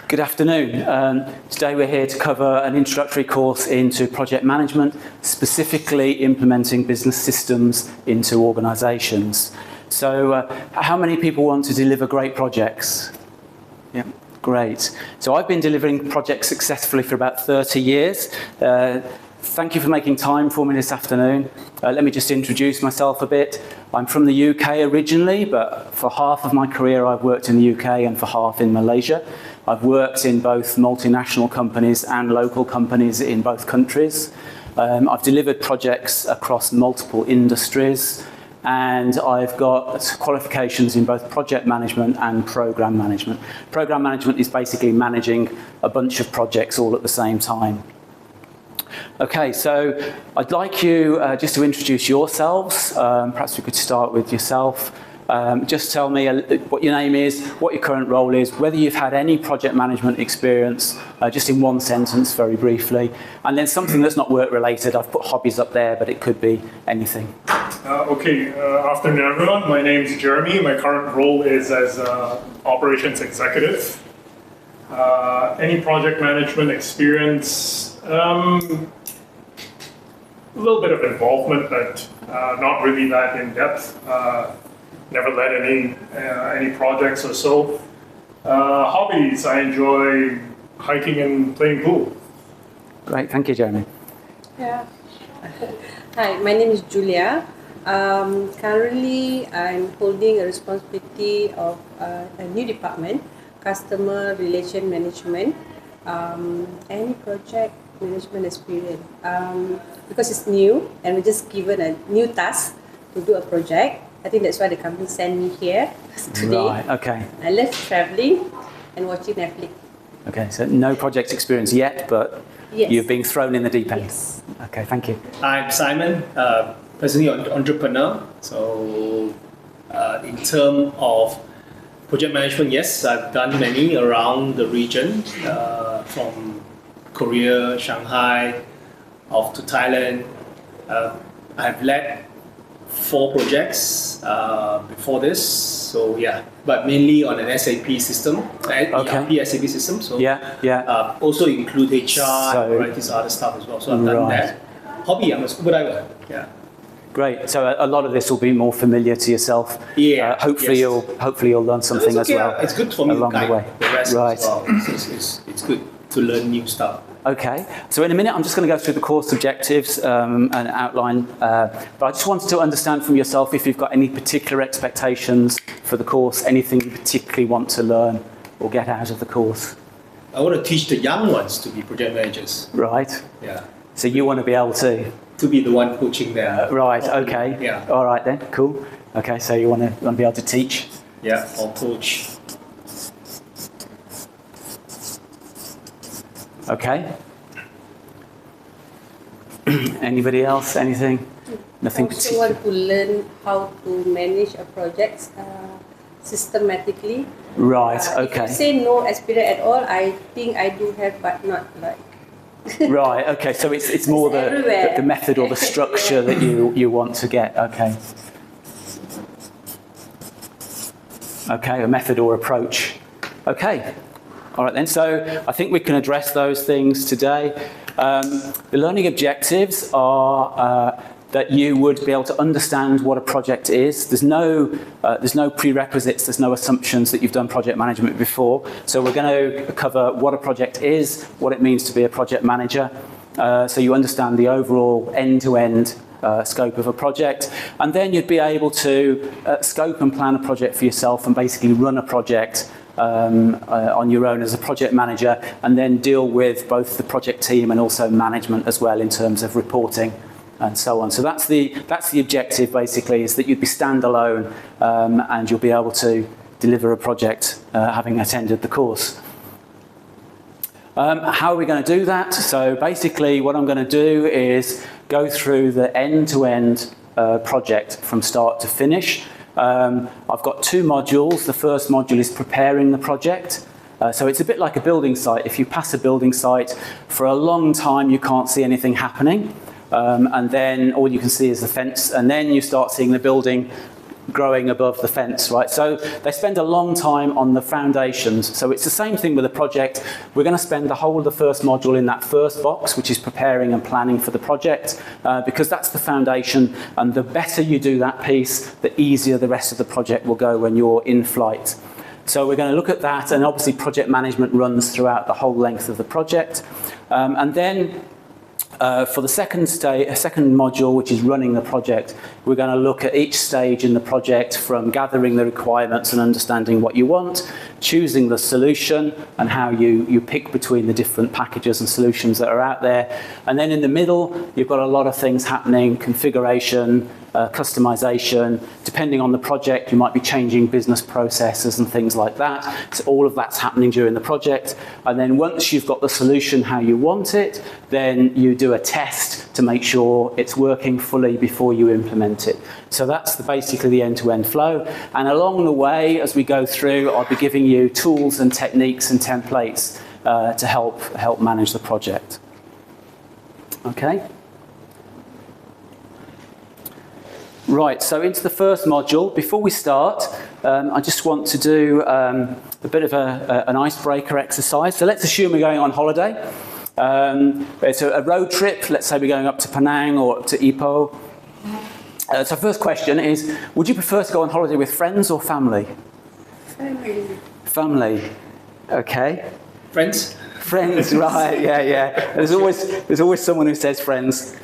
Good afternoon. Today we're here to cover an introductory course into project management, specifically implementing business systems into organisations. So how many people want to deliver great projects? Yeah, great. So I've been delivering projects successfully for about 30 years. Thank you for making time for me this afternoon. Let me just introduce myself a bit. I'm from the UK originally, but for half of my career I've worked in the UK and for half in Malaysia. I've worked in both multinational companies and local companies in both countries. I've delivered projects across multiple industries, and I've got qualifications in both project management and program management. Program management is basically managing a bunch of projects all at the same time. Okay, so I'd like you just to introduce yourselves. Perhaps we could start with yourself. Just tell me what your name is, what your current role is, whether you've had any project management experience, just in one sentence, very briefly, and then something that's not work-related. I've put hobbies up there, but it could be anything. Afternoon, everyone. My name is Jeremy. My current role is as operations executive. Any project management experience? A little bit of involvement, but not really that in depth. Never led any projects or so. Hobbies, I enjoy hiking and playing pool. Great, thank you, Jeremy. Yeah. Hi, my name is Julia. Currently, I'm holding a responsibility of a new department, customer relation management. Any project management experience, because it's new and we're just given a new task to do a project. I think that's why the company sent me here today. Right, okay. I love traveling and watching Netflix. Okay, so no project experience yet, but yes, you've been thrown in the deep end. Yes. Okay, thank you. I'm Simon, personally an entrepreneur. So in terms of project management, yes, I've done many around the region, from Korea, Shanghai, off to Thailand. I've led 4 projects before this, so yeah, but mainly on an SAP system, ERP SAP system. So also include HR, varieties other stuff as well. So I've done that. Hobby, I'm a scuba diver. Yeah. Great. So a lot of this will be more familiar to yourself. Yeah. Hopefully you'll learn something as well. It's good for me along to the way. The rest right. as well. It's good to learn new stuff. Okay, so in a minute I'm just going to go through the course objectives and outline, but I just wanted to understand from yourself if you've got any particular expectations for the course, anything you particularly want to learn or get out of the course. I want to teach the young ones to be project managers. Right. Yeah. So you want to be able to be the one coaching them. Right, okay. Yeah. All right then, cool. Okay, so you want to be able to teach? Yeah, or coach. Okay. Anybody else? Anything? Nothing particular? I also want to learn how to manage a project systematically. Right, okay. If you say no experience at all, I think I do have, but not like. Right, okay, so it's more the method or the structure that you want to get, okay. Okay, a method or approach. Okay, all right then, so I think we can address those things today. The learning objectives are that you would be able to understand what a project is. There's no prerequisites, there's no assumptions that you've done project management before. So we're going to cover what a project is, what it means to be a project manager, so you understand the overall end-to-end scope of a project, and then you'd be able to scope and plan a project for yourself and basically run a project on your own as a project manager, and then deal with both the project team and also management as well in terms of reporting and so on. So that's the objective basically, is that you'd be standalone and you'll be able to deliver a project having attended the course. How are we going to do that? So basically what I'm going to do is go through the end-to-end project from start to finish. I've got 2 modules. The first module is preparing the project. So it's a bit like a building site. If you pass a building site, for a long time you can't see anything happening. And then all you can see is the fence, and then you start seeing the building growing above the fence, right? So they spend a long time on the foundations. So it's the same thing with a project. We're going to spend the whole of the first module in that first box, which is preparing and planning for the project, because that's the foundation. And the better you do that piece, the easier the rest of the project will go when you're in flight. So we're going to look at that, and obviously project management runs throughout the whole length of the project. And then for the second module, which is running the project, we're going to look at each stage in the project, from gathering the requirements and understanding what you want, choosing the solution and how you pick between the different packages and solutions that are out there. And then in the middle, you've got a lot of things happening: configuration, customization. Depending on the project, you might be changing business processes and things like that. So all of that's happening during the project. And then once you've got the solution how you want it, then you do a test to make sure it's working fully before you implement it. So that's basically the end-to-end flow. And along the way, as we go through, I'll be giving you tools and techniques and templates to help manage the project. Okay? Right, so into the first module. Before we start, I just want to do a bit of an icebreaker exercise. So let's assume we're going on holiday. It's a road trip. Let's say we're going up to Penang or up to Ipoh. So first question is, would you prefer to go on holiday with friends or family? Family. Family. Okay. Friends? Friends, right, yeah. There's always someone who says friends.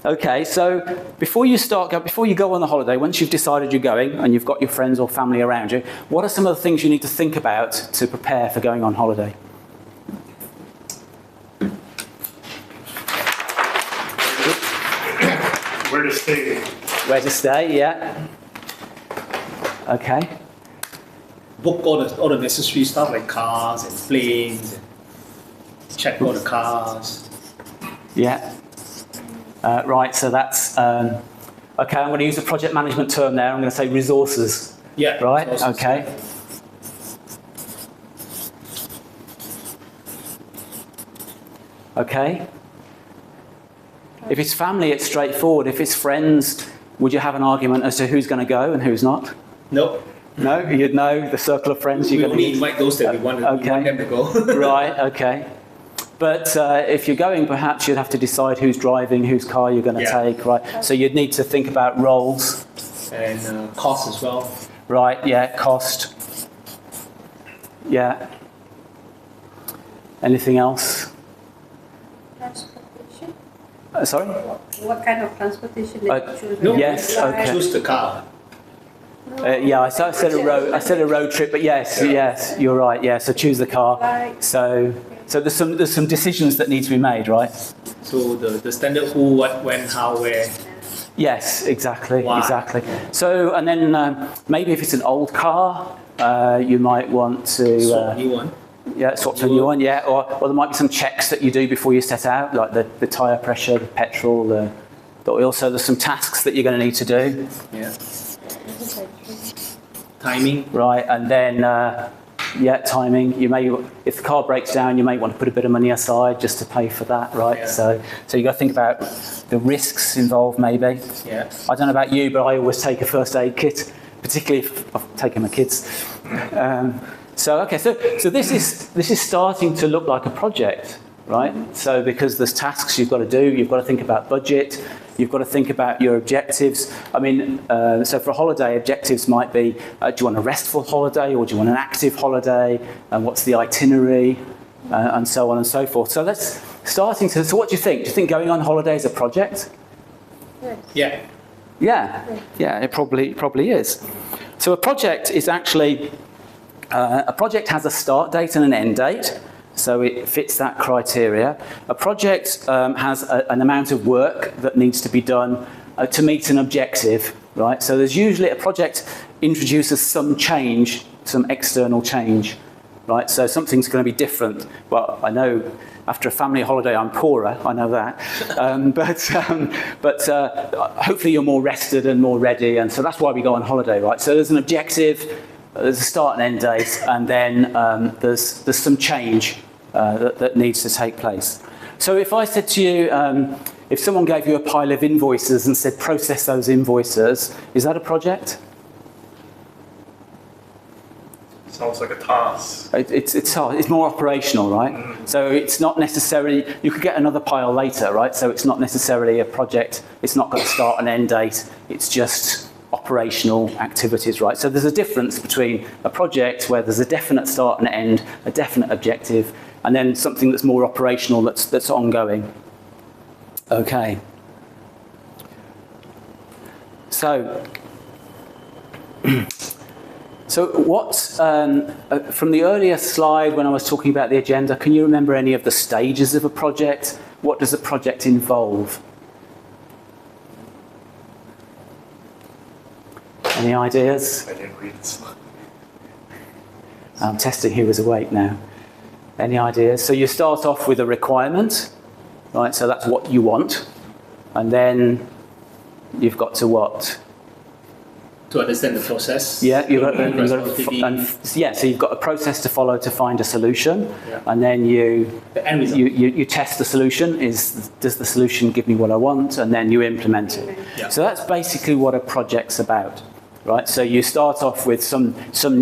Okay, so before you go on the holiday, once you've decided you're going and you've got your friends or family around you, what are some of the things you need to think about to prepare for going on holiday? Where to stay? Where to stay, yeah. Okay. Book all the necessary stuff like cars and planes, and check all the cars. Yeah. Right, so that's, okay, I'm going to use a project management term there. I'm going to say resources. Yeah. Right, resources. okay. Okay. If it's family, it's straightforward. If it's friends, would you have an argument as to who's going to go and who's not? Nope. No? You'd know the circle of friends you're We going to only invite those that we want them to go. Right, okay. But if you're going, perhaps you'd have to decide who's driving, whose car you're going to take, right? So you'd need to think about roles. And cost as well. Right, yeah, cost. Yeah. Anything else? Transportation. Sorry? What kind of transportation that you choose? No, Yes, okay. Choose the car. Yeah, I said a road trip, but yes, you're right. Yeah, so choose the car. So there's some decisions that need to be made, right? So the standard who, what, when, how, where. Yes, exactly, Why? exactly. So and then maybe if it's an old car, you might want to Swap new one. Yeah, swap to a new one. Yeah, or there might be some checks that you do before you set out, like the tyre pressure, the petrol, the oil. So there's some tasks that you're going to need to do. Yeah. Timing. Right, and then timing. You may, if the car breaks down, you may want to put a bit of money aside just to pay for that, right? Yeah. So you got to think about the risks involved, maybe. Yeah. I don't know about you, but I always take a first aid kit, particularly if I've taken my kids. So this is starting to look like a project, right? So because there's tasks you've got to do, you've got to think about budget. You've got to think about your objectives. I mean, so for a holiday, objectives might be, do you want a restful holiday or do you want an active holiday? And what's the itinerary? And so on and so forth. So so what do you think? Do you think going on holiday is a project? Yes. Yeah. Yeah, it probably is. So a project is actually, a project has a start date and an end date. So it fits that criteria. A project has an amount of work that needs to be done to meet an objective, right? So there's usually a project introduces some change, some external change, right? So something's going to be different. Well, I know after a family holiday I'm poorer, I know that. But hopefully you're more rested and more ready, and so that's why we go on holiday, right? So there's an objective, there's a start and end date, and then there's some change that needs to take place. So if I said to you, If someone gave you a pile of invoices and said, process those invoices, is that a project? Sounds like a task. It's more operational, right? So it's not necessarily, you could get another pile later, right? So it's not necessarily a project. It's not got a start and end date. It's just operational activities, right? So there's a difference between a project where there's a definite start and end, a definite objective, and then something that's more operational, that's ongoing. Okay. So, what, from the earlier slide when I was talking about the agenda, can you remember any of the stages of a project? What does a project involve? Any ideas? I didn't read this. I'm testing who was awake now. Any ideas? So you start off with a requirement, right? So that's what you want. And then you've got to what? To understand the process. Yeah, so you've got a process to follow to find a solution, and then you test the solution. Does the solution give me what I want? And then you implement it. Yeah. So that's basically what a project's about, right? So you start off with some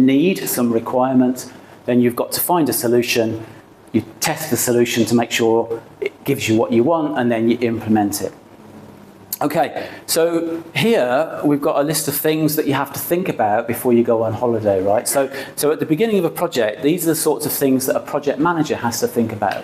need, some requirement, then you've got to find a solution. You test the solution to make sure it gives you what you want, and then you implement it. Okay, so here we've got a list of things that you have to think about before you go on holiday, right? So at the beginning of a project, these are the sorts of things that a project manager has to think about,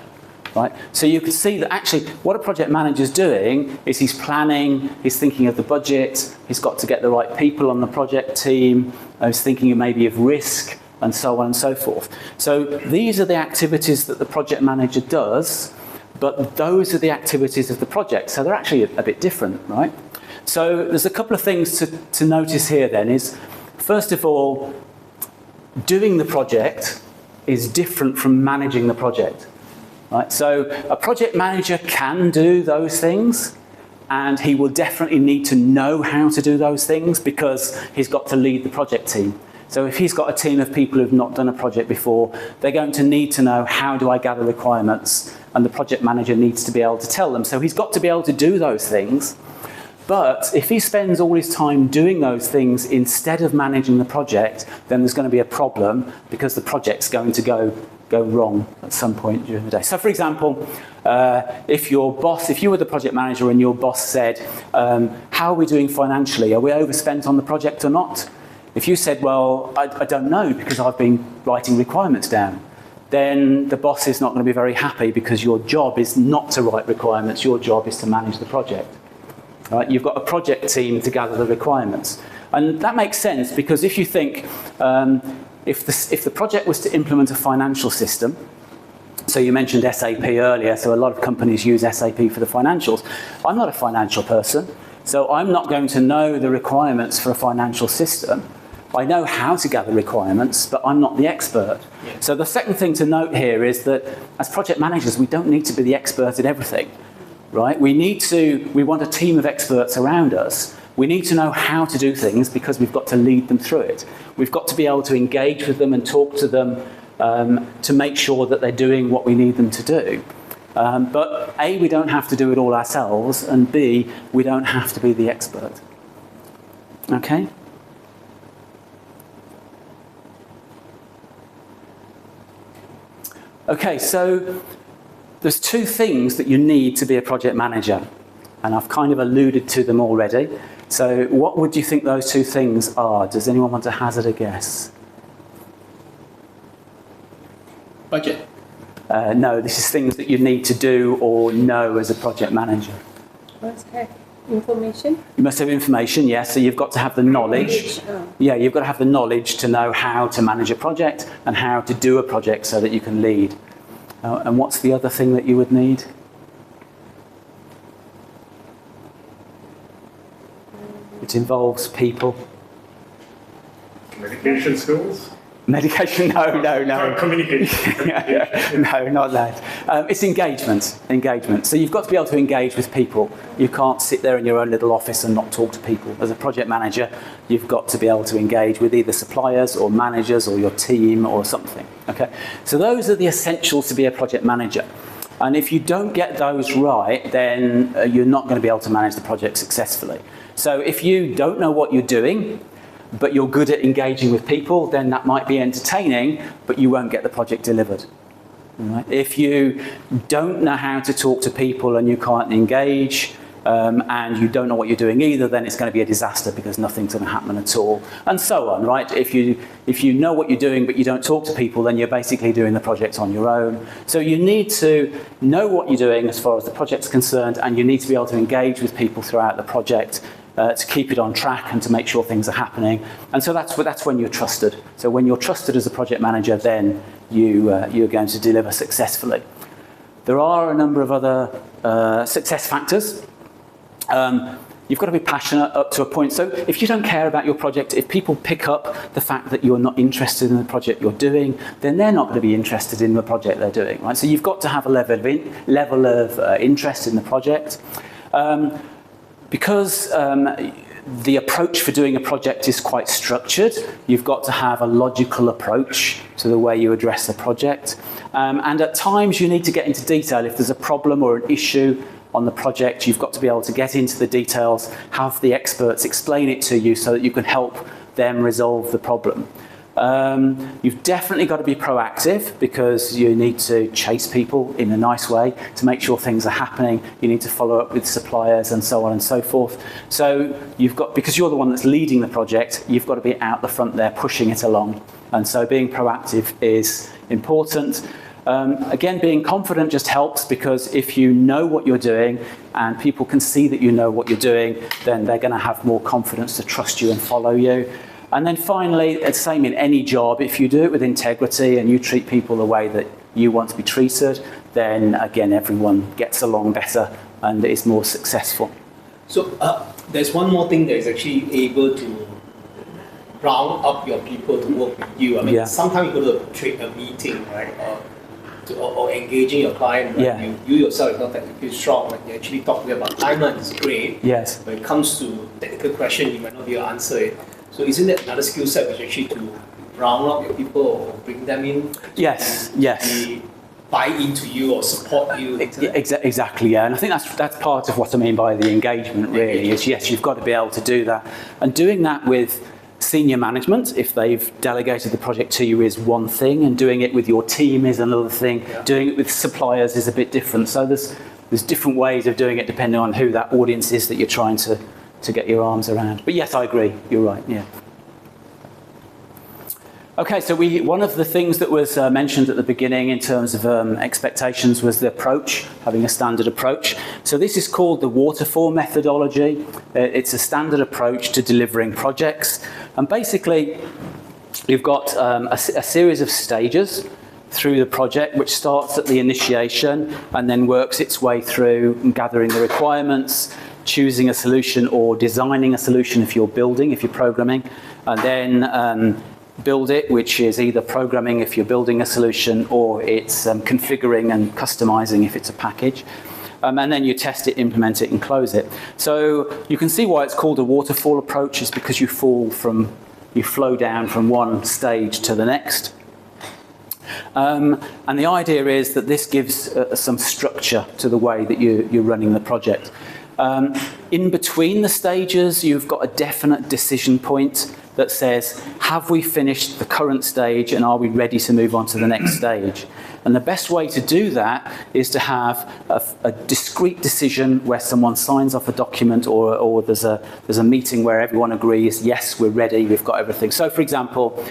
right? So you can see that actually what a project manager's doing is he's planning, he's thinking of the budget, he's got to get the right people on the project team, he's thinking maybe of risk, and so on and so forth. So these are the activities that the project manager does, but those are the activities of the project, so they're actually a bit different, right? So there's a couple of things to notice here then is, first of all, doing the project is different from managing the project, right? So a project manager can do those things, and he will definitely need to know how to do those things because he's got to lead the project team. So if he's got a team of people who've not done a project before, they're going to need to know, how do I gather requirements? And the project manager needs to be able to tell them. So he's got to be able to do those things. But if he spends all his time doing those things instead of managing the project, then there's going to be a problem because the project's going to go wrong at some point during the day. So for example, if you were the project manager and your boss said, how are we doing financially? Are we overspent on the project or not? If you said, well, I don't know because I've been writing requirements down, then the boss is not going to be very happy because your job is not to write requirements, your job is to manage the project. Right? You've got a project team to gather the requirements. And that makes sense because if you think, if the project was to implement a financial system, so you mentioned SAP earlier, so a lot of companies use SAP for the financials. I'm not a financial person, so I'm not going to know the requirements for a financial system. I know how to gather requirements, but I'm not the expert. Yeah. So the second thing to note here is that as project managers, we don't need to be the expert at everything, right? We want a team of experts around us. We need to know how to do things because we've got to lead them through it. We've got to be able to engage with them and talk to them to make sure that they're doing what we need them to do. But A, we don't have to do it all ourselves, and B, we don't have to be the expert. Okay? Okay, so there's two things that you need to be a project manager, and I've kind of alluded to them already. So what would you think those two things are? Does anyone want to hazard a guess? Budget. No, this is things that you need to do or know as a project manager. Must have information. You must have information, yes, so you've got to have the knowledge. Yeah, you've got to have the knowledge to know how to manage a project and how to do a project so that you can lead. And what's the other thing that you would need? It involves people. Communication skills? Medication? No. Communication. No, not that. It's engagement. So you've got to be able to engage with people. You can't sit there in your own little office and not talk to people. As a project manager, you've got to be able to engage with either suppliers or managers or your team or something. Okay. So those are the essentials to be a project manager. And if you don't get those right, then you're not going to be able to manage the project successfully. So if you don't know what you're doing, but you're good at engaging with people, then that might be entertaining, but you won't get the project delivered. Right? If you don't know how to talk to people and you can't engage, and you don't know what you're doing either, then it's going to be a disaster because nothing's going to happen at all, and so on, right? If you know what you're doing but you don't talk to people, then you're basically doing the project on your own. So you need to know what you're doing as far as the project's concerned, and you need to be able to engage with people throughout the project to keep it on track and to make sure things are happening. And so that's when you're trusted. So when you're trusted as a project manager, then you're going to deliver successfully. There are a number of other success factors. You've got to be passionate up to a point. So if you don't care about your project, if people pick up the fact that you're not interested in the project you're doing, then they're not going to be interested in the project they're doing, right? So you've got to have a level of interest in the project. Because the approach for doing a project is quite structured, you've got to have a logical approach to the way you address the project. And at times you need to get into detail. If there's a problem or an issue on the project, you've got to be able to get into the details, have the experts explain it to you so that you can help them resolve the problem. You've definitely got to be proactive because you need to chase people in a nice way to make sure things are happening. You need to follow up with suppliers and so on and so forth. So because you're the one that's leading the project, you've got to be out the front there pushing it along. And so being proactive is important. Again, being confident just helps, because if you know what you're doing and people can see that you know what you're doing, then they're going to have more confidence to trust you and follow you. And then finally, it's the same in any job. If you do it with integrity and you treat people the way that you want to be treated, then again, everyone gets along better and is more successful. So there's one more thing that is actually able to round up your people to work with you. I mean, sometimes you go to a meeting, right? Or engaging your client, right? You yourself is not technically strong, but you actually talk to them about timeline is great. Yes. When it comes to technical question, you might not be able to answer it. So isn't that another skill set which actually to round up your people or bring them in? Yes. Buy into you or support you? Exactly, yeah. And I think that's part of what I mean by the engagement, really, is yes, you've got to be able to do that. And doing that with senior management, if they've delegated the project to you, is one thing, and doing it with your team is another thing. Yeah. Doing it with suppliers is a bit different. So there's different ways of doing it depending on who that audience is that you're trying to get your arms around. But yes, I agree. You're right, yeah. Okay, so one of the things that was mentioned at the beginning in terms of expectations was the approach, having a standard approach. So this is called the waterfall methodology. It's a standard approach to delivering projects. And basically, you've got a series of stages through the project, which starts at the initiation and then works its way through gathering the requirements, choosing a solution or designing a solution if you're building, if you're programming, and then build it, which is either programming if you're building a solution, or it's configuring and customizing if it's a package. And then you test it, implement it, and close it. So you can see why it's called a waterfall approach, is because you flow down from one stage to the next. And the idea is that this gives some structure to the way that you're running the project. In between the stages, you've got a definite decision point that says, have we finished the current stage and are we ready to move on to the next stage? And the best way to do that is to have a discrete decision where someone signs off a document, or there's a meeting where everyone agrees, yes, we're ready, we've got everything. So for example,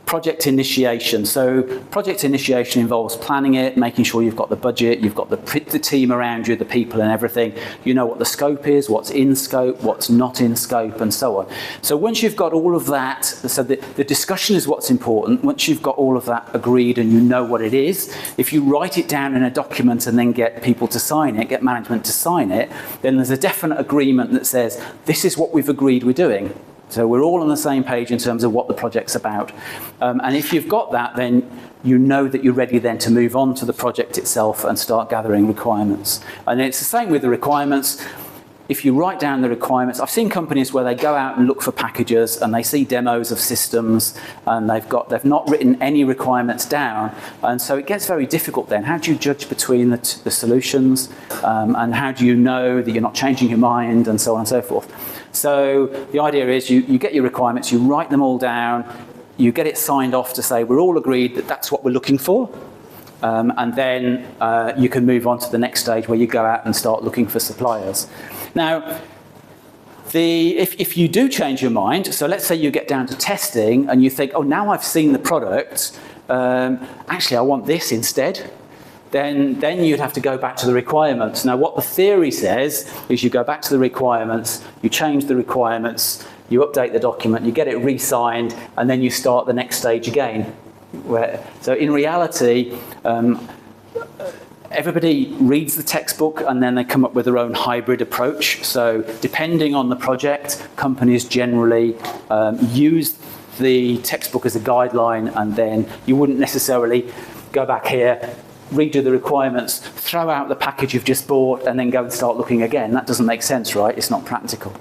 project initiation. So project initiation involves planning it, making sure you've got the budget, you've got the team around you, the people and everything. You know what the scope is, what's in scope, what's not in scope, and so on. So once you've got all of that, so the discussion is what's important. Once you've got all of that agreed and you know what it is, if you write it down in a document and then get people to sign it, get management to sign it, then there's a definite agreement that says, this is what we've agreed we're doing. So we're all on the same page in terms of what the project's about. And if you've got that, then you know that you're ready then to move on to the project itself and start gathering requirements. And it's the same with the requirements. if you write down the requirements, I've seen companies where they go out and look for packages and they see demos of systems and they've not written any requirements down, and so it gets very difficult then. How do you judge between the solutions, and how do you know that you're not changing your mind, and so on and so forth? So the idea is you get your requirements, you write them all down, you get it signed off to say we're all agreed that that's what we're looking for. And then you can move on to the next stage where you go out and start looking for suppliers. Now, if you do change your mind, so let's say you get down to testing and you think, oh, now I've seen the product, actually I want this instead, then you'd have to go back to the requirements. Now, what the theory says is you go back to the requirements, you change the requirements, you update the document, you get it re-signed, and then you start the next stage again. So in reality, everybody reads the textbook and then they come up with their own hybrid approach. So depending on the project, companies generally use the textbook as a guideline, and then you wouldn't necessarily go back here, redo the requirements, throw out the package you've just bought, and then go and start looking again. That doesn't make sense, right? It's not practical.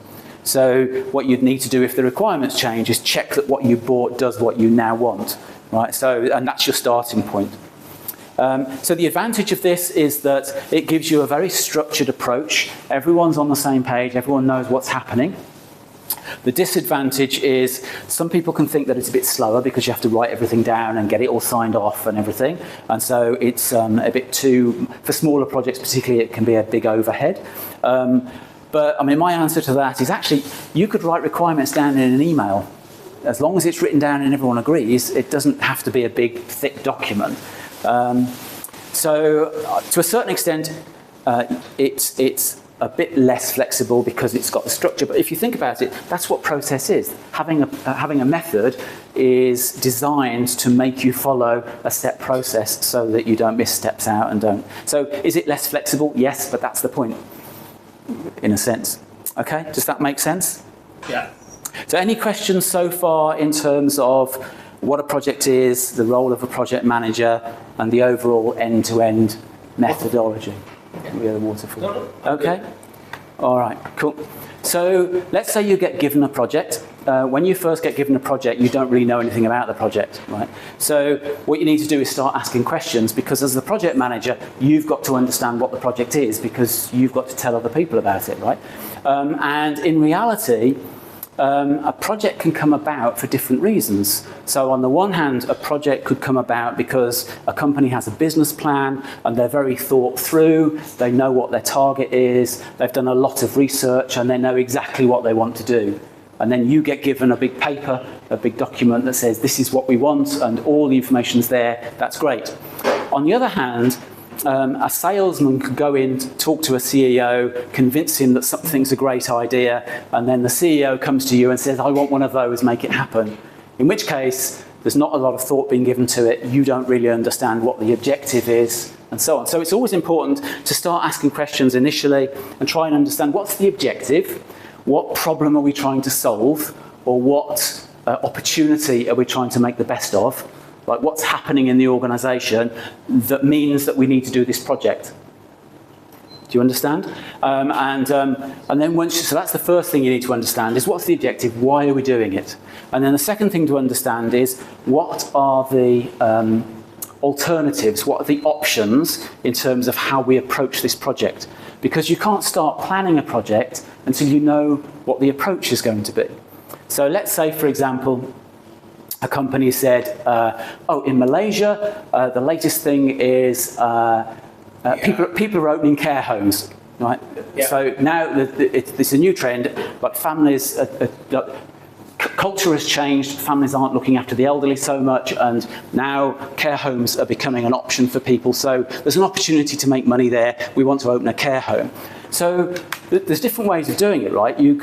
So what you'd need to do if the requirements change is check that what you bought does what you now want. Right, so, and that's your starting point. So the advantage of this is that it gives you a very structured approach. Everyone's on the same page, everyone knows what's happening. The disadvantage is some people can think that it's a bit slower because you have to write everything down and get it all signed off and everything. And so it's a bit too, for smaller projects particularly, it can be a big overhead. But I mean, my answer to that is actually, you could write requirements down in an email. As long as it's written down and everyone agrees, it doesn't have to be a big, thick document. So to a certain extent, it's a bit less flexible because it's got the structure. But if you think about it, that's what process is. Having a method is designed to make you follow a set process so that you don't miss steps out and don't. So is it less flexible? Yes, but that's the point, in a sense. Okay, does that make sense? Yeah. So any questions so far in terms of what a project is, the role of a project manager, and the overall end-to-end methodology? We have the waterfall. Okay? All right, cool. So let's say you get given a project. When you first get given a project, you don't really know anything about the project, right? So what you need to do is start asking questions, because as the project manager, you've got to understand what the project is, because you've got to tell other people about it, right? And in reality, a project can come about for different reasons. So on the one hand, a project could come about because a company has a business plan and they're very thought through, they know what their target is, they've done a lot of research and they know exactly what they want to do. And then you get given a big paper, a big document that says this is what we want and all the information's there, that's great. On the other hand, a salesman could go in, talk to a CEO, convince him that something's a great idea, and then the CEO comes to you and says, I want one of those, make it happen. In which case, there's not a lot of thought being given to it, you don't really understand what the objective is, and so on. So it's always important to start asking questions initially and try and understand what's the objective, what problem are we trying to solve, or what opportunity are we trying to make the best of. Like what's happening in the organisation that means that we need to do this project. Do you understand? And then so that's the first thing you need to understand is what's the objective, why are we doing it? And then the second thing to understand is what are the alternatives, what are the options in terms of how we approach this project? Because you can't start planning a project until you know what the approach is going to be. So let's say, for example, a company said, oh, in Malaysia, the latest thing is people are opening care homes, right? Yeah. So now it's a new trend, but families, culture has changed, families aren't looking after the elderly so much, and now care homes are becoming an option for people. So there's an opportunity to make money there. We want to open a care home. So there's different ways of doing it, right? You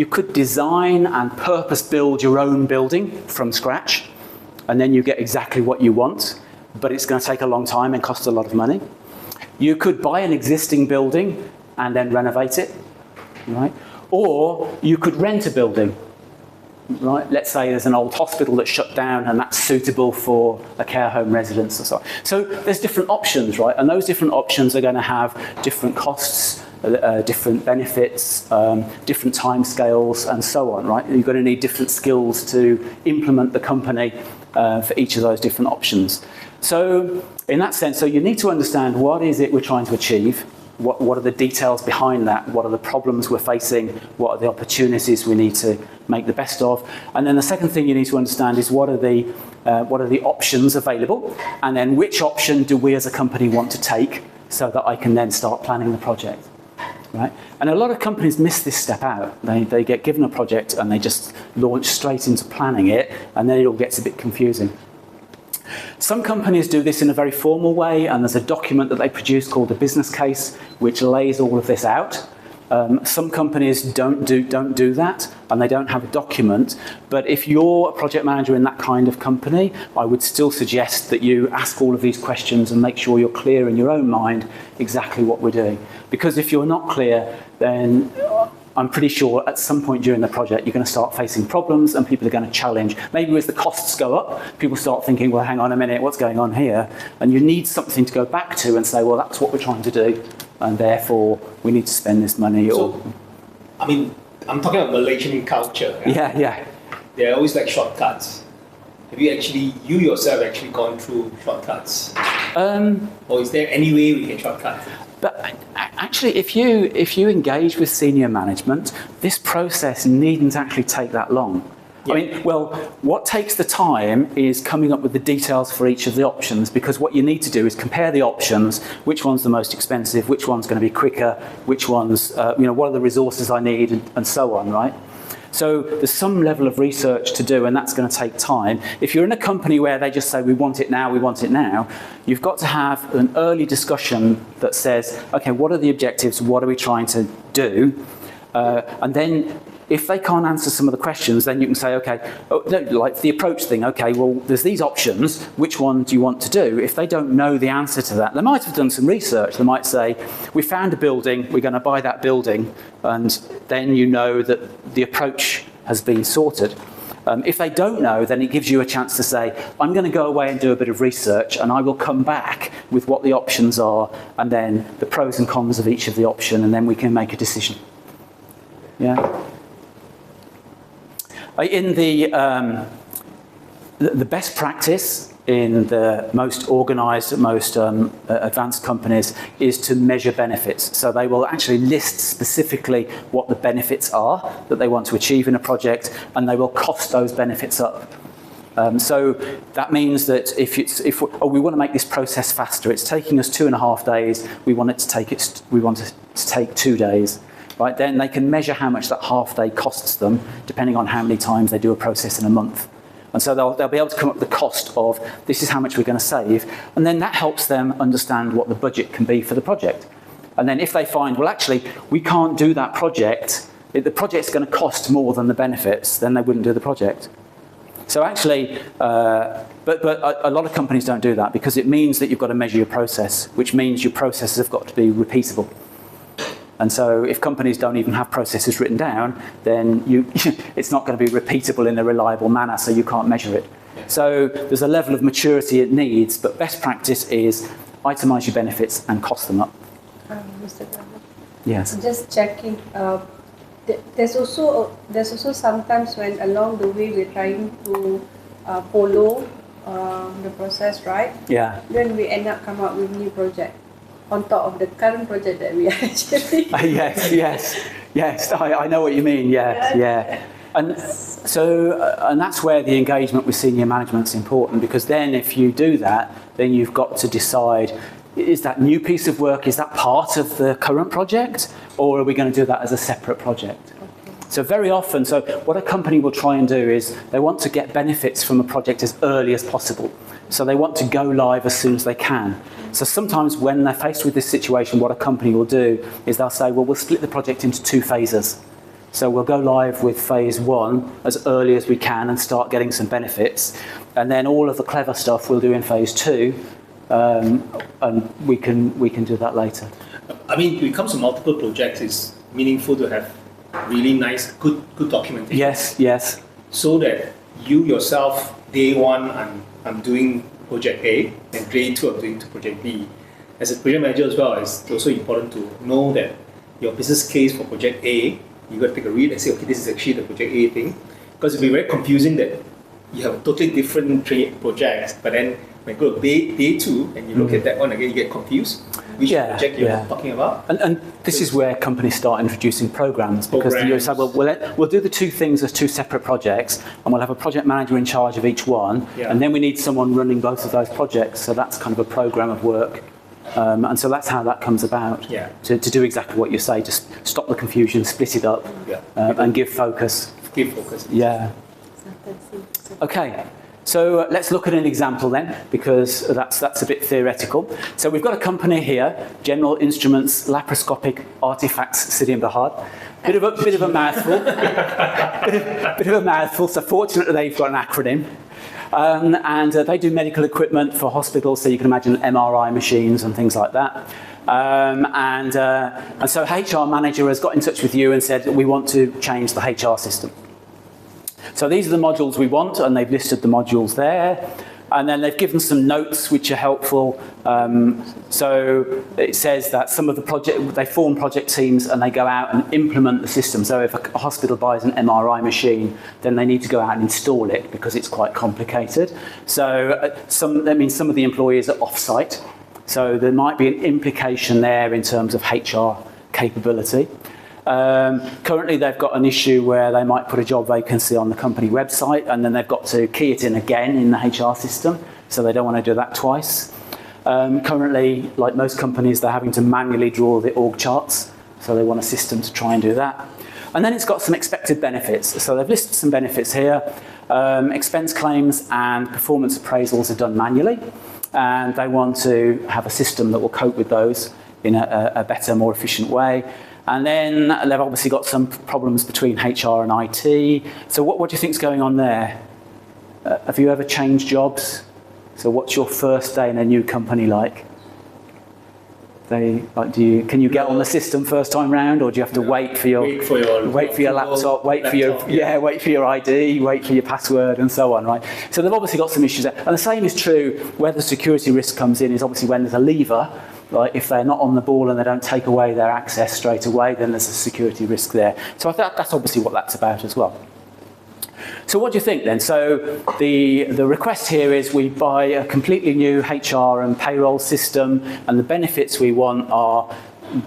could design and purpose build your own building from scratch, and then you get exactly what you want, but it's going to take a long time and cost a lot of money. You could buy an existing building and then renovate it, right? Or you could rent a building. right? Let's say there's an old hospital that's shut down and that's suitable for a care home residence or so on. So there's different options, right? And those different options are going to have different costs, different benefits, different timescales, and so on, right? You're going to need different skills to implement the company for each of those different options. So in that sense, so you need to understand what is it we're trying to achieve, what are the details behind that, what are the problems we're facing, what are the opportunities we need to make the best of. And then the second thing you need to understand is what are the options available, and then which option do we as a company want to take so that I can then start planning the project. Right? And a lot of companies miss this step out. They get given a project and they just launch straight into planning it, and then it all gets a bit confusing. Some companies do this in a very formal way, and there's a document that they produce called a business case, which lays all of this out. Some companies don't do that, and they don't have a document. But if you're a project manager in that kind of company, I would still suggest that you ask all of these questions and make sure you're clear in your own mind exactly what we're doing. Because if you're not clear, then I'm pretty sure at some point during the project you're going to start facing problems and people are going to challenge. Maybe as the costs go up, people start thinking, well, hang on a minute, what's going on here? And you need something to go back to and say, well, that's what we're trying to do, and therefore we need to spend this money. So, I mean, I'm talking about Malaysian culture. Yeah. They're always like shortcuts. Have you yourself actually gone through shortcuts? Or is there any way we can shortcut? But actually, if you engage with senior management, this process needn't actually take that long. Yeah. I mean, well, what takes the time is coming up with the details for each of the options, because what you need to do is compare the options, which one's the most expensive, which one's going to be quicker, which one's, what are the resources I need, and so on, right? So there's some level of research to do, and that's going to take time. If you're in a company where they just say, we want it now, you've got to have an early discussion that says, okay, what are the objectives? What are we trying to do? And then if they can't answer some of the questions, then you can say, okay, like the approach thing, okay, well, there's these options, which one do you want to do? If they don't know the answer to that, they might have done some research. They might say, we found a building, we're going to buy that building, and then you know that the approach has been sorted. If they don't know, then it gives you a chance to say, I'm going to go away and do a bit of research, and I will come back with what the options are, and then the pros and cons of each of the option, and then we can make a decision. Yeah. In the best practice in the most organised, most advanced companies is to measure benefits. So they will actually list specifically what the benefits are that they want to achieve in a project, and they will cost those benefits up. So that means that if we want to make this process faster, it's taking us 2.5 days. We want it to take 2 days. Right, then they can measure how much that half day costs them, depending on how many times they do a process in a month. And so they'll be able to come up with the cost of, this is how much we're going to save, and then that helps them understand what the budget can be for the project. And then if they find, well, actually, we can't do that project, the project's going to cost more than the benefits, then they wouldn't do the project. So actually, but a lot of companies don't do that, because it means that you've got to measure your process, which means your processes have got to be repeatable. And so if companies don't even have processes written down, then it's not going to be repeatable in a reliable manner, so you can't measure it. So there's a level of maturity it needs, but best practice is itemise your benefits and cost them up. Mr. Garland? Yes. Just checking. There's also sometimes when along the way we're trying to follow the process, right? Yeah. Then we end up come up with new project on top of the current project that we are actually. Yes. I know what you mean. Yeah. And so, and that's where the engagement with senior management is important, because then if you do that, then you've got to decide, is that new piece of work, is that part of the current project, or are we going to do that as a separate project? So very often, so what a company will try and do is they want to get benefits from a project as early as possible. So they want to go live as soon as they can. So sometimes when they're faced with this situation, what a company will do is they'll say, well, we'll split the project into 2 phases. So we'll go live with phase 1 as early as we can and start getting some benefits. And then all of the clever stuff we'll do in phase 2, and we can do that later. I mean, when it comes to multiple projects, it's meaningful to have really nice, good documentation. Yes. so that you yourself, day one, I'm doing project A, and day two, I'm doing project B. As a project manager as well, it's also important to know that your business case for project A, you got to take a read and say, okay, this is actually the project A thing. Because it'll be very confusing that you have totally different projects, but then when you go to day two and you look at that one again, you get confused. Which project you're talking about? And this is where companies start introducing programs, because you say, well, we'll do the two things as two separate projects, and we'll have a project manager in charge of each one, and then we need someone running both of those projects. So that's kind of a program of work. And so that's how that comes about, to do exactly what you say, just stop the confusion, split it up, and give focus. Give focus. Yeah. Okay. So let's look at an example then, because that's a bit theoretical. So we've got a company here, General Instruments Laparoscopic Artifacts Sdn Bhd. Bit of a mouthful. bit of a mouthful. So fortunately they've got an acronym. And they do medical equipment for hospitals, so you can imagine MRI machines and things like that. And so HR manager has got in touch with you and said, we want to change the HR system. So these are the modules we want, and they've listed the modules there. And then they've given some notes which are helpful. So it says that some of the they form project teams and they go out and implement the system. So if a hospital buys an MRI machine, then they need to go out and install it because it's quite complicated. So that means some of the employees are off-site. So there might be an implication there in terms of HR capability. Currently they've got an issue where they might put a job vacancy on the company website and then they've got to key it in again in the HR system, so they don't want to do that twice. Currently, like most companies, they're having to manually draw the org charts, so they want a system to try and do that. And then it's got some expected benefits. So they've listed some benefits here. Expense claims and performance appraisals are done manually, and they want to have a system that will cope with those in a better, more efficient way. And then they've obviously got some problems between HR and IT. So what do you think's going on there? Have you ever changed jobs? So what's your first day in a new company like? Can you get on the system first time round, or do you have to wait for your laptop, wait for your ID, wait for your password, and so on, right? So they've obviously got some issues there. And the same is true where the security risk comes in, is obviously when there's a lever. Like if they're not on the ball and they don't take away their access straight away, then there's a security risk there. So I think that's obviously what that's about as well. So what do you think then? So the request here is we buy a completely new HR and payroll system, and the benefits we want are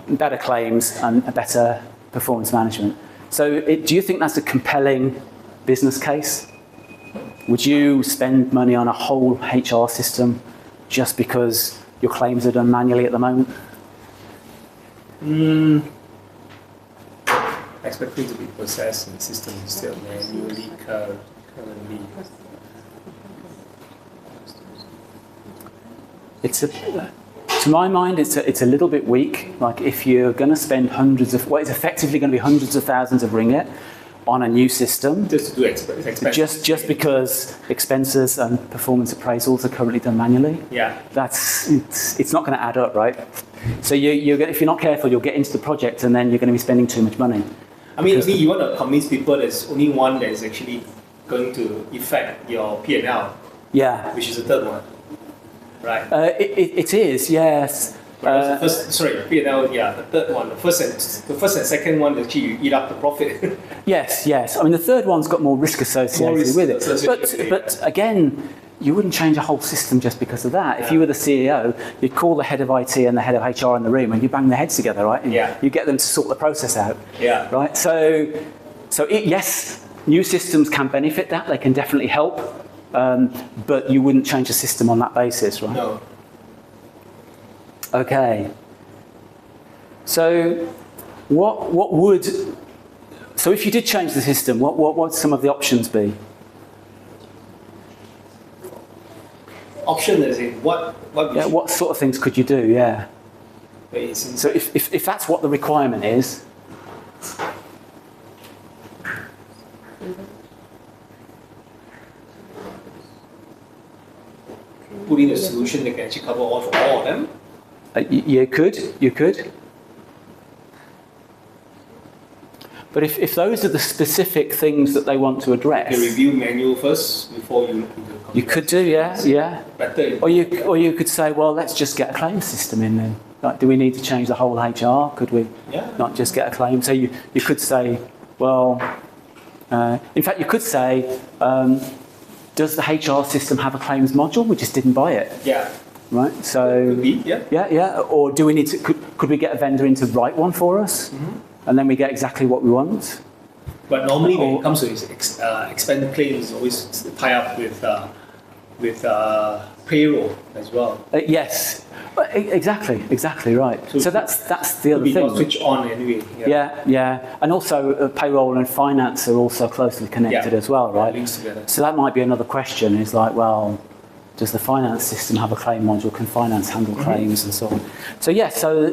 better claims and a better performance management. So do you think that's a compelling business case? Would you spend money on a whole HR system just because your claims are done manually at the moment? Expecting to be processed in the system instead of manually currently. To my mind, it's a little bit weak. Like if you're going to spend it's effectively going to be hundreds of thousands of ringgit on a new system, just to do expenses. Just because expenses and performance appraisals are currently done manually. Yeah. It's not going to add up, right? So if you're not careful, you'll get into the project and then you're going to be spending too much money. I mean, you want to convince people there's only one that is actually going to affect your P&L. Yeah. Which is the third one, right? It is, yes. P&L, yeah, the third one. The first and second one, actually you eat up the profit. Yes. I mean, the third one's got more risk associated with it. But again, you wouldn't change a whole system just because of that. Yeah. If you were the CEO, you'd call the head of IT and the head of HR in the room and you bang their heads together, right? And you get them to sort the process out. Yeah. Right? Yes, new systems can benefit that. They can definitely help. But you wouldn't change a system on that basis, right? No. Okay. So so if you did change the system, what would some of the options be? Option is in what sort of things could you do? Yeah. So if that's what the requirement is, put in a solution that can actually cover all of them. You could. But if those are the specific things that they want to address, You review manual first before you look into the you could do, yeah. Better. Or you could say, well, let's just get a claim system in then. Like, do we need to change the whole HR? Could we not just get a claim? So you could say, well, in fact, you could say, does the HR system have a claims module? We just didn't buy it. Yeah. Right. So Could be, yeah. Yeah. Or do we need to? Could we get a vendor in to write one for us, and then we get exactly what we want? But normally when it comes to expanded claims, always tie up with payroll as well. Yes. Exactly right. So that's the other Could be not thing. switch on anyway. Yeah. And also payroll and finance are also closely connected as well, right? Links together. So that might be another question. Is like, well, does the finance system have a claim module? Can finance handle claims and so on? So so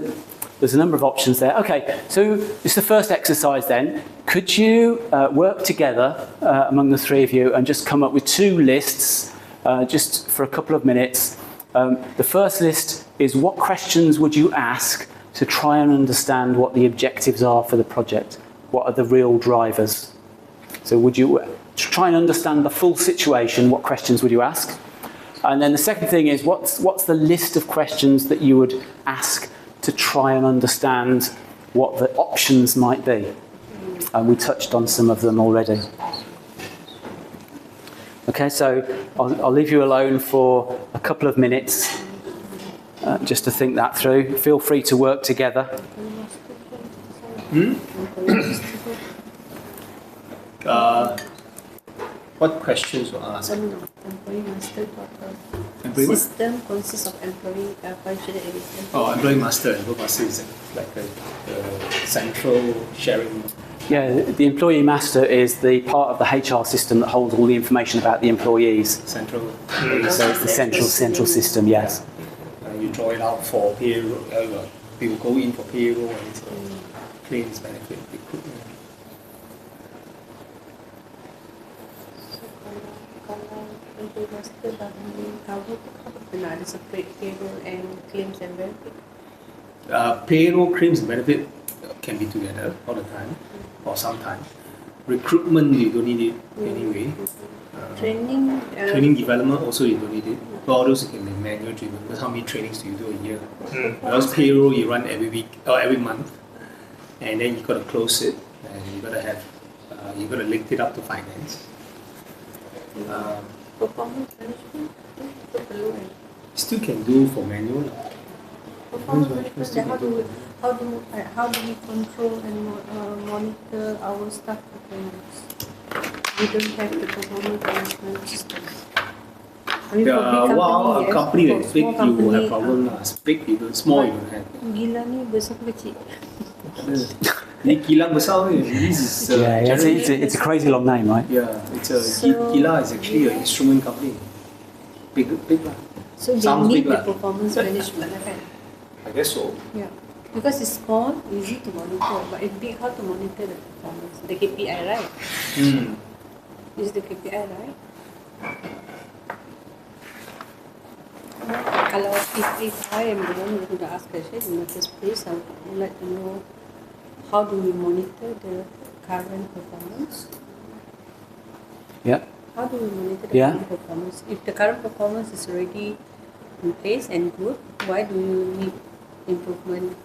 there's a number of options there. Okay, so it's the first exercise then. Could you work together among the three of you and just come up with two lists just for a couple of minutes? The first list is what questions would you ask to try and understand what the objectives are for the project? What are the real drivers? So would you try and understand the full situation? What questions would you ask? And then the second thing is what's the list of questions that you would ask to try and understand what the options might be? And we touched on some of them already. Okay, so I'll leave you alone for a couple of minutes just to think that through. Feel free to work together. What questions were asked? Employee master Employee what? system consists of employee functional areas. Employee master. Employee master is like a central sharing. Yeah, the employee master is the part of the HR system that holds all the information about the employees. Central. So it's the central system, yes. You draw it out for payroll. People go in for payroll and claims, benefit, recruitment. Employee master kena ada separate payroll and claims and benefit. Payroll, claims, and benefit can be together all the time or sometimes. Recruitment, you don't need it anyway. Training development also you don't need it. But all those can be manual driven. Because how many trainings do you do a year? Whereas payroll you run every week or every month, and then you got to close it, and you got to have you got to link it up to finance. Performance management Still can do for manual. performance management. How do we control and monitor our staff performance? We don't have the performance management system. I mean, for big A company that's big, small you will have company, problem lah. Big, you don't, small, you don't have. Gila ni besar ke kecil? Ni kilang besar ni. This is It's a crazy long name, right? yeah, it's a Kila is actually an instrument company. Big lah. So they Sounds need big the lah. performance management, kan? I guess so. Yeah. Because it's small, easy to monitor, but it's big, how to monitor the performance? The KPI, right? Is the KPI, right? Kalau if I am the one who would ask question in the first place, I would like to know how do we monitor the current performance? Yeah. How do we monitor the current performance? If the current performance is already in place and good, why do you need improvement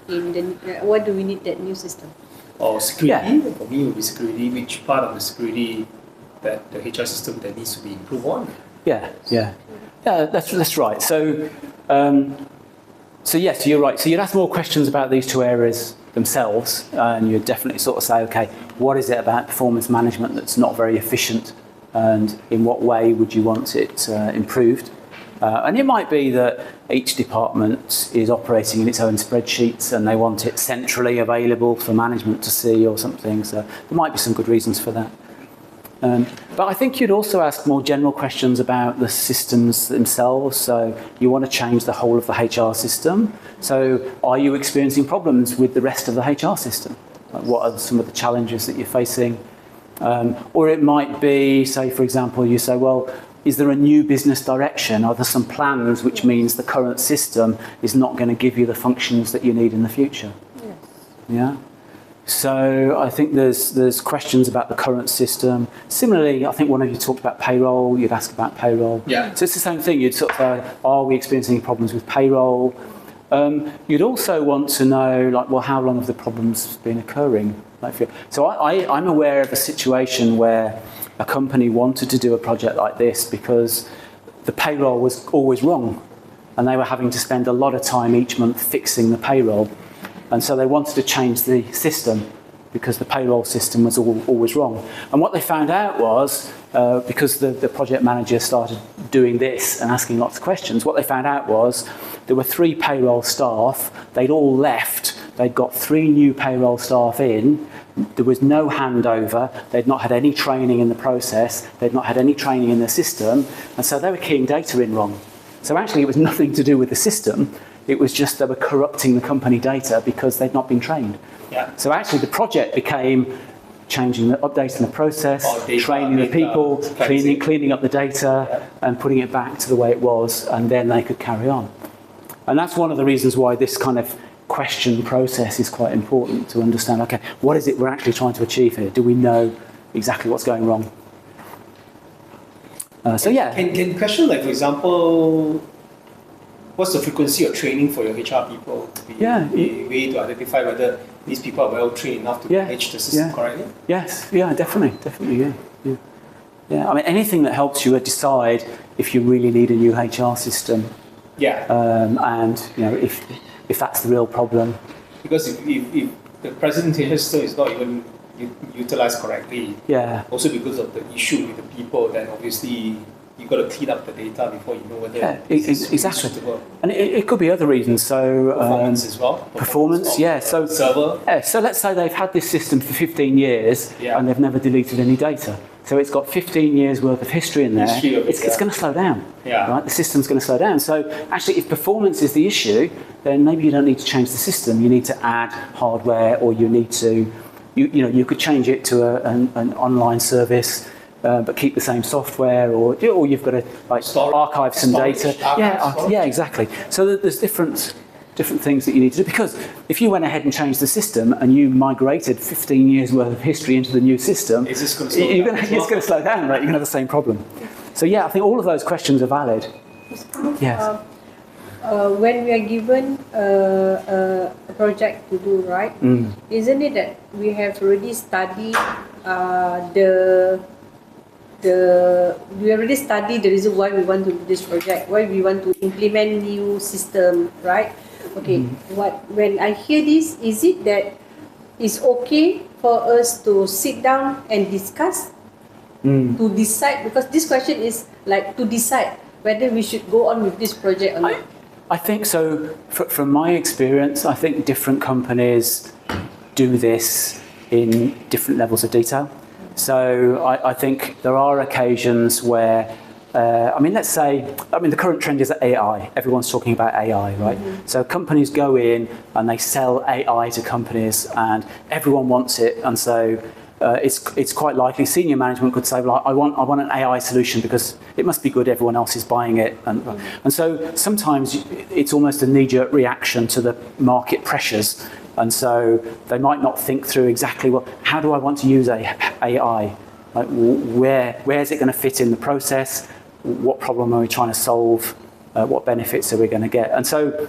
in the? Why do we need that new system? Or security. For me, it would be security. Which part of the security that the HR system that needs to be improved on? Yeah, that's right. So yes, you're right. So you'd ask more questions about these two areas themselves, and you'd definitely sort of say, okay, what is it about performance management that's not very efficient, and in what way would you want it improved? And it might be that each department is operating in its own spreadsheets and they want it centrally available for management to see or something. So there might be some good reasons for that. But I think you'd also ask more general questions about the systems themselves. So you want to change the whole of the HR system. So are you experiencing problems with the rest of the HR system? Like what are some of the challenges that you're facing? Or it might be, say, for example, you say, well, is there a new business direction? Are there some plans which means the current system is not going to give you the functions that you need in the future? Yes. Yeah. So I think there's questions about the current system. Similarly, I think one of you talked about payroll. You'd ask about payroll. Yeah. So it's the same thing. You'd sort of say, are we experiencing any problems with payroll? You'd also want to know, like, well, how long have the problems been occurring? So I'm aware of a situation where a company wanted to do a project like this because the payroll was always wrong, and they were having to spend a lot of time each month fixing the payroll. And so they wanted to change the system because the payroll system was always wrong. And what they found out was, because the project manager started doing this and asking lots of questions, what they found out was there were 3 payroll staff. They'd all left. They'd got 3 new payroll staff in. There was no handover. They'd not had any training in the process. They'd not had any training in the system. And so they were keying data in wrong. So actually it was nothing to do with the system. It was just they were corrupting the company data because they'd not been trained. Yeah. So actually the project became updating the process, training the people, cleaning up the data, and putting it back to the way it was, and then they could carry on. And that's one of the reasons why this kind of question process is quite important, to understand, okay, what is it we're actually trying to achieve here? Do we know exactly what's going wrong? So yeah. Can question, like, for example, what's the frequency of training for your HR people? A way to identify whether these people are well trained enough to manage the system correctly? Yes, definitely, yeah. I mean, anything that helps you decide if you really need a new HR system. Yeah. And if that's the real problem. Because if the presentation system is not even utilized correctly, also because of the issue with the people, then obviously you've got to clean up the data before you know whether it's exactly suitable. And it could be other reasons. So performance as well. Performance, yeah. So server. Yeah. So let's say they've had this system for 15 years and they've never deleted any data. So it's got 15 years worth of history in there. It's going to slow down. Yeah. Right? The system's going to slow down. So actually, if performance is the issue, then maybe you don't need to change the system. You need to add hardware, or you need to, you could change it to an online service. But keep the same software, or you've got to archive some data. Yeah, exactly. So there's different things that you need to do, because if you went ahead and changed the system and you migrated 15 years worth of history into the new system, it's going to slow down, right? You're going to have the same problem. So yeah, I think all of those questions are valid. Yes. When we are given a project to do, right? Isn't it that we have already studied we already studied the reason why we want to do this project, why we want to implement new system, right? Okay, when I hear this, is it that it's okay for us to sit down and discuss, to decide, because this question is like to decide whether we should go on with this project or not? I think so. From my experience, I think different companies do this in different levels of detail. So I think there are occasions where, the current trend is AI. Everyone's talking about AI, right? So companies go in and they sell AI to companies, and everyone wants it. And so it's quite likely senior management could say, well, I want an AI solution because it must be good. Everyone else is buying it, and so sometimes it's almost a knee-jerk reaction to the market pressures. And so they might not think through exactly, well, how do I want to use AI? Like, where is it going to fit in the process? What problem are we trying to solve? What benefits are we going to get? And so,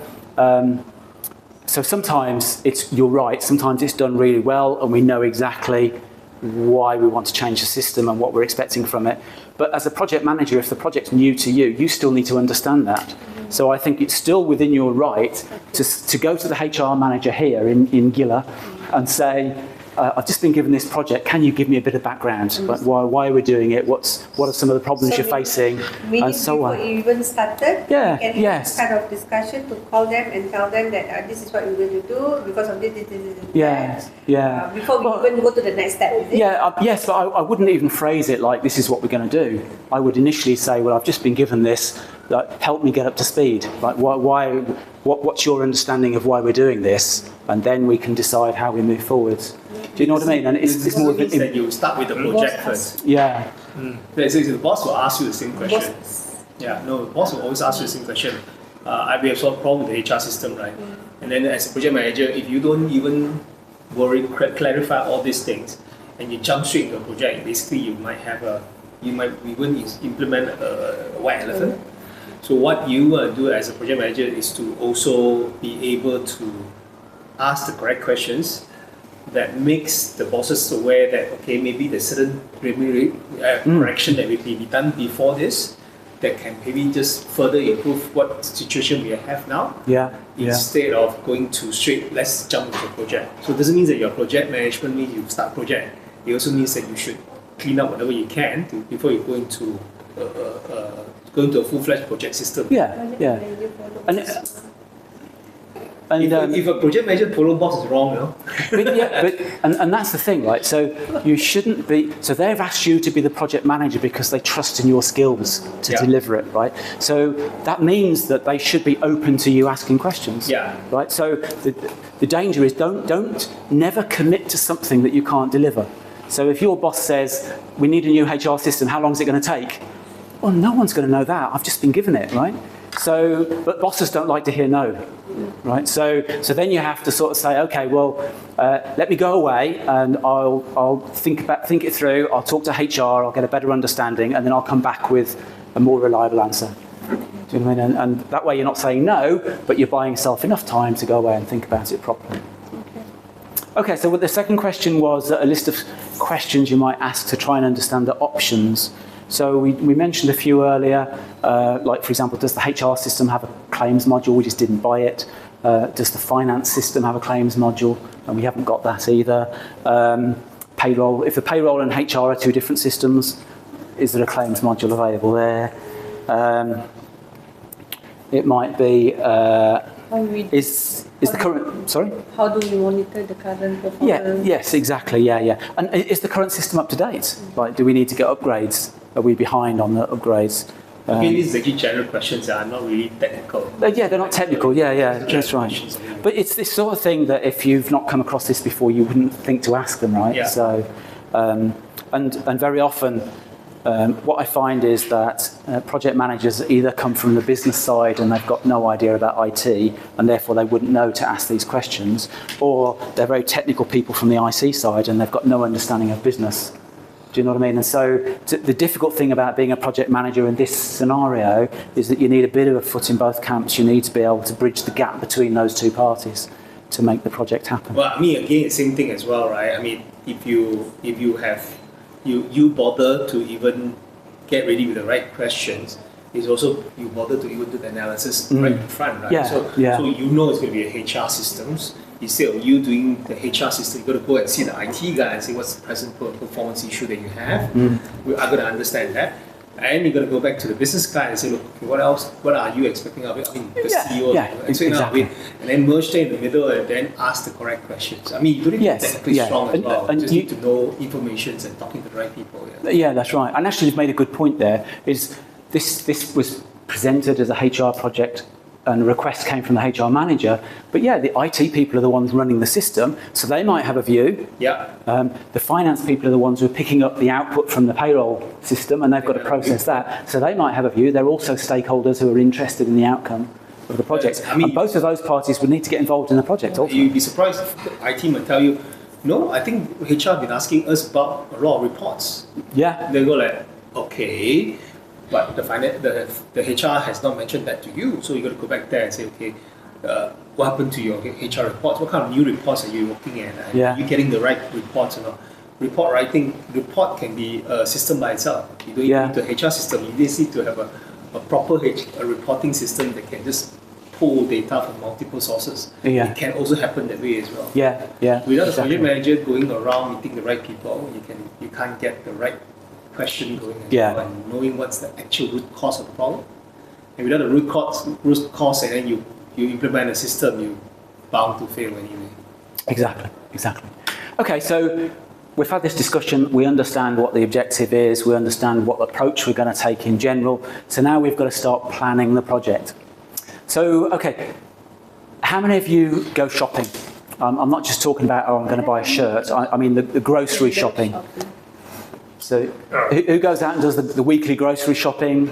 so sometimes you're right. Sometimes it's done really well, and we know exactly why we want to change the system and what we're expecting from it. But as a project manager, if the project's new to you, you still need to understand that. So I think it's still within your right to go to the HR manager here in Gila and say, I've just been given this project, can you give me a bit of background? Like why are we doing it? What are some of the problems you're facing? And so on. Before you even started, you can have this kind of discussion to call them and tell them that this is what we're going to do because of this. Before we even go to the next step, is it? Yes, but I wouldn't even phrase it like this is what we're going to do. I would initially say, well, I've just been given this, help me get up to speed. Like what's your understanding of why we're doing this? And then we can decide how we move forwards. Do you know what I mean? And it's more means that you start with the project first. Yeah. The boss will ask you the same question. The boss will always ask you the same question. We have solved a problem with the HR system, right? And then as a project manager, if you don't even clarify all these things, and you jump straight into a project, basically you might even implement a white elephant. So what you do as a project manager is to also be able to ask the correct questions that makes the bosses aware that, okay, maybe there's certain correction that will be done before this that can maybe just further improve what situation we have now. Instead of going to straight, let's jump into the project. So it doesn't mean that your project management means you start project. It also means that you should clean up whatever you can before you go into a full-fledged project system. And if a project manager follow box is wrong, you know? and that's the thing, right? So you shouldn't be. So they've asked you to be the project manager because they trust in your skills to deliver it, right? So that means that they should be open to you asking questions, right? So the danger is don't never commit to something that you can't deliver. So if your boss says we need a new HR system, how long is it going to take? Well, no one's going to know that. I've just been given it, right? So, but bosses don't like to hear no, right? So then you have to sort of say, okay, well, let me go away and I'll think it through. I'll talk to HR. I'll get a better understanding, and then I'll come back with a more reliable answer. Do you know what I mean? And that way you're not saying no, but you're buying yourself enough time to go away and think about it properly. Okay, so the second question was a list of questions you might ask to try and understand the options. So we mentioned a few earlier, like for example, does the HR system have a claims module? We just didn't buy it. Does the finance system have a claims module? And we haven't got that either. Payroll, if the payroll and HR are two different systems, is there a claims module available there? It might be, is the current, sorry? How do we monitor the current performance? Yes, exactly, And is the current system up to date? Like, do we need to get upgrades? Are we behind on the upgrades? These are actually general questions that are not really technical. They're not technical, that's right. But it's this sort of thing that if you've not come across this before, you wouldn't think to ask them, right? So, and very often, what I find is that project managers either come from the business side and they've got no idea about IT and therefore they wouldn't know to ask these questions, or they're very technical people from the IC side and they've got no understanding of business. Do you know what I mean? And so the difficult thing about being a project manager in this scenario is that you need a bit of a foot in both camps. You need to be able to bridge the gap between those two parties to make the project happen. Well, I mean, again, same thing as well, right? I mean, if you bother to even get ready with the right questions, it's also you bother to even do the analysis right in front, right? So you know it's going to be a HR systems. Instead of you doing the HR system, you've got to go and see the IT guy and say what's the present performance issue that you have. We are going to understand that. And you're going to go back to the business guy and say, look, okay, what else? What are you expecting of it? I mean, the CEO. Exactly. And then merge them in the middle and then ask the correct questions. I mean, you don't need to be technically strong as well. And you just need to know information and talking to the right people. Yeah, that's right. And actually, you've made a good point there. Is this was presented as a HR project and a request came from the HR manager, but the IT people are the ones running the system, so they might have a view. The finance people are the ones who are picking up the output from the payroll system, and they've got to process that, so they might have a view. They're also stakeholders who are interested in the outcome of the project. I mean, and both of those parties would need to get involved in the project. You'd be surprised if the IT might tell you, no, I think HR have been asking us about a lot of reports. They go like, okay. But the HR has not mentioned that to you, so you got to go back there and say, okay, what happened to your HR reports? What kind of new reports are you looking at? Are you getting the right reports or not? Report can be a system by itself. You don't need the HR system. You just need to have a proper reporting system that can just pull data from multiple sources. It can also happen that way as well. Without a project manager going around meeting the right people, you can't get the right question going and knowing what's the actual root cause of the problem. And without the root cause and then you implement a system, you're bound to fail anyway. Exactly. Okay, so we've had this discussion, we understand what the objective is, we understand what approach we're going to take in general, so now we've got to start planning the project. So, okay, how many of you go shopping? I'm not just talking about, I'm going to buy a shirt, I mean the grocery shopping. So who goes out and does the weekly grocery shopping?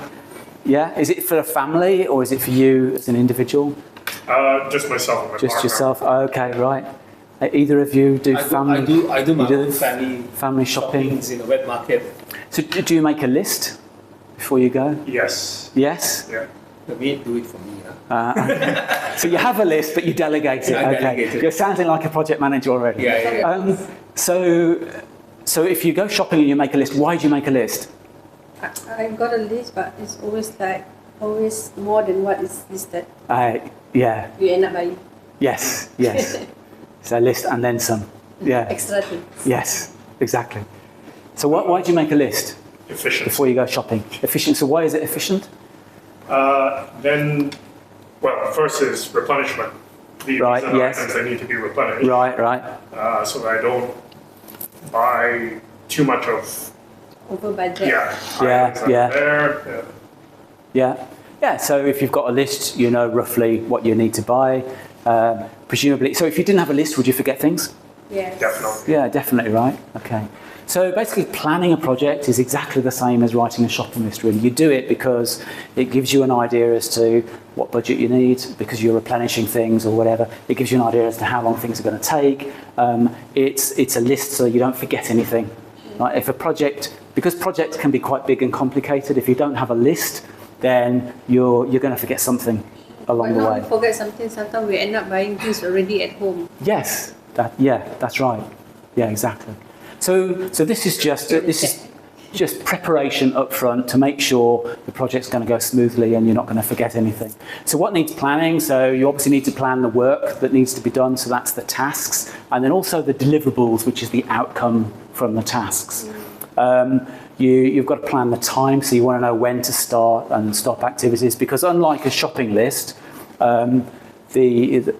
Is it for a family or is it for you as an individual? Just myself and my partner. Just yourself? Okay, right. Either of you do family? I do my you do own family shopping. shoppings in the wet market. So do you make a list before you go? Yes. Yes? Yeah. The maid do it for me. Huh? So you have a list, but you delegate it. I Okay. delegate it. You're sounding like a project manager already. Yeah. So if you go shopping and you make a list, why do you make a list? I got a list, but it's always more than what is listed. Yeah. You end up buying Yes. So list and then some. Yeah. extra things. Yes. Exactly. So why do you make a list Efficient. before you go shopping? Efficient. So why is it efficient? Then, well, first is replenishment. These Right, are the yes. items that need to be replenished. Right. So that I don't buy too much of, Over budget. items that yeah. are there. Yeah. So if you've got a list, you know roughly what you need to buy. Presumably. So if you didn't have a list, would you forget things? Yes. Definitely. Yeah, definitely, right. Okay. So basically planning a project is exactly the same as writing a shopping list, really. You do it because it gives you an idea as to what budget you need, because you're replenishing things or whatever. It gives you an idea as to how long things are going to take. It's a list so you don't forget anything. Right? Because projects can be quite big and complicated, if you don't have a list, then you're going to forget something along the way. We forget something, sometimes we end up buying things already at home. Yes, that's right. Yeah, exactly. So this is just preparation up front to make sure the project's going to go smoothly and you're not going to forget anything. So what needs planning? So you obviously need to plan the work that needs to be done, so that's the tasks, and then also the deliverables, which is the outcome from the tasks. You've got to plan the time, so you want to know when to start and stop activities, because unlike a shopping list, the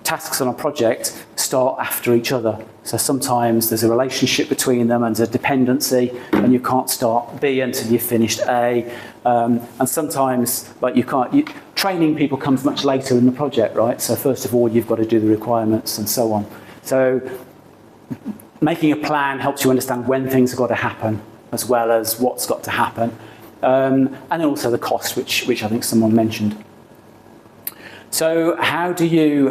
tasks on a project start after each other. So sometimes there's a relationship between them and there's a dependency, and you can't start B until you've finished A. And sometimes, like training people comes much later in the project, right? So first of all, you've got to do the requirements and so on. So making a plan helps you understand when things have got to happen, as well as what's got to happen. And then also the cost, which I think someone mentioned. So how do you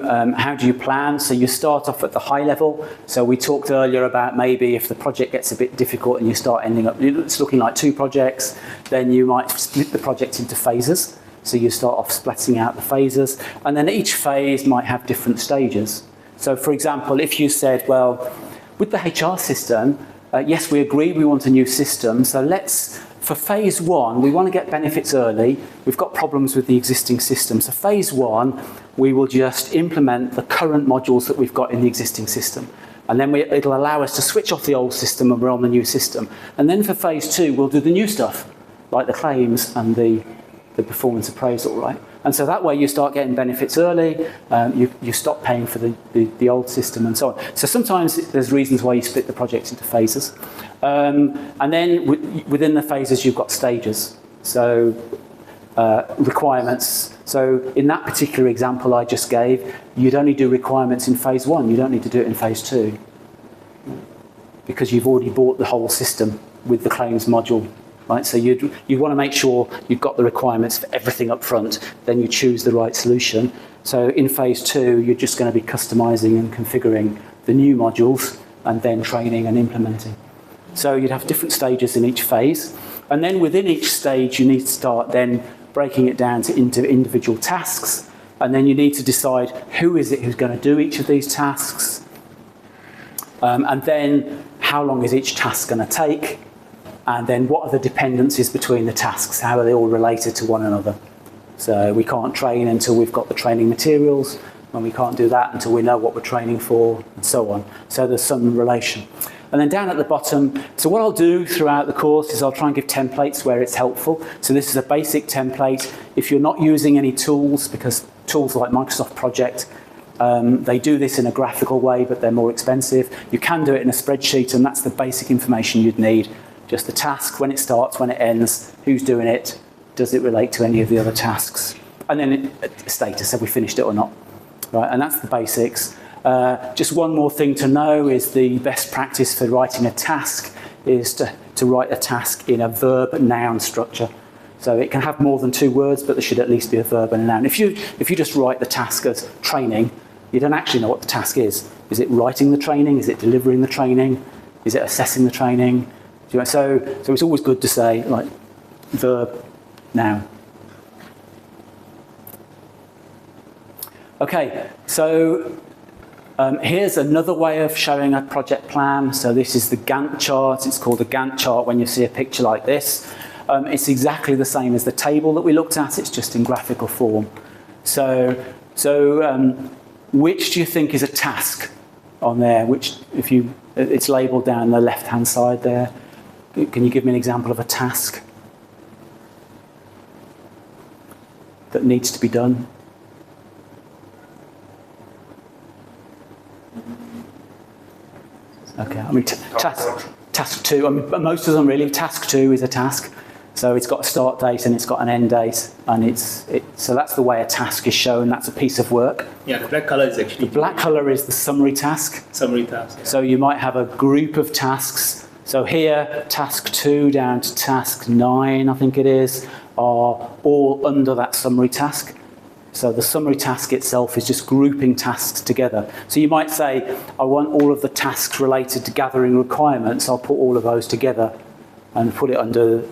plan? So you start off at the high level. So we talked earlier about maybe if the project gets a bit difficult and you start ending up, it's looking like 2 projects, then you might split the project into phases. So you start off splitting out the phases, and then each phase might have different stages. So for example, if you said, well, with the HR system, yes, we agree we want a new system, so for phase 1, we want to get benefits early. We've got problems with the existing system. So phase 1, we will just implement the current modules that we've got in the existing system. And then it'll allow us to switch off the old system and we're on the new system. And then for phase 2, we'll do the new stuff, like the claims and the performance appraisal, right? And so that way you start getting benefits early, you stop paying for the old system and so on. So sometimes there's reasons why you split the project into phases. And then within the phases you've got stages. So requirements. So in that particular example I just gave, you'd only do requirements in phase 1, you don't need to do it in phase 2. Because you've already bought the whole system with the claims module. Right, so you want to make sure you've got the requirements for everything up front, then you choose the right solution. So in phase 2, you're just going to be customizing and configuring the new modules and then training and implementing. So you'd have different stages in each phase. And then within each stage, you need to start then breaking it down into individual tasks. And then you need to decide who is it who's going to do each of these tasks. And then how long is each task going to take? And then what are the dependencies between the tasks? How are they all related to one another? So we can't train until we've got the training materials, and we can't do that until we know what we're training for, and so on. So there's some relation. And then down at the bottom, so what I'll do throughout the course is I'll try and give templates where it's helpful. So this is a basic template. If you're not using any tools, because tools like Microsoft Project, they do this in a graphical way, but they're more expensive. You can do it in a spreadsheet, and that's the basic information you'd need. Just the task, when it starts, when it ends, who's doing it, does it relate to any of the other tasks? And then status, have we finished it or not? Right, and that's the basics. Just one more thing to know is the best practice for writing a task is to write a task in a verb-noun structure. So it can have more than 2 words, but there should at least be a verb and a noun. If you just write the task as training, you don't actually know what the task is. Is it writing the training? Is it delivering the training? Is it assessing the training? So it's always good to say, like, verb, noun. Okay, so here's another way of showing a project plan. So this is the Gantt chart. It's called a Gantt chart when you see a picture like this. It's exactly the same as the table that we looked at. It's just in graphical form. So which do you think is a task on there? Which, it's labelled down the left-hand side there. Can you give me an example of a task that needs to be done? Okay, I mean, task 2, I mean, most of them really, task 2 is a task. So it's got a start date and it's got an end date, and so that's the way a task is shown. That's a piece of work. Yeah, the black color is actually... The black color is the summary task. Summary task, yeah. So you might have a group of tasks. So here, task 2 down to task 9, I think it is, are all under that summary task. So the summary task itself is just grouping tasks together. So you might say, I want all of the tasks related to gathering requirements. I'll put all of those together and put it under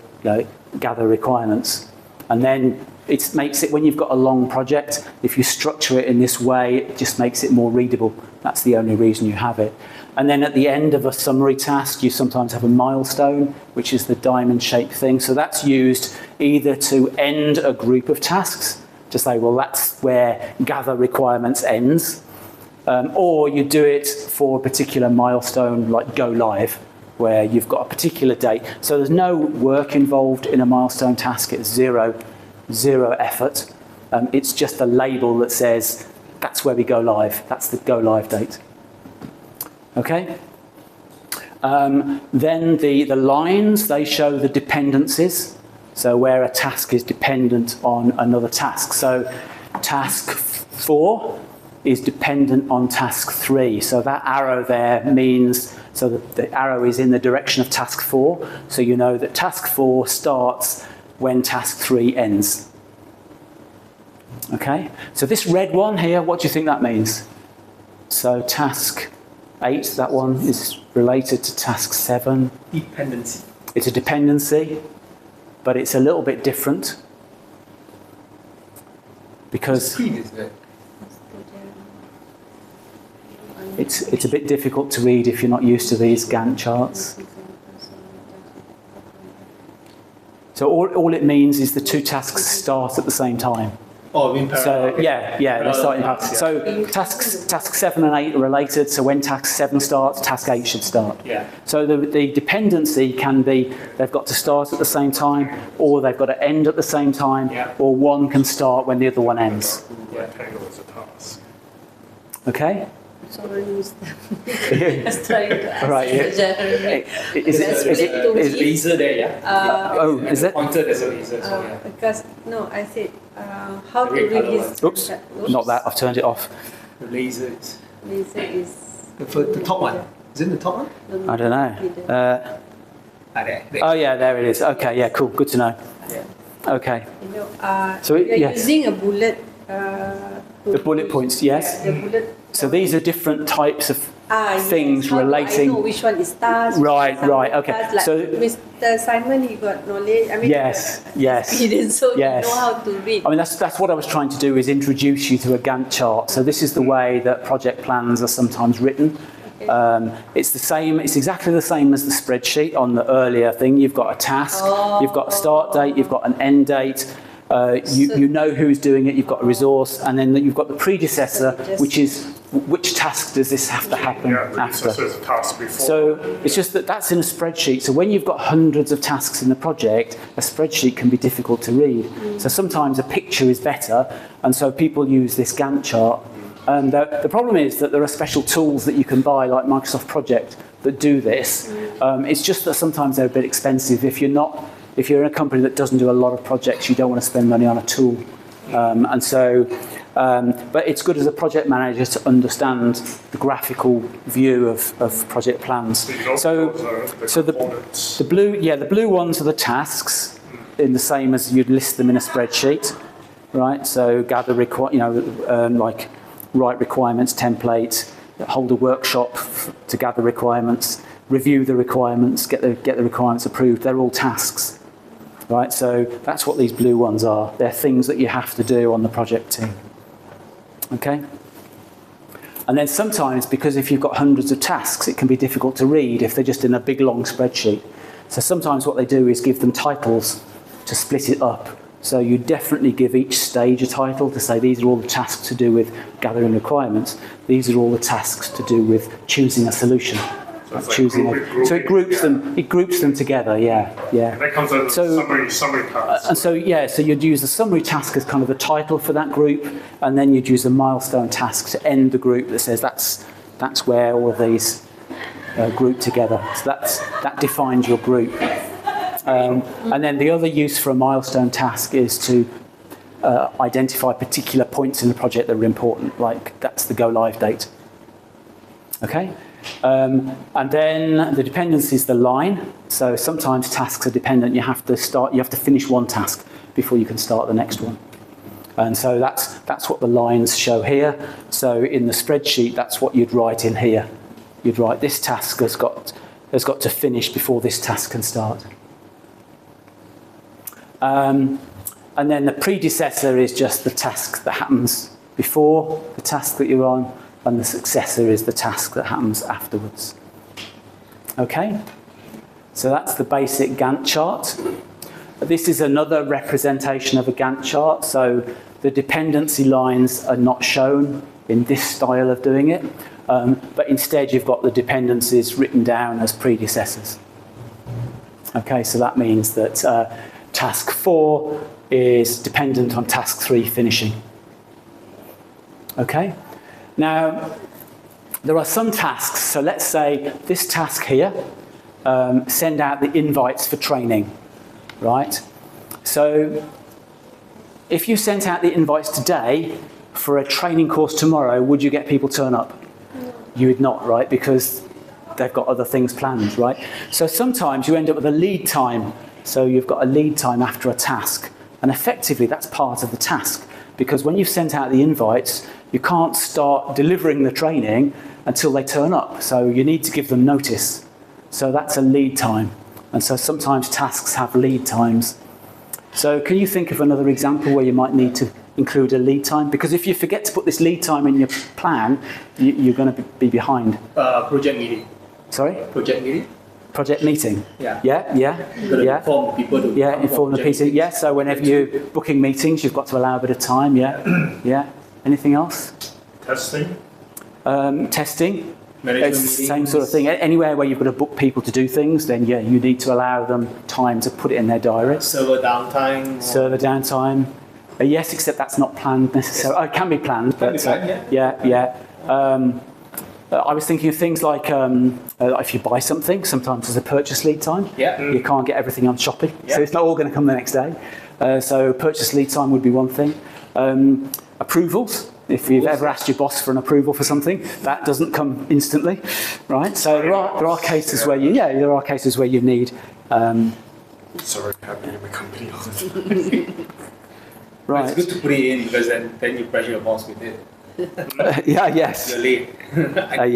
gather requirements. And then it makes it, when you've got a long project, if you structure it in this way, it just makes it more readable. That's the only reason you have it. And then at the end of a summary task, you sometimes have a milestone, which is the diamond-shaped thing. So that's used either to end a group of tasks, to say, well, that's where gather requirements ends, or you do it for a particular milestone, like go live, where you've got a particular date. So there's no work involved in a milestone task. It's zero effort. It's just a label that says, that's where we go live. That's the go live date. Okay? Then the lines, they show the dependencies. So where a task is dependent on another task. So task 4 is dependent on task 3. So that arrow there means, so the arrow is in the direction of task 4. So you know that task 4 starts when task 3 ends. Okay? So this red one here, what do you think that means? So task 8, that one is related to task 7. Dependency. It's a dependency, but it's a little bit different because it's a bit difficult to read if you're not used to these Gantt charts. So all it means is the two tasks start at the same time. Oh, in parallel. So yeah, they're starting parallel. So task 7 and 8 are related. So when task 7 starts, task 8 should start. Yeah. So the dependency can be they've got to start at the same time, or they've got to end at the same time, or one can start when the other one ends. Rectangle is a task. Okay. Sorry, Mr. Just trying to ask. Right. Is laser there? Yeah. Oh, is it? Pointer, there's a laser. So yeah. Because no, I said how to read this. Oops, not that. I've turned it off. The laser is Laser is the top one. Is it the top one? I don't know. There. Oh yeah, there it is. Okay, yeah, cool. Good to know. Yeah. Okay. So you're yes. using a bullet. The bullet points, yes. Yeah, the bullet. So these are different types of things yes. relating. I know which one is task. Right, okay. Task, like So Mr. Simon, he got knowledge. I mean, yes. experience, so yes. you know how to read. I mean, that's what I was trying to do, is introduce you to a Gantt chart. So this is the way that project plans are sometimes written. Okay. It's the same. It's exactly the same as the spreadsheet on the earlier thing. You've got a task. You've got a start date. You've got an end date. You know who's doing it, you've got a resource, and then you've got the predecessor, which is which task does this have to happen after. Predecessor is a task before. So it's just that's in a spreadsheet. So when you've got hundreds of tasks in the project, a spreadsheet can be difficult to read. So sometimes a picture is better, and so people use this Gantt chart. And the problem is that there are special tools that you can buy, like Microsoft Project, that do this. It's just that sometimes they're a bit expensive. If you're in a company that doesn't do a lot of projects, you don't want to spend money on a tool. But it's good as a project manager to understand the graphical view of project plans. So the blue ones are the tasks, in the same as you'd list them in a spreadsheet, right? So gather like write requirements template, hold a workshop to gather requirements, review the requirements, get the requirements approved. They're all tasks, right? So that's what these blue ones are. They're things that you have to do on the project team. Okay? And then sometimes, because if you've got hundreds of tasks, it can be difficult to read if they're just in a big long spreadsheet. So sometimes what they do is give them titles to split it up. So you definitely give each stage a title to say these are all the tasks to do with gathering requirements. These are all the tasks to do with choosing a solution. So, it's So it groups them. It groups them together. Yeah. And that comes as a summary task. And so so you'd use the summary task as kind of the title for that group, and then you'd use a milestone task to end the group that says that's where all of these group together. So that defines your group. And then the other use for a milestone task is to identify particular points in the project that are important, like that's the go live date. Okay? And then the dependency is the line. So sometimes tasks are dependent. You have to finish one task before you can start the next one. And so that's what the lines show here. So in the spreadsheet, that's what you'd write in here. You'd write this task has got to finish before this task can start. And then the predecessor is just the task that happens before the task that you're on, and the successor is the task that happens afterwards. Okay? So that's the basic Gantt chart. This is another representation of a Gantt chart. So the dependency lines are not shown in this style of doing it, but instead you've got the dependencies written down as predecessors. Okay, so that means that task 4 is dependent on task 3 finishing. Okay? Now, there are some tasks. So let's say this task here, send out the invites for training, right? So if you sent out the invites today for a training course tomorrow, would you get people turn up? No. You would not, right? Because they've got other things planned, right? So sometimes you end up with a lead time. So you've got a lead time after a task. And effectively, that's part of the task. Because when you've sent out the invites, you can't start delivering the training until they turn up. So you need to give them notice. So that's a lead time. And so sometimes tasks have lead times. So can you think of another example where you might need to include a lead time? Because if you forget to put this lead time in your plan, you're going to be behind. Project meeting. Sorry? Project meeting. Project meeting. Yeah. Inform people to inform the people. Yeah, so whenever you're booking meetings, you've got to allow a bit of time. Yeah. Anything else? Testing. Testing. Management It's the same sort of thing. Anywhere where you've got to book people to do things, then yeah, you need to allow them time to put it in their diary. Server downtime. Server downtime. Yes, except that's not planned necessarily. Oh, it can be planned, but yeah. I was thinking of things like if you buy something, sometimes there's a purchase lead time. Yeah. You can't get everything on shopping, so it's not all going to come the next day. So purchase lead time would be one thing. Approvals. If you've ever asked your boss for an approval for something, that doesn't come instantly, right? So there are cases where you need. Sorry, happening in my company all the time. Right. It's good to put it in because then you pressure your boss with it. Yes. You're late. Exactly.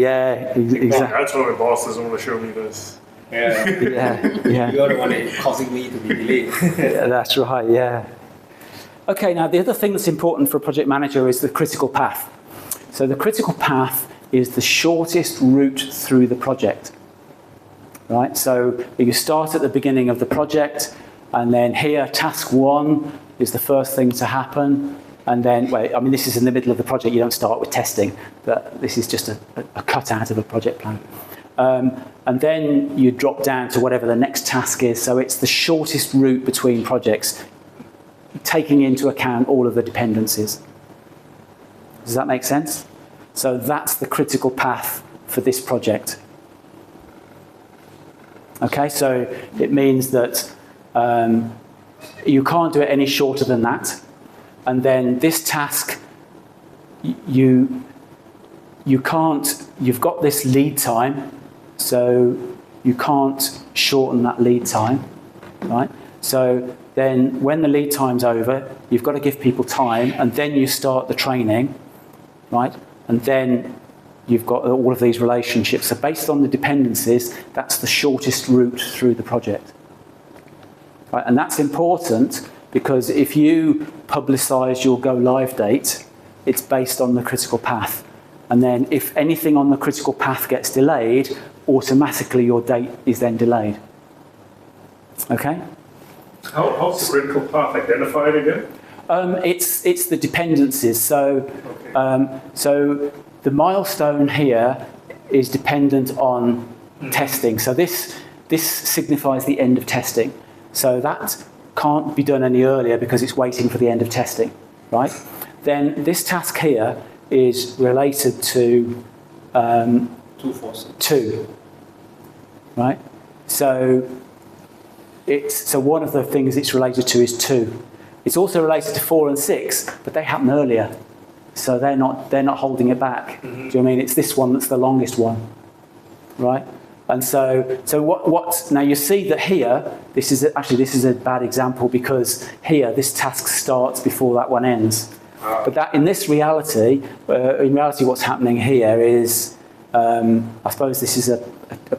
That's why my boss doesn't want to show me this. Yeah. You're the one that's causing me to be delayed. Yeah, that's right, yeah. Okay, now the other thing that's important for a project manager is the critical path. So the critical path is the shortest route through the project, right? So you start at the beginning of the project, and then here, task 1 is the first thing to happen. And then, this is in the middle of the project, you don't start with testing, but this is just a cutout of a project plan. And then you drop down to whatever the next task is. So it's the shortest route between projects, taking into account all of the dependencies. Does that make sense? So that's the critical path for this project. Okay, so it means that you can't do it any shorter than that. And then this task, you've got this lead time, so you can't shorten that lead time, right? So then when the lead time's over, you've got to give people time, and then you start the training, right? And then you've got all of these relationships. So based on the dependencies, that's the shortest route through the project. Right? And that's important because if you publicise your go live date, it's based on the critical path. And then if anything on the critical path gets delayed, automatically your date is then delayed. Okay? How's the critical path identified again? It's the dependencies. So, so the milestone here is dependent on testing. So this signifies the end of testing. So that can't be done any earlier because it's waiting for the end of testing, right? Then this task here is related to 2, right? So one of the things it's related to is 2. It's also related to 4 and 6, but they happen earlier, so they're not holding it back. Do you know what I mean? It's this one that's the longest one, right? And so what now you see that here, this is a bad example because here this task starts before that one ends. But that in reality, what's happening here is, I suppose this is a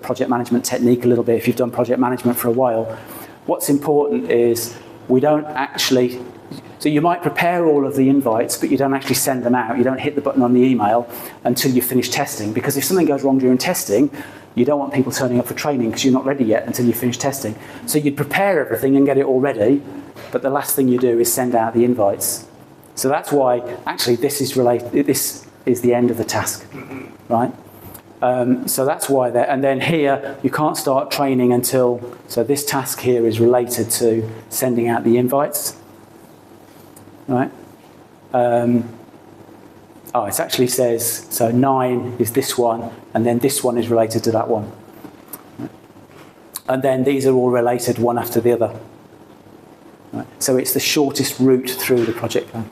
project management technique a little bit. If you've done project management for a while, what's important is we don't actually. So you might prepare all of the invites, but you don't actually send them out. You don't hit the button on the email until you finish testing. Because if something goes wrong during testing, you don't want people turning up for training because you're not ready yet until you finish testing. So you'd prepare everything and get it all ready, but the last thing you do is send out the invites. So that's why actually this is the end of the task, right? So that's why and then here you can't start training until, so this task here is related to sending out the invites, right? It actually says, so 9 is this one, and then this one is related to that one. And then these are all related one after the other. Right? So it's the shortest route through the project plan.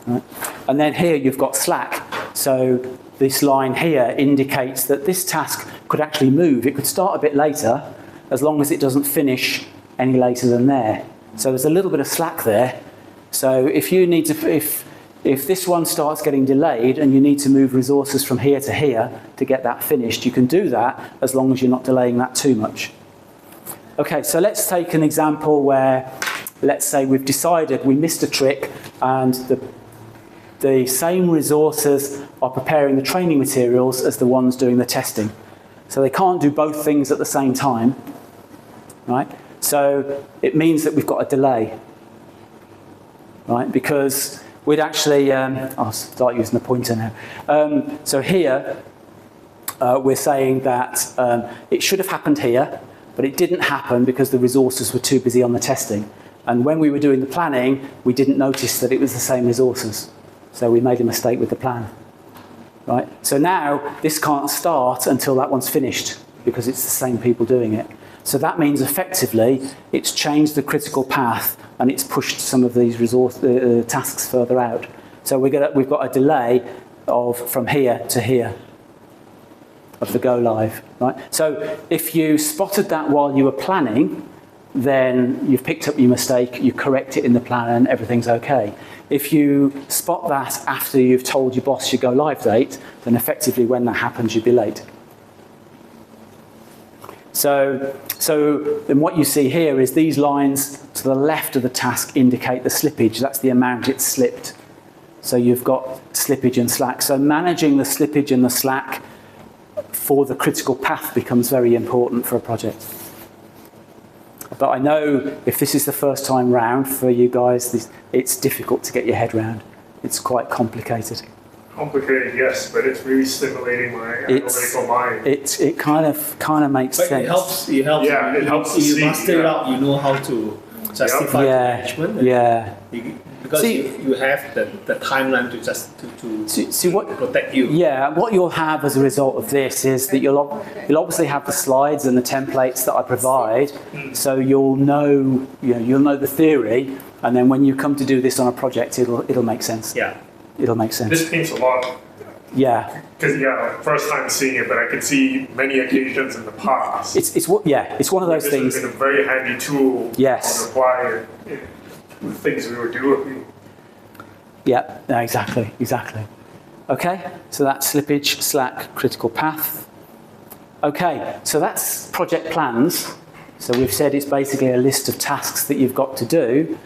Right? And then here you've got slack. So this line here indicates that this task could actually move. It could start a bit later as long as it doesn't finish any later than there. So there's a little bit of slack there. So if you need to, if this one starts getting delayed and you need to move resources from here to get that finished, you can do that as long as you're not delaying that too much. Okay, so let's take an example where, let's say we've decided we missed a trick and the same resources are preparing the training materials as the ones doing the testing. So they can't do both things at the same time, right? So it means that we've got a delay, right? Because we'd actually, I'll start using the pointer now. So here, we're saying that it should have happened here, but it didn't happen because the resources were too busy on the testing. And when we were doing the planning, we didn't notice that it was the same resources. So we made a mistake with the plan, right? So now this can't start until that one's finished because it's the same people doing it. So that means effectively it's changed the critical path and it's pushed some of these tasks further out. So we've got a delay from here to here of the go live, right? So if you spotted that while you were planning, then you've picked up your mistake, you correct it in the plan and everything's okay. If you spot that after you've told your boss your go live date, then effectively when that happens, you'd be late. So then what you see here is these lines to the left of the task indicate the slippage. That's the amount it's slipped. So you've got slippage and slack. So managing the slippage and the slack for the critical path becomes very important for a project. But I know if this is the first time round for you guys, it's difficult to get your head round. It's quite complicated. Complicated, yes, but it's really stimulating my analytical mind. It kind of makes sense. It helps. Yeah, it helps to see. You master it out. You know how to justify the management. Yeah. Because you have the timeline to protect you. Yeah, what you'll have as a result of this is that you'll obviously have the slides and the templates that I provide, so you'll know the theory, and then when you come to do this on a project, it'll make sense. Yeah, it'll make sense. This means a lot. Yeah. Because first time seeing it, but I could see many occasions in the past. It's one of those things. This has been a very handy tool. Yes. To apply the things we were doing. Yeah, exactly. Okay, so that's slippage, slack, critical path. Okay, so that's project plans. So we've said it's basically a list of tasks that you've got to do.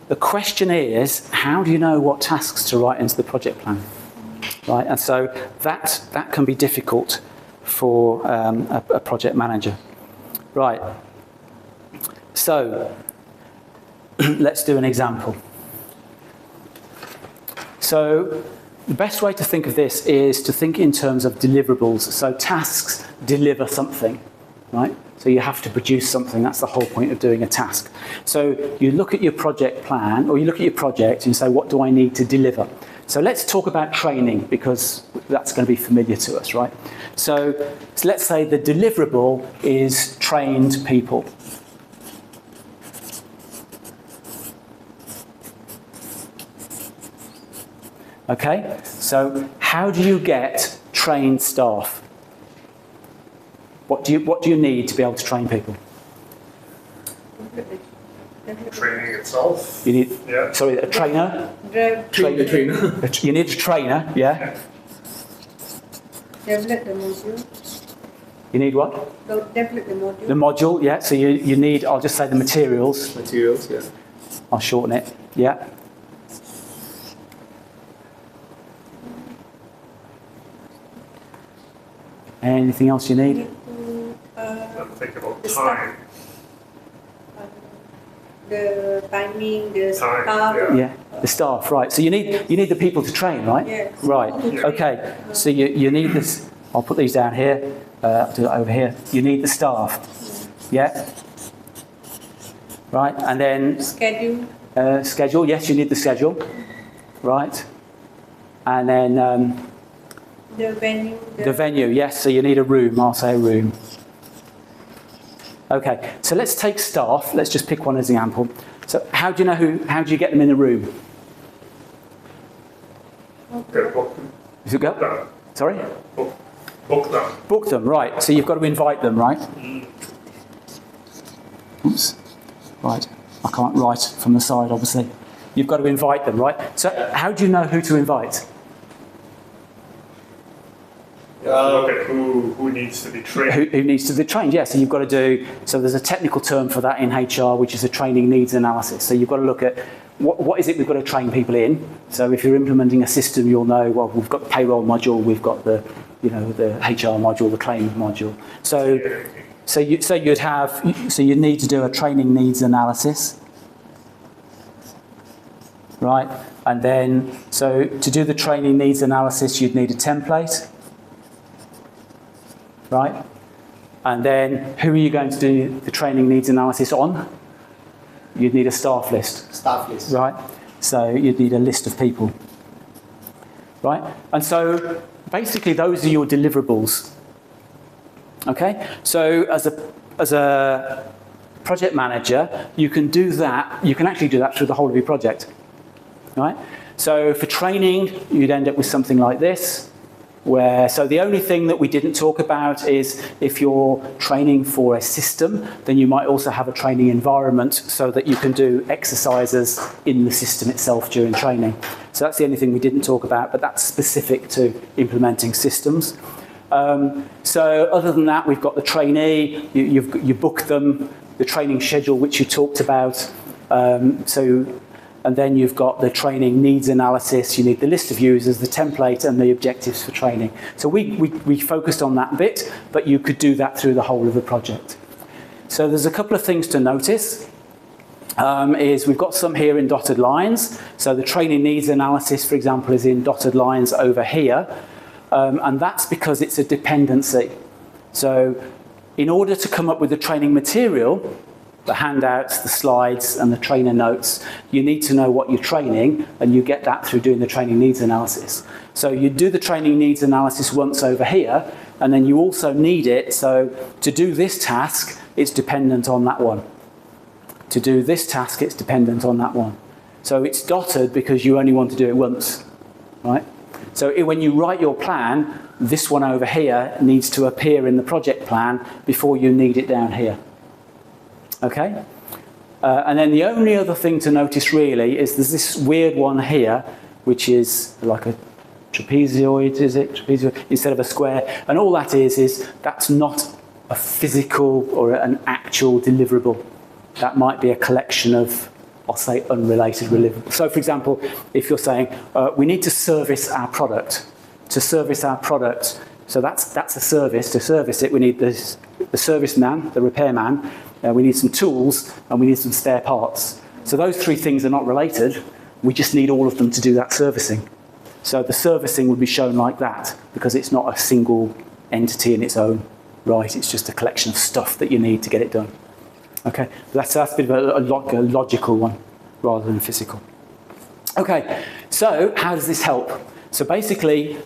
The question is, how do you know what tasks to write into the project plan? Right, and so that can be difficult for a project manager. Right, so let's do an example. So the best way to think of this is to think in terms of deliverables. So tasks deliver something, right? So you have to produce something. That's the whole point of doing a task. So you look at your project plan, or you look at your project and you say, what do I need to deliver? So let's talk about training, because that's going to be familiar to us, right? So let's say the deliverable is trained people. Okay, so how do you get trained staff? What do you need to be able to train people? Training itself. You need, Yeah. sorry, a trainer? Train the trainer. You need a trainer, yeah? Develop the module. You need what? Develop the module. The module, yeah. So you need, I'll just say the materials. Materials, yeah. I'll shorten it, yeah. Anything else you need? Think about the time. The timing, the Time, staff. yeah. Yeah, the staff, right. So you need the people to train, right? Yes. Right, okay. So you need this, I'll put these down here, I'll do it over here. You need the staff, yeah? Right, and then Schedule. schedule, yes, you need the schedule, right? And then The venue. the venue, yes, so you need a room, I'll say a room. Okay, so let's take staff, let's just pick one as an example. So how do you get them in a room? Okay, book Is it go? them. Sorry? Book them. Book them, right. So you've got to invite them, right? Oops. Right. I can't write from the side, obviously. You've got to invite them, right? So how do you know who to invite? Look at who needs to be trained. Who needs to be trained? Yeah, so you've got to do, so there's a technical term for that in HR, which is a training needs analysis. So you've got to look at what is it we've got to train people in. So if you're implementing a system, you'll know, well, we've got the payroll module, we've got the, the HR module, the claims module. So you need to do a training needs analysis, right? And then, so to do the training needs analysis, you'd need a template, right? And then who are you going to do the training needs analysis on? You'd need a staff list. Staff list. Right? So you'd need a list of people. Right? And so basically those are your deliverables. Okay? So as a project manager, you can do that, you can actually do that through the whole of your project. Right? So for training, you'd end up with something like this. So the only thing that we didn't talk about is if you're training for a system, then you might also have a training environment so that you can do exercises in the system itself during training. So that's the only thing we didn't talk about, but that's specific to implementing systems. So other than that, we've got the trainee, you book them, the training schedule, which you talked about. And then you've got the training needs analysis, you need the list of users, the template, and the objectives for training. So we focused on that bit, but you could do that through the whole of the project. So there's a couple of things to notice. Is we've got some here in dotted lines. So the training needs analysis, for example, is in dotted lines over here. And that's because it's a dependency. So in order to come up with the training material, the handouts, the slides, and the trainer notes, you need to know what you're training, and you get that through doing the training needs analysis. So you do the training needs analysis once over here, and then you also need it, so to do this task, it's dependent on that one. To do this task, it's dependent on that one. So it's dotted because you only want to do it once, right? So when you write your plan, this one over here needs to appear in the project plan before you need it down here. Okay? And then the only other thing to notice really is there's this weird one here, which is like trapezoid, is it? Trapezoid, instead of a square. And all that is that's not a physical or an actual deliverable. That might be a collection of, I'll say, unrelated deliverables. So, for example, if you're saying, we need to service our product. To service our product, so that's a service. To service it, we need the service man, the repair man, we need some tools, and we need some spare parts. So those three things are not related. We just need all of them to do that servicing. So the servicing would be shown like that, because it's not a single entity in its own right. It's just a collection of stuff that you need to get it done. Okay, that's a bit of a logical one, rather than physical. Okay, so how does this help? So basically,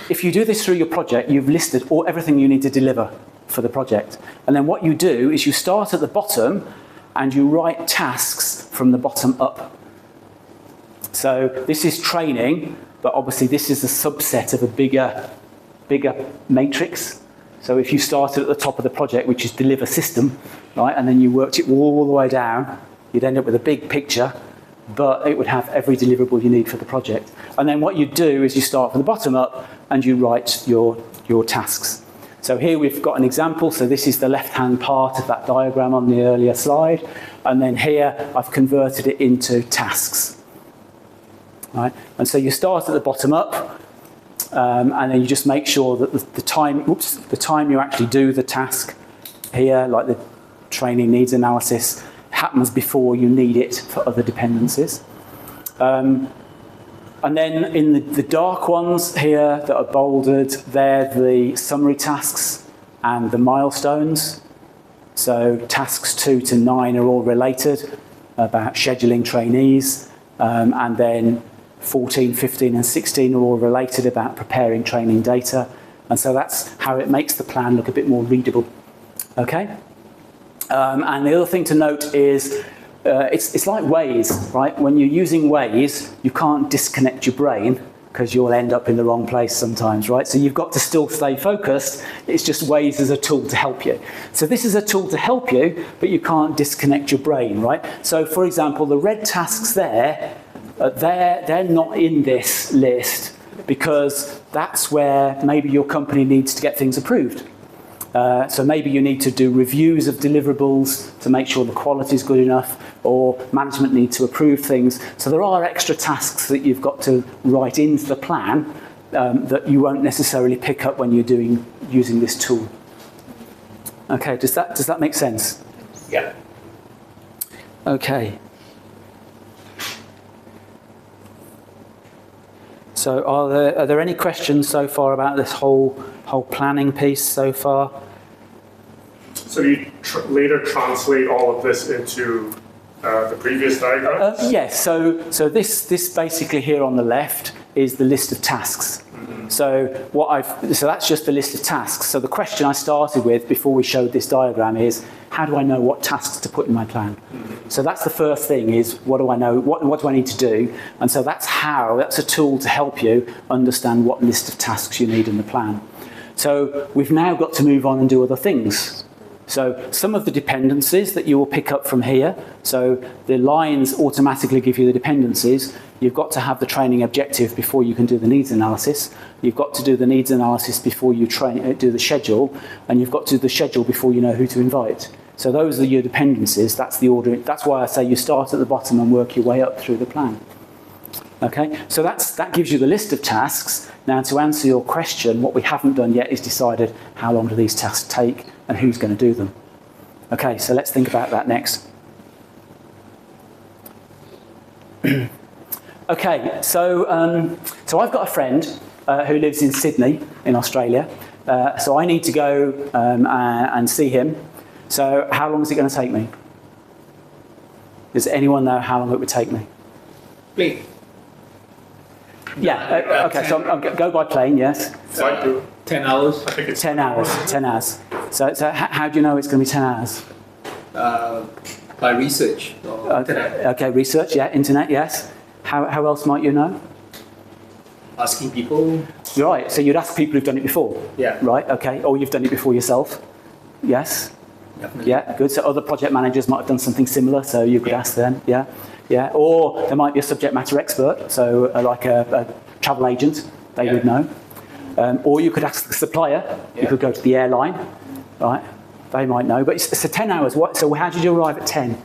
if you do this through your project, you've listed everything you need to deliver for the project. And then what you do is you start at the bottom and you write tasks from the bottom up. So this is training, but obviously this is a subset of a bigger matrix. So if you started at the top of the project, which is deliver system, right, and then you worked it all the way down, you'd end up with a big picture, but it would have every deliverable you need for the project. And then what you do is you start from the bottom up and you write your tasks. So here we've got an example. So this is the left-hand part of that diagram on the earlier slide. And then here I've converted it into tasks. Right? And so you start at the bottom up, and then you just make sure that the time you actually do the task here, like the training needs analysis, happens before you need it for other dependencies. And then in the dark ones here that are bolded, they're the summary tasks and the milestones. So tasks 2 to 9 are all related about scheduling trainees, and then 14, 15 and 16 are all related about preparing training data. And so that's how it makes the plan look a bit more readable. Okay? And the other thing to note is it's like Waze, right? When you're using Waze, you can't disconnect your brain because you'll end up in the wrong place sometimes, right? So you've got to still stay focused. It's just Waze is a tool to help you. So this is a tool to help you, but you can't disconnect your brain, right? So for example, the red tasks there, they're not in this list because that's where maybe your company needs to get things approved. So maybe you need to do reviews of deliverables to make sure the quality is good enough, or management need to approve things. So there are extra tasks that you've got to write into the plan that you won't necessarily pick up when you're using this tool. Okay, does that make sense? Yeah. Okay. So are there any questions so far about this whole planning piece so far? So you later translate all of this into the previous diagram? Yes, so this basically here on the left is the list of tasks. Mm-hmm. So that's just the list of tasks. So the question I started with before we showed this diagram is, how do I know what tasks to put in my plan? Mm-hmm. So that's the first thing is, what do I know, what do I need to do? And so that's a tool to help you understand what list of tasks you need in the plan. So we've now got to move on and do other things. So some of the dependencies that you will pick up from here, so the lines automatically give you the dependencies. You've got to have the training objective before you can do the needs analysis. You've got to do the needs analysis before you do the schedule, and you've got to do the schedule before you know who to invite. So those are your dependencies. That's the order. That's why I say you start at the bottom and work your way up through the plan. Okay, so that gives you the list of tasks. Now, to answer your question, what we haven't done yet is decided how long do these tasks take and who's going to do them. Okay, so let's think about that next. Okay, so I've got a friend who lives in Sydney in Australia. So I need to go and see him. So how long is it going to take me? Does anyone know how long it would take me? Plane. Yeah, okay, so I'll go by plane, yes. 10 hours. I think it's 10 hours, 10 hours. So how do you know it's going to be 10 hours? By research. Okay, research, yeah, internet, yes. How else might you know? Asking people. Right, so you'd ask people who've done it before? Yeah. Right, okay, or you've done it before yourself? Yes? Definitely. Yeah, good. So other project managers might have done something similar, so you could ask them, yeah. Yeah, or there might be a subject matter expert, so like a travel agent, they would know. Or you could ask the supplier, you could go to the airline, right? They might know, but it's 10 hours. So how did you arrive at 10?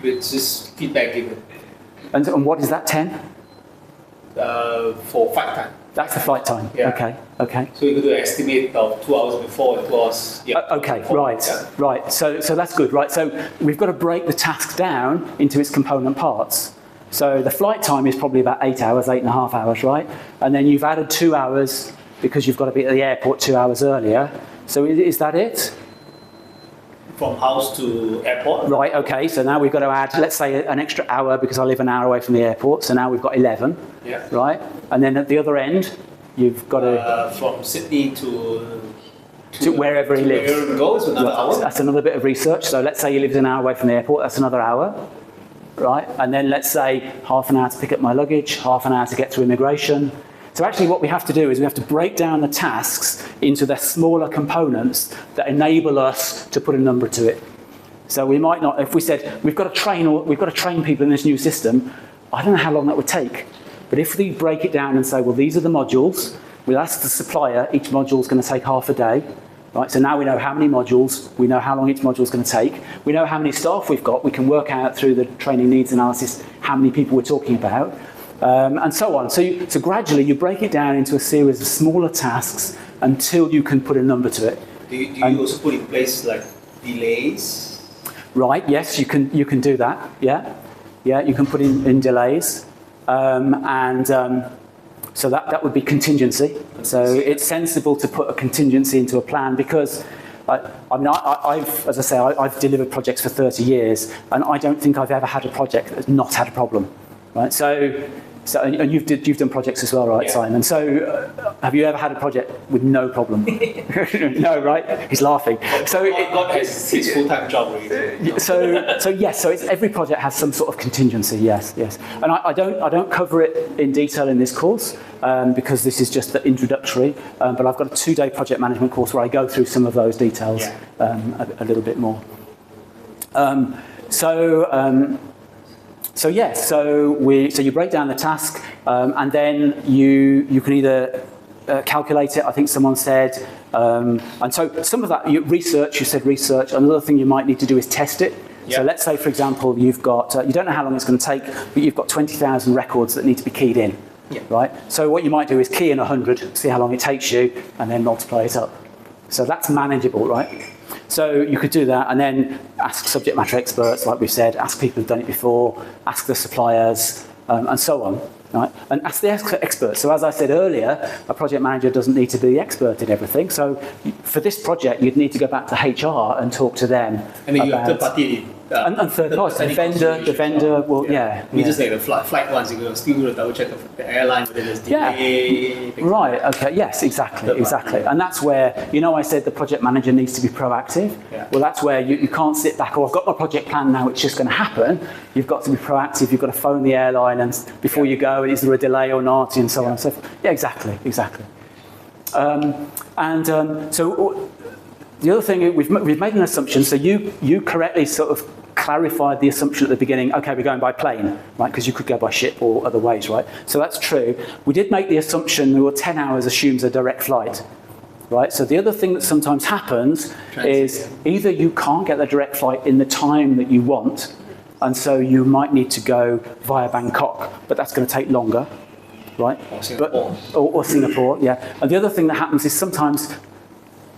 With just feedback given. And what is that 10? For flight time. That's the flight time. Yeah. Okay. So you could do an estimate of 2 hours before and 2 hours. Okay, before. right. So that's good, right? So we've got to break the task down into its component parts. So the flight time is probably about 8 hours, 8.5 hours, right? And then you've added 2 hours because you've got to be at the airport 2 hours earlier. So is that it? From house to airport. Right, okay, so now we've got to add, let's say, an extra hour because I live an hour away from the airport, so now we've got 11, right? And then at the other end, you've got to... From Sydney to wherever he lives. Wherever he goes, another hour. That's another bit of research. So let's say he lives an hour away from the airport, that's another hour, right? And then let's say half an hour to pick up my luggage, half an hour to get through immigration. So actually what we have to do is we have to break down the tasks into their smaller components that enable us to put a number to it. So we might not, if we said we've got to train people in this new system, I don't know how long that would take. But if we break it down and say, well, these are the modules, we'll ask the supplier, each module is going to take half a day. Right, so now we know how many modules, we know how long each module is going to take, we know how many staff we've got, we can work out through the training needs analysis how many people we're talking about. And so on. So gradually you break it down into a series of smaller tasks until you can put a number to it. Do you also put in place like delays? Right, yes, you can do that, yeah, you can put in delays. So that would be contingency. So it's sensible to put a contingency into a plan because I've, as I say, I've delivered projects for 30 years and I don't think I've ever had a project that's not had a problem. Right, and you've done projects as well, right, Simon? So have you ever had a project with no problem? No, right? He's laughing. So God has his full-time job, really. So yes, so every project has some sort of contingency, yes. And I don't cover it in detail in this course because this is just the introductory. But I've got a 2-day project management course where I go through some of those details a little bit more. So you break down the task, and then you can either calculate it. I think someone said, and so some of that you said research. Another thing you might need to do is test it. So let's say, for example, you've got you don't know how long it's going to take, but you've got 20,000 records that need to be keyed in. Right. So what you might do is key in 100, see how long it takes you, and then multiply it up. So that's manageable, right? So you could do that and then ask subject matter experts, like we've said, ask people who've done it before, ask the suppliers, and so on. Right? And ask the experts. So as I said earlier, a project manager doesn't need to be the expert in everything. So for this project, you'd need to go back to HR and talk to them. And then you have third party. And third party, the vendor will, We just like the flight ones, you still will double check the airline, whether there's delay. Right, okay, yes, exactly. And that's where, I said the project manager needs to be proactive. Well, that's where you can't sit back, I've got my project plan now, it's just going to happen. You've got to be proactive, you've got to phone the airline and before you go, is there a delay or not, and so on and so forth. Yeah, exactly. So the other thing, we've made an assumption, so you correctly sort of clarified the assumption at the beginning, okay, we're going by plane, right, because you could go by ship or other ways, right? So that's true. We did make the assumption that 10 hours assumes a direct flight, right? So the other thing that sometimes happens is either you can't get the direct flight in the time that you want, and so you might need to go via Bangkok, but that's going to take longer, right? Or Singapore. Or Singapore, yeah. And the other thing that happens is sometimes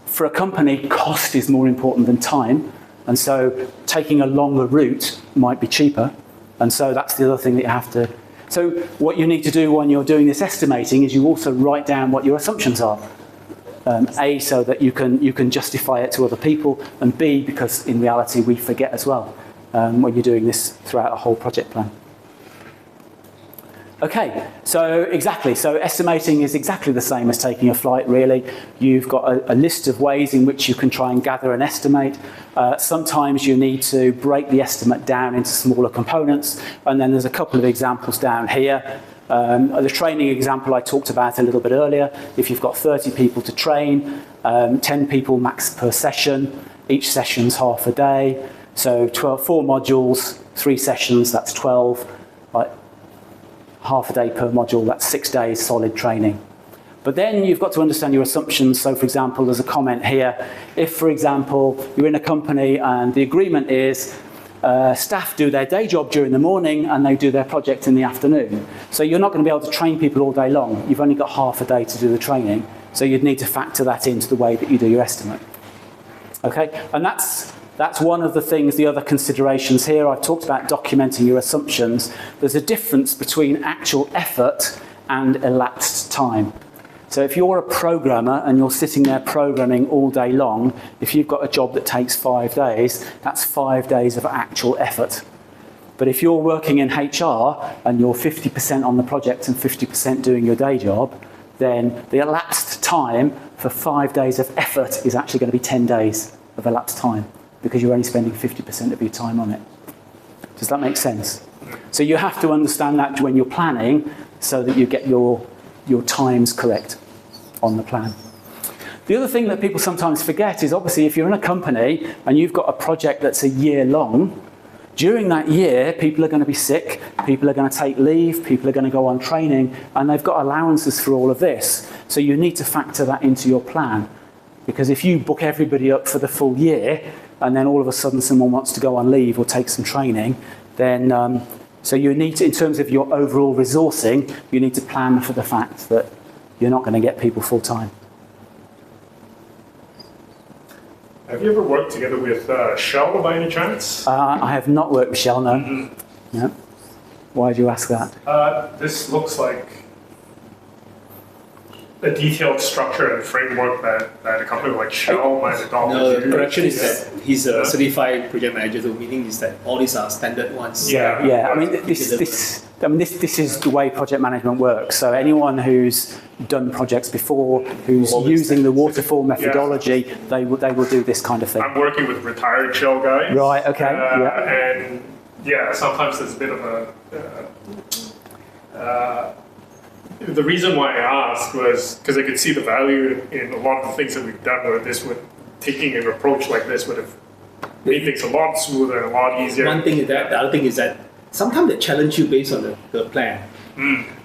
for a company, cost is more important than time. And so taking a longer route might be cheaper. And so that's the other thing that you have to... So what you need to do when you're doing this estimating is you also write down what your assumptions are. A, so that you can justify it to other people. And B, because in reality we forget as well when you're doing this throughout a whole project plan. Okay, so exactly. So estimating is exactly the same as taking a flight, really. You've got a list of ways in which you can try and gather an estimate. Sometimes you need to break the estimate down into smaller components, and then there's a couple of examples down here. The training example I talked about a little bit earlier. If you've got 30 people to train, 10 people max per session, each session's half a day. So 4 modules, 3 sessions, that's 12. Like, half a day per module, that's 6 days solid training. But then you've got to understand your assumptions. So for example, there's a comment here. If, for example, you're in a company and the agreement is staff do their day job during the morning and they do their project in the afternoon. So you're not going to be able to train people all day long. You've only got half a day to do the training. So you'd need to factor that into the way that you do your estimate. Okay, and that's one of the things, the other considerations here. I've talked about documenting your assumptions. There's a difference between actual effort and elapsed time. So if you're a programmer and you're sitting there programming all day long, if you've got a job that takes 5 days, that's 5 days of actual effort. But if you're working in HR and you're 50% on the project and 50% doing your day job, then the elapsed time for 5 days of effort is actually going to be 10 days of elapsed time, because you're only spending 50% of your time on it. Does that make sense? So you have to understand that when you're planning so that you get your times correct on the plan. The other thing that people sometimes forget is obviously if you're in a company and you've got a project that's a year long, during that year people are going to be sick, people are going to take leave, people are going to go on training, and they've got allowances for all of this. So you need to factor that into your plan. Because if you book everybody up for the full year and then all of a sudden someone wants to go on leave or take some training, then so you need to, in terms of your overall resourcing, you need to plan for the fact that you're not going to get people full time. Have you ever worked together with Shell by any chance? I have not worked with Shell, no. Mm-hmm. No. Why do you ask that? This looks like a detailed structure and framework that a company like Shell might adopt. No, the correction is that he's a certified project manager, so meaning is that all these are standard ones. Yeah. Yeah, I mean, this is the way project management works. So anyone who's done projects before, who's using the waterfall methodology, they will do this kind of thing. I'm working with retired Shell guys. Right, okay, yeah. And yeah, sometimes there's a bit of a... the reason why I asked was because I could see the value in a lot of the things that we've done where taking an approach like this would have made things a lot smoother and a lot easier. One thing is that, the other thing is that sometimes they challenge you based on the plan.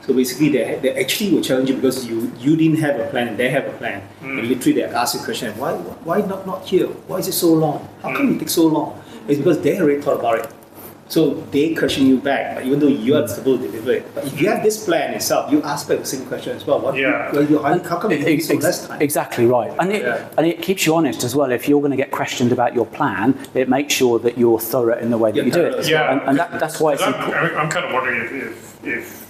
So basically they actually will challenge you because you didn't have a plan and they have a plan. And literally they ask you a question, why not here? Why is it so long? How come it takes so long? It's because they already thought about it. So they question you back, even though you are supposed to deliver it. But if you have this plan itself, you ask back the same question as well. How come it takes so less time? Exactly right. And it keeps you honest as well. If you're going to get questioned about your plan, it makes sure that you're thorough in the way that you do it. Yeah. And that's why it's important. I'm kind of wondering if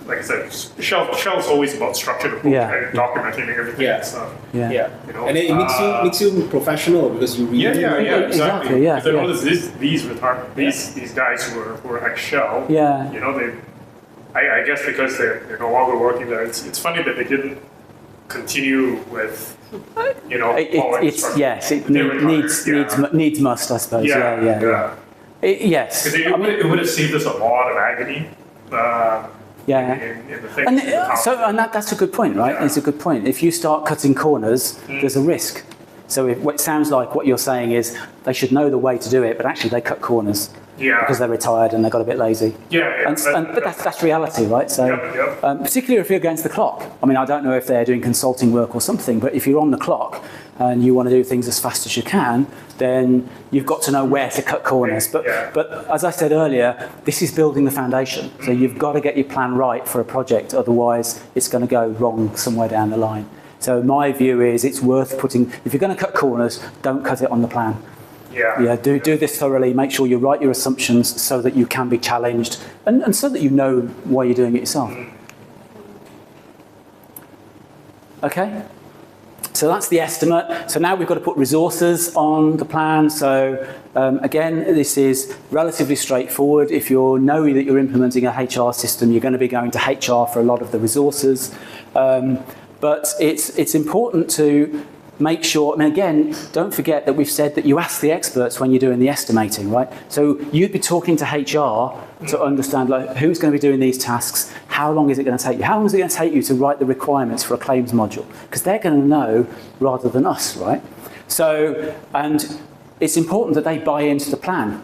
like I said, Shell's always about structured approach and documenting everything. Yeah. So, Yeah. And it makes you professional because you read. Exactly. Yeah. Because I noticed these guys who are ex Shell. Yeah. I guess because they're no longer working there. It's funny that they didn't continue with it needs must, I suppose. Yeah. Yes. Because it would have saved us a lot of agony. In the thing. And that's a good point, right? Yeah. It's a good point. If you start cutting corners, there's a risk. So it sounds like what you're saying is they should know the way to do it, but actually they cut corners because they're retired and they got a bit lazy. But that's reality, right? So particularly if you're against the clock. I mean, I don't know if they're doing consulting work or something, but if you're on the clock and you want to do things as fast as you can, then you've got to know where to cut corners. But as I said earlier, this is building the foundation. So you've got to get your plan right for a project, otherwise it's going to go wrong somewhere down the line. So my view is it's worth putting, if you're going to cut corners, don't cut it on the plan. Do this thoroughly, make sure you write your assumptions so that you can be challenged and so that you know why you're doing it yourself. Okay? So that's the estimate. So now we've got to put resources on the plan. So again, this is relatively straightforward. If you know that you're implementing a HR system, you're going to be going to HR for a lot of the resources. But it's important to make sure, I mean, again, don't forget that we've said that you ask the experts when you're doing the estimating, right? So you'd be talking to HR to understand who's going to be doing these tasks, how long is it going to take you, how long is it going to take you to write the requirements for a claims module? Because they're going to know rather than us, right? So, and it's important that they buy into the plan.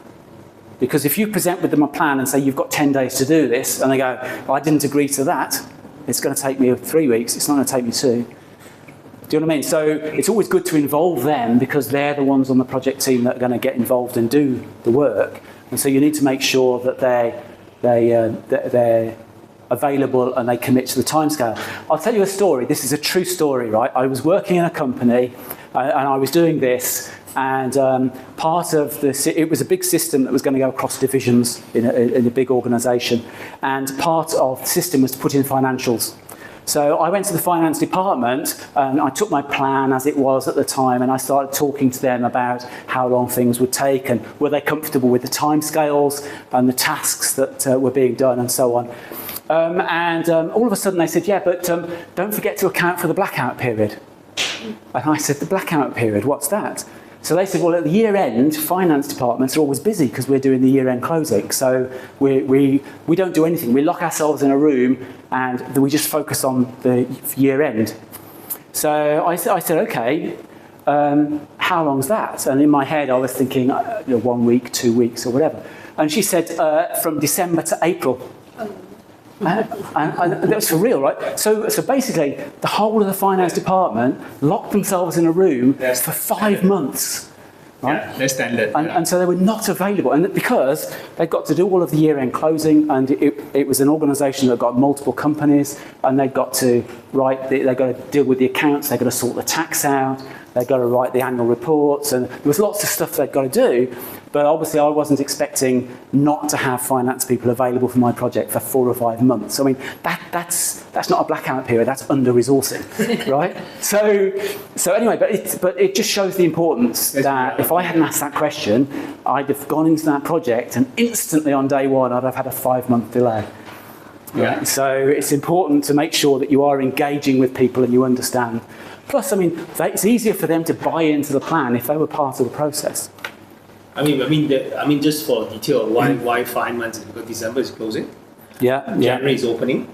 Because if you present with them a plan and say, you've got 10 days to do this, and they go, well, I didn't agree to that, it's going to take me 3 weeks, it's not going to take me 2. Do you know what I mean? So it's always good to involve them because they're the ones on the project team that are going to get involved and do the work. And so you need to make sure that they're available and they commit to the timescale. I'll tell you a story. This is a true story, right? I was working in a company and I was doing this, and part of it was a big system that was going to go across divisions in a big organisation, and part of the system was to put in financials. So I went to the finance department and I took my plan as it was at the time, and I started talking to them about how long things would take and were they comfortable with the timescales and the tasks that were being done and so on. All of a sudden they said, yeah, but don't forget to account for the blackout period. And I said, the blackout period, what's that? So they said, well, at the year end, finance departments are always busy because we're doing the year end closing. So we don't do anything. We lock ourselves in a room and we just focus on the year end. So I said, okay, how long's that? And in my head, I was thinking, 1 week, 2 weeks or whatever. And she said, from December to April. And that was for real, right? So basically, the whole of the finance department locked themselves in a room for 5 months. Right? Yeah, that's standard. And so they were not available. And because they'd got to do all of the year-end closing, and it was an organisation that got multiple companies, and they've got to they've got to deal with the accounts, they've got to sort the tax out, they've got to write the annual reports, and there was lots of stuff they've got to do. But obviously I wasn't expecting not to have finance people available for my project for 4 or 5 months. I mean, that's not a blackout period, that's under-resourcing, right? So anyway, but it just shows the importance that if I hadn't asked that question, I'd have gone into that project and instantly on day one I'd have had a 5-month delay. Yeah. Right? So it's important to make sure that you are engaging with people and you understand. Plus, I mean, it's easier for them to buy into the plan if they were part of the process. I mean, just for detail, why 5 months? Because December is closing. Yeah. January is opening.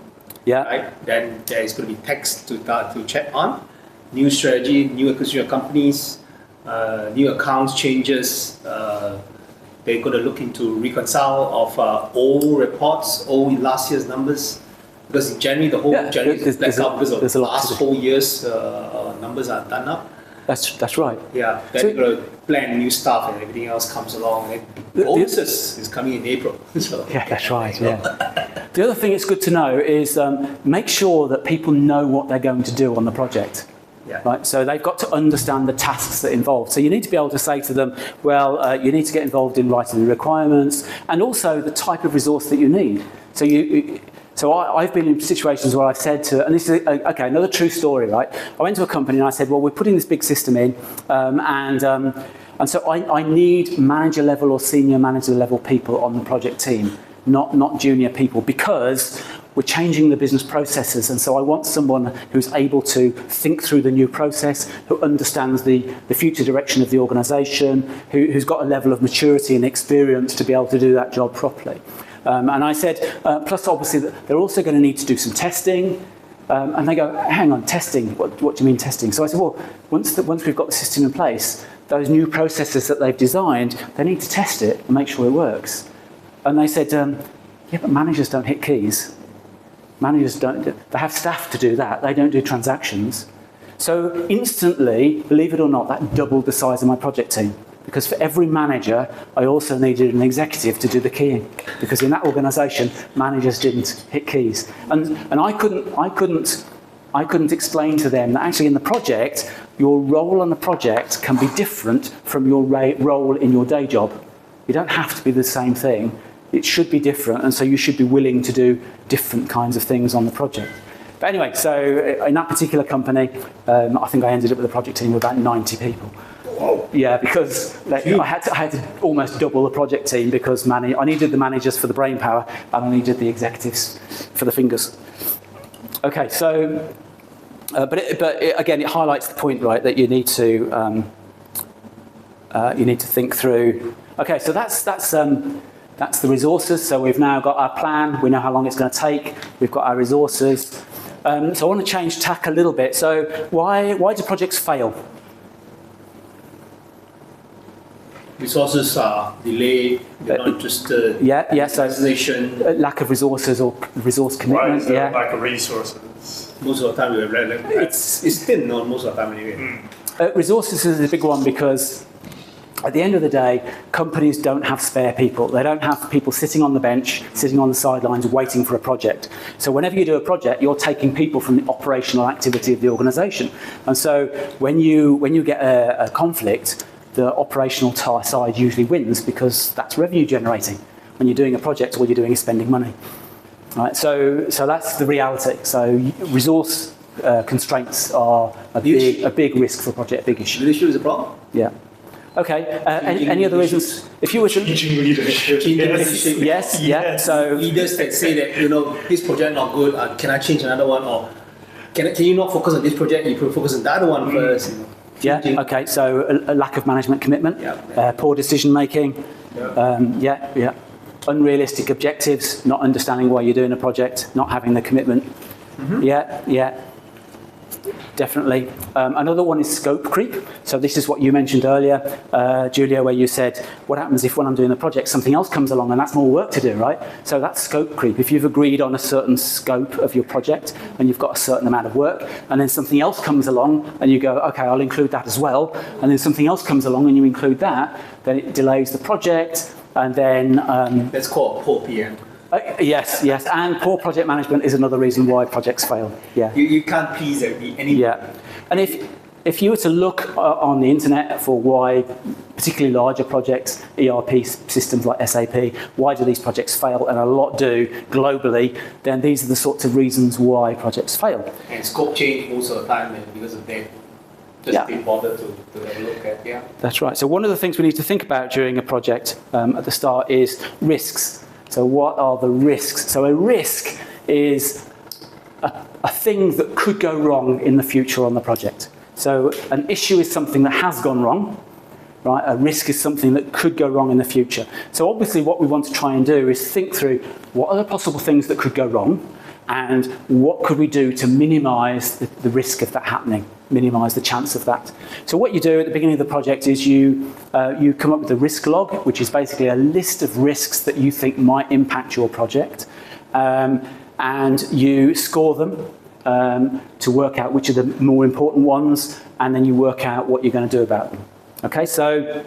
Yeah. Right. Then there is going to be tax to check on, new strategy, new acquisition of companies, new accounts changes. They're going to look into reconcile of old reports, old last year's numbers. Because in January, the whole January is blacked out because of last whole year's numbers are done up. That's right. Yeah, then you're going to plan new stuff and everything else comes along. And bonuses is coming in April. So. Yeah, that's right. Yeah. The other thing it's good to know is make sure that people know what they're going to do on the project. Yeah. Right, so they've got to understand the tasks that are involved. So you need to be able to say to them, well, you need to get involved in writing the requirements and also the type of resource that you need. So I've been in situations where I've said to, and this is, okay, another true story, right? I went to a company and I said, well, we're putting this big system in, and so I need manager level or senior manager level people on the project team, not junior people, because we're changing the business processes, and so I want someone who's able to think through the new process, who understands the future direction of the organisation, who's got a level of maturity and experience to be able to do that job properly. And I said, plus obviously they're also going to need to do some testing. And they go, hang on, testing, what do you mean testing? So I said, well, once we've got the system in place, those new processes that they've designed, they need to test it and make sure it works. And they said, yeah, but managers don't hit keys. Managers don't, they have staff to do that. They don't do transactions. So instantly, believe it or not, that doubled the size of my project team. Because for every manager, I also needed an executive to do the keying. Because in that organisation, managers didn't hit keys. And I couldn't explain to them that actually in the project, your role on the project can be different from your role in your day job. You don't have to be the same thing. It should be different, and so you should be willing to do different kinds of things on the project. But anyway, so in that particular company, I think I ended up with a project team of about 90 people. Whoa. Yeah, because I had to almost double the project team because I needed the managers for the brain power and I needed the executives for the fingers. Okay, so, again, it highlights the point, right, that you need to think through. Okay, so that's the resources. So we've now got our plan. We know how long it's going to take. We've got our resources. So I want to change tack a little bit. So why do projects fail? resources are delayed, they're not interested. So lack of resources or resource commitment. Lack of resources. Most of the time we have read it's thin on most of the time anyway. Resources is a big one because at the end of the day, companies don't have spare people. They don't have people sitting on the bench, sitting on the sidelines, waiting for a project. So whenever you do a project, you're taking people from the operational activity of the organisation. And so when you get a conflict, the operational side usually wins because that's revenue generating. When you're doing a project, all you're doing is spending money. Right? So that's the reality. So resource constraints are a big risk for a project, a big issue. Leadership is a problem? Yeah. Okay. Any other reasons? If you were to Teaching leadership. yes. So leaders that say that this project not good. Can I change another one? Or can you not focus on this project? You could focus on the other one first. Yeah. Okay. So a lack of management commitment, poor decision making. Unrealistic objectives, not understanding why you're doing a project, not having the commitment. Definitely. Another one is scope creep. So this is what you mentioned earlier, Julia, where you said, what happens if when I'm doing the project, something else comes along and that's more work to do, right? So that's scope creep. If you've agreed on a certain scope of your project and you've got a certain amount of work and then something else comes along and you go, okay, I'll include that as well. And then something else comes along and you include that, then it delays the project and then... That's called poor PM. Yes, and poor project management is another reason why projects fail. Yeah, you can't please anyone. Yeah, and if you were to look on the internet for why, particularly larger projects, ERP systems like SAP, why do these projects fail, and a lot do globally, then these are the sorts of reasons why projects fail. And scope change most of the time because of that. Just be bothered to have a look at. Yeah, that's right. So one of the things we need to think about during a project at the start is risks. So what are the risks? So a risk is a thing that could go wrong in the future on the project. So an issue is something that has gone wrong, right? A risk is something that could go wrong in the future. So obviously what we want to try and do is think through what are the possible things that could go wrong and what could we do to minimise the risk of that happening, minimise the chance of that. So what you do at the beginning of the project is you come up with a risk log, which is basically a list of risks that you think might impact your project, and you score them to work out which are the more important ones, and then you work out what you're going to do about them. Okay, so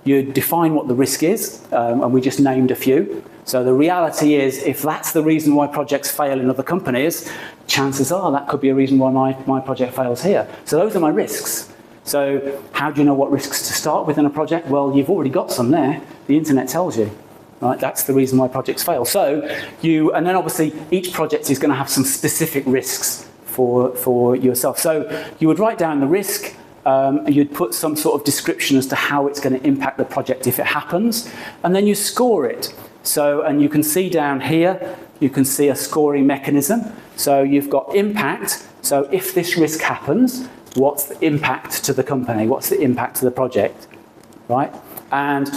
you define what the risk is, and we just named a few. So the reality is, if that's the reason why projects fail in other companies, chances are that could be a reason why my project fails here. So those are my risks. So how do you know what risks to start with in a project? Well, you've already got some there. The internet tells you. Right? That's the reason why projects fail. So and then obviously each project is going to have some specific risks for yourself. So you would write down the risk. You'd put some sort of description as to how it's going to impact the project if it happens, and then you score it. So, and you can see down here, you can see a scoring mechanism. So you've got impact. So if this risk happens, what's the impact to the company? What's the impact to the project, right? And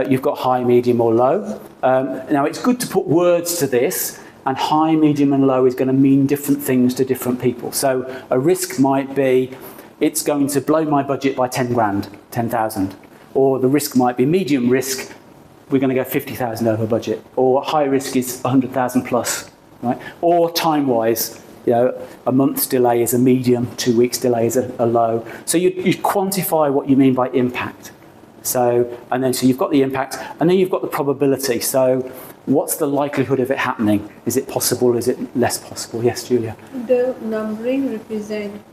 you've got high, medium, or low. Now it's good to put words to this, and high, medium, and low is going to mean different things to different people. So a risk might be, it's going to blow my budget by 10 grand, 10,000. Or the risk might be medium risk, we're going to go 50,000 over budget. Or high risk is 100,000 plus, right? Or time-wise, a month's delay is a medium, 2 weeks delay is a low. So you quantify what you mean by impact. So you've got the impact, and then you've got the probability. So what's the likelihood of it happening? Is it possible? Is it less possible? Yes, Julia? The numbering represents...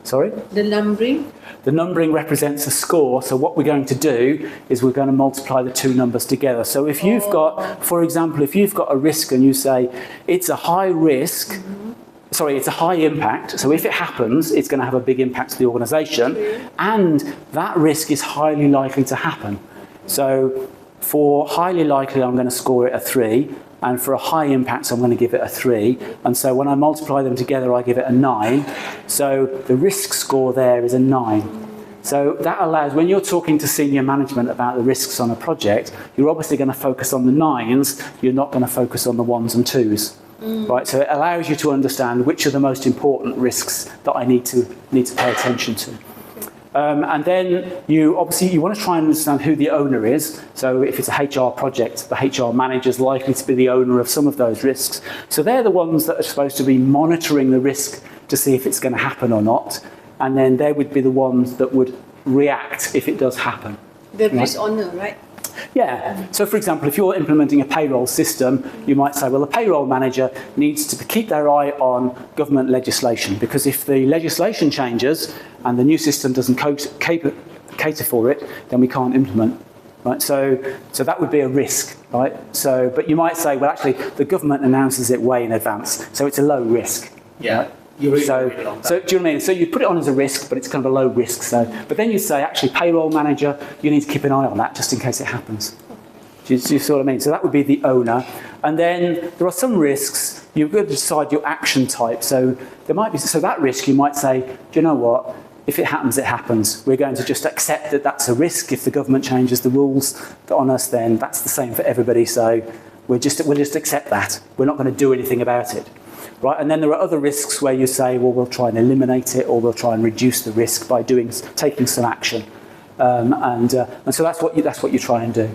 Sorry? The numbering? The numbering represents a score. So what we're going to do is we're going to multiply the two numbers together. So if you've got, for example, if you've got a risk and you say it's a high risk, it's a high impact. So if it happens, it's going to have a big impact to the organisation, and that risk is highly likely to happen. So for highly likely, I'm going to score it a 3. And for a high impact, I'm going to give it a 3. And so when I multiply them together, I give it a 9. So the risk score there is a 9. So that allows, when you're talking to senior management about the risks on a project, you're obviously going to focus on the 9s. You're not going to focus on the 1s and 2s. Right? So it allows you to understand which are the most important risks that I need to pay attention to. And then you obviously want to try and understand who the owner is. So if it's a HR project, the HR manager is likely to be the owner of some of those risks. So they're the ones that are supposed to be monitoring the risk to see if it's going to happen or not. And then they would be the ones that would react if it does happen. The risk owner, right? Yeah. So, for example, if you're implementing a payroll system, you might say, well, the payroll manager needs to keep their eye on government legislation, because if the legislation changes and the new system doesn't cater for it, then we can't implement. Right? So that would be a risk, right? So, but you might say, well, actually, the government announces it way in advance, so it's a low risk. Yeah. Right? So do you know what I mean? So you put it on as a risk, but it's kind of a low risk. So, but then you say, actually, payroll manager, you need to keep an eye on that just in case it happens. Do you see what I mean? So that would be the owner. And then there are some risks. You've got to decide your action type. So there might be, so that risk, you might say, do you know what? If it happens, it happens. We're going to just accept that that's a risk. If the government changes the rules on us, then that's the same for everybody. So we'll just accept that. We're not going to do anything about it. Right, and then there are other risks where you say, well, we'll try and eliminate it, or we'll try and reduce the risk by taking some action, and so that's what you try and do.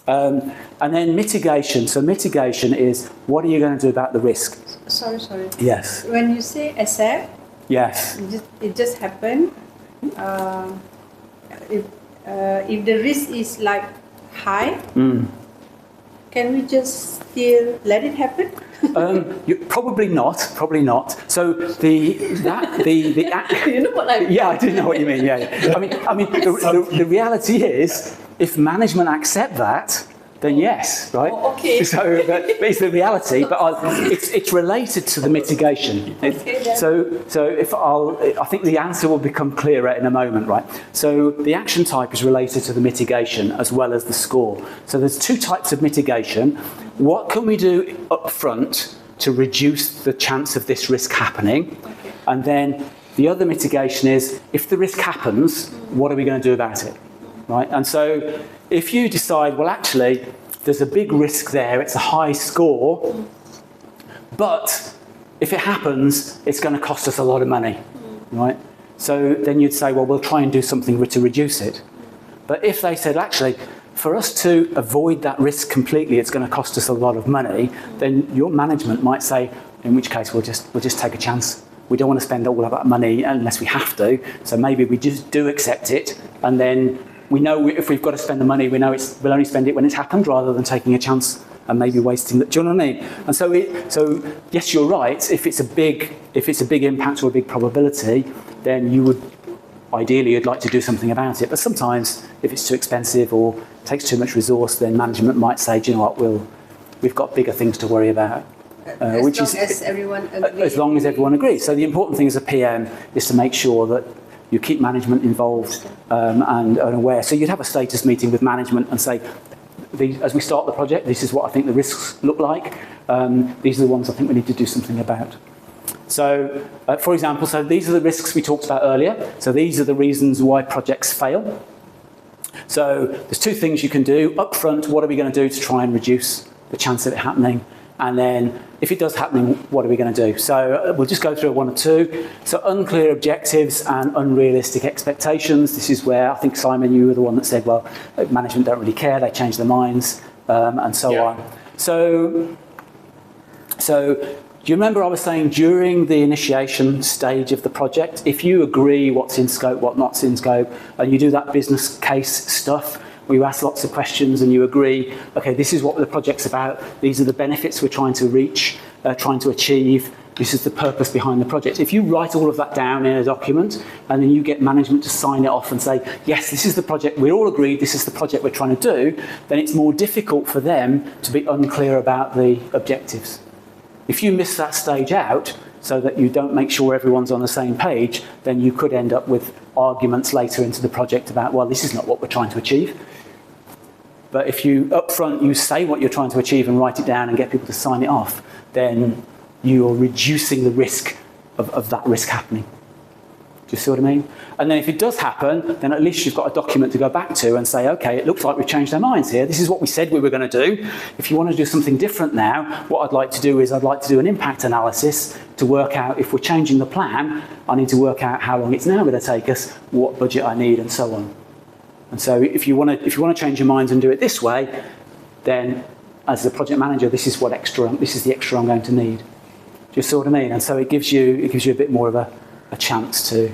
And then mitigation. So mitigation is, what are you going to do about the risk? Sorry. Yes. When you say accept, yes, it just happened. If the risk is like high, can we just still let it happen? Probably not. So you know what I mean? Yeah, I do know what you mean. Yeah. I mean, the reality is, if management accept that, then yes, right? Oh, okay. So it's the reality, but it's related to the mitigation. Okay, I think the answer will become clearer in a moment, right? So the action type is related to the mitigation as well as the score. So there's two types of mitigation. What can we do up front to reduce the chance of this risk happening? Okay. And then the other mitigation is, if the risk happens, what are we going to do about it? Right? And so if you decide, well, actually, there's a big risk there, it's a high score, but if it happens, it's going to cost us a lot of money, right? So then you'd say, well, we'll try and do something to reduce it. But if they said, actually, for us to avoid that risk completely, it's going to cost us a lot of money, then your management might say, in which case we'll just take a chance. We don't want to spend all of that money unless we have to, so maybe we just do accept it, and then we know if we've got to spend the money, we know we'll only spend it when it's happened, rather than taking a chance and maybe wasting it. Do you know what I mean? And so yes, you're right. If it's a big impact or a big probability, then you'd like to do something about it. But sometimes, if it's too expensive or takes too much resource, then management might say, do you know what, we've got bigger things to worry about. As everyone agrees. As long as everyone agrees. So the important thing as a PM is to make sure that you keep management involved and aware. So you'd have a status meeting with management and say, as we start the project, this is what I think the risks look like. These are the ones I think we need to do something about. So, for example, these are the risks we talked about earlier. So these are the reasons why projects fail. So there's two things you can do. Up front, what are we going to do to try and reduce the chance of it happening? And then, if it does happen, what are we going to do? So we'll just go through one or two. So unclear objectives and unrealistic expectations. This is where I think, Simon, you were the one that said, well, management don't really care, they change their minds, and so on. So do you remember I was saying during the initiation stage of the project, if you agree what's in scope, what's not in scope, and you do that business case stuff, where you ask lots of questions and you agree, okay, this is what the project's about, these are the benefits we're trying to reach, trying to achieve, this is the purpose behind the project. If you write all of that down in a document and then you get management to sign it off and say, yes, this is the project, we're all agreed, this is the project we're trying to do, then it's more difficult for them to be unclear about the objectives. If you miss that stage out, so that you don't make sure everyone's on the same page, then you could end up with arguments later into the project about, well, this is not what we're trying to achieve. But if you, up front, you say what you're trying to achieve and write it down and get people to sign it off, then you're reducing the risk of that risk happening. Do you see what I mean? And then if it does happen, then at least you've got a document to go back to and say, okay, it looks like we've changed our minds here. This is what we said we were going to do. If you want to do something different now, what I'd like to do is I'd like to do an impact analysis to work out if we're changing the plan, I need to work out how long it's now going to take us, what budget I need, and so on. And so if you want to change your minds and do it this way, then as the project manager, this is the extra I'm going to need. Do you see what I mean? And so it gives you a bit more of a chance to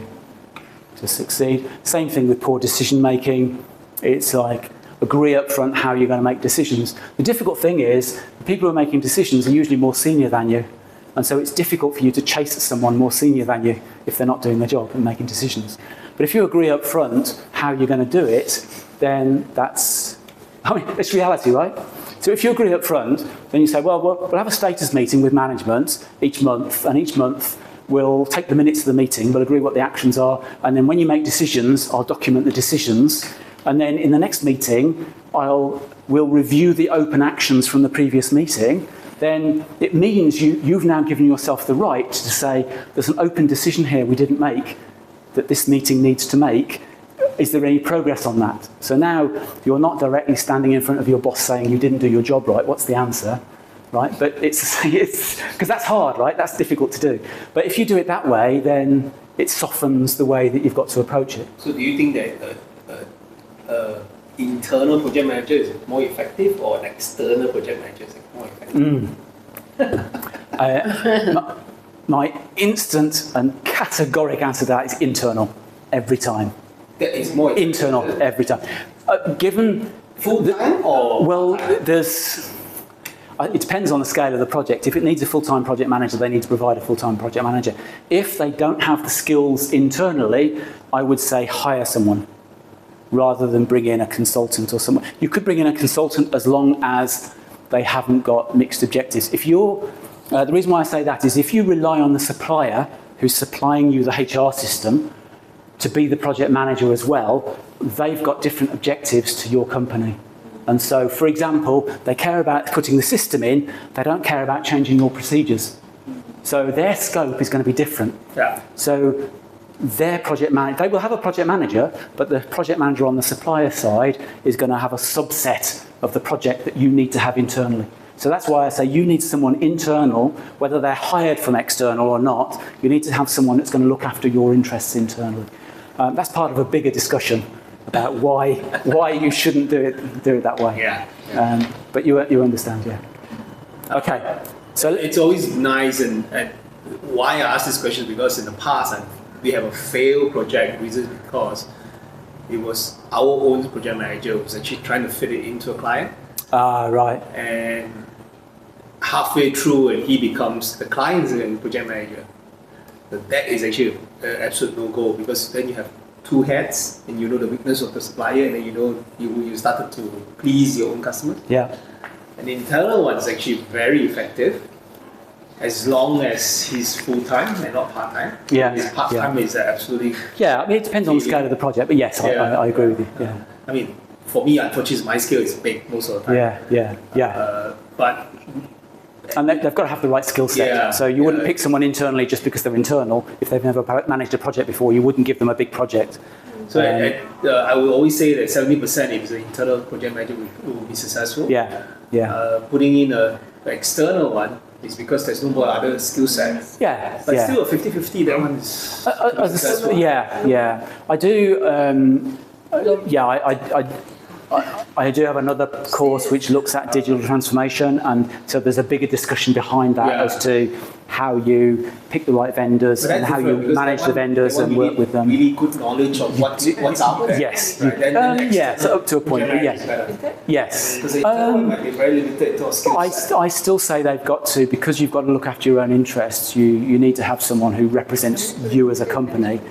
succeed. Same thing with poor decision making. It's like agree up front how you're going to make decisions. The difficult thing is the people who are making decisions are usually more senior than you. And so it's difficult for you to chase someone more senior than you if they're not doing their job and making decisions. But if you agree up front how you're going to do it, then it's reality, right? So if you agree up front, then you say, well, we'll have a status meeting with management each month, and each month we'll take the minutes of the meeting, we'll agree what the actions are, and then when you make decisions, I'll document the decisions, and then in the next meeting, we'll review the open actions from the previous meeting. Then it means you've now given yourself the right to say, there's an open decision here we didn't make that this meeting needs to make. Is there any progress on that? So now you're not directly standing in front of your boss saying you didn't do your job right, what's the answer? Right? But it's because that's hard, right? That's difficult to do. But if you do it that way, then it softens the way that you've got to approach it. So do you think that internal project manager is more effective or an external project manager is more effective? My instant and categoric answer to that is internal, every time. That is more effective. Internal, every time. Given full-time or? Well, it depends on the scale of the project. If it needs a full-time project manager, they need to provide a full-time project manager. If they don't have the skills internally, I would say hire someone rather than bring in a consultant or someone. You could bring in a consultant as long as they haven't got mixed objectives. The reason why I say that is if you rely on the supplier who's supplying you the HR system to be the project manager as well, they've got different objectives to your company. And so, for example, they care about putting the system in, they don't care about changing your procedures. So their scope is going to be different. Yeah. So their project manager, they will have a project manager, but the project manager on the supplier side is going to have a subset of the project that you need to have internally. So that's why I say you need someone internal, whether they're hired from external or not, you need to have someone that's going to look after your interests internally. That's part of a bigger discussion about why you shouldn't do it that way. Yeah. But you understand, yeah. Okay. So it's always nice and why I ask this question because in the past we have a failed project reason because it was our own project manager who was actually trying to fit it into a client. Right. And halfway through and he becomes the client's project manager. But that is actually an absolute no-go because then you have two heads and you know the weakness of the supplier and then you know you started to please your own customers. Yeah. And the internal one is actually very effective as long as he's full-time and not part-time. Yeah. His part-time is absolutely... Yeah, I mean, it depends on the scale of the project, but yes, I agree with you. Yeah. I mean, for me, unfortunately, my scale is big most of the time. Yeah. But... And they've got to have the right skill set. Yeah, so you wouldn't pick someone internally just because they're internal. If they've never managed a project before, you wouldn't give them a big project. So I will always say that 70% if the internal project manager will be successful. Yeah. Putting in an external one is because there's no more other skill sets. Yeah. But still a 50-50, that one is successful. Yeah. I do. I do have another course which looks at digital transformation, and so there's a bigger discussion behind that as to how you pick the right vendors and how you manage the vendors and work with them. Really good knowledge of what's out there. Yes. Right? So up to a point. But yes. Because might be very limited to our skill set. I still say they've got to, because you've got to look after your own interests. You need to have someone who represents you as a company,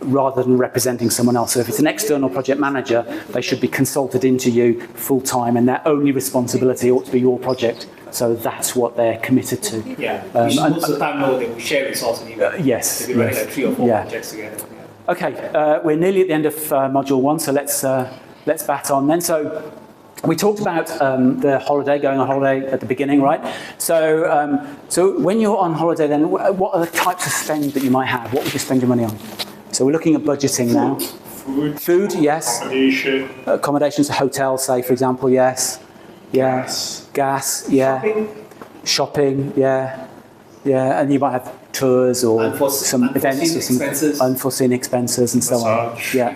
rather than representing someone else. So if it's an external project manager, they should be consulted into you full-time and their only responsibility ought to be your project. So that's what they're committed to. Yeah, most of the time they will share resources. Yes. They'll be running like 3 or 4 projects together. Yeah. Okay, we're nearly at the end of module 1, so let's bat on then. So we talked about going on holiday at the beginning, right? So when you're on holiday then, what are the types of spend that you might have? What would you spend your money on? So we're looking at budgeting now. Food, yes. Accommodation. Accommodations, hotels, say, for example, yes. Yeah. Gas, yeah. Shopping, yeah. Yeah, and you might have tours or some events or some unforeseen expenses and so on. Yeah.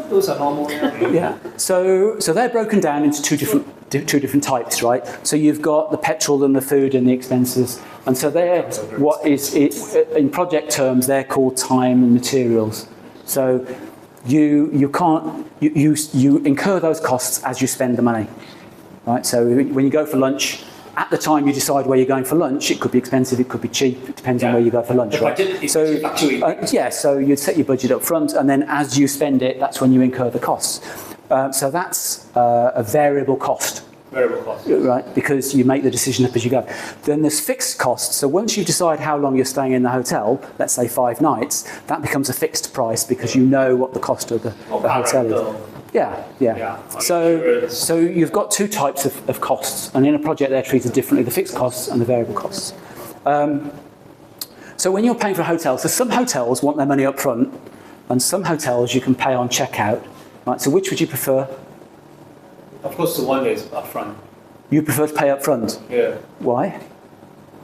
Those are normal. Yeah. So they're broken down into two different types, right? So you've got the petrol and the food and the expenses, and so they're what is it in project terms they're called time and materials. So you incur those costs as you spend the money, right? So when you go for lunch, at the time you decide where you're going for lunch, it could be expensive, it could be cheap, it depends on where you go for lunch, right? So you'd set your budget up front, and then as you spend it, that's when you incur the costs. So that's a variable cost. Right, because you make the decision up as you go. Then there's fixed costs. So once you decide how long you're staying in the hotel, let's say 5 nights, that becomes a fixed price because you know what the cost of the hotel is. Yeah. So you've got two types of costs, and in a project they're treated differently: the fixed costs and the variable costs. So when you're paying for a hotel, so some hotels want their money up front, and some hotels you can pay on checkout. Right. So which would you prefer? Of course, the one that is upfront. You prefer to pay up front? Yeah. Why?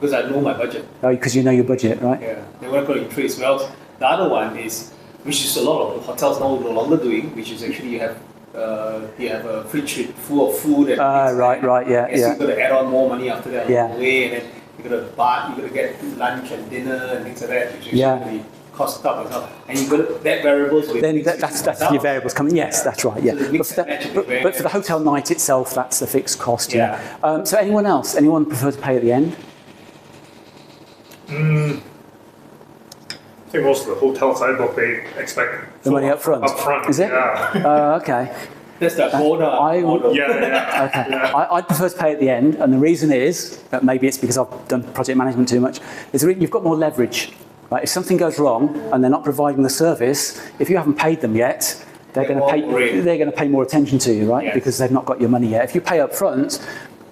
Because I know my budget. Oh, because you know your budget, right? Yeah. They weren't going to increase. Well, the other one is, which is a lot of hotels now no longer doing, which is actually you have a fridge full of food and right, yeah. You've got to add on more money after that Yeah. along the way, and then you've got to get lunch and dinner and things like that, which is really cost up as well. And you've got that variables with. Then that's your variables coming. Yes, that's right. Yeah. So but for the hotel night itself, that's a fixed cost. Yeah. So anyone else? Anyone prefer to pay at the end? I think most of the hotels I book, they expect the money up front. Is it? Yeah. Okay. That's the model. Yeah. Okay. Yeah. I'd prefer to pay at the end, and the reason is that maybe it's because I've done project management too much. Is you've got more leverage. Right? If something goes wrong and they're not providing the service, if you haven't paid them yet, they're going to pay more attention to you, right? Yes. Because they've not got your money yet. If you pay up front,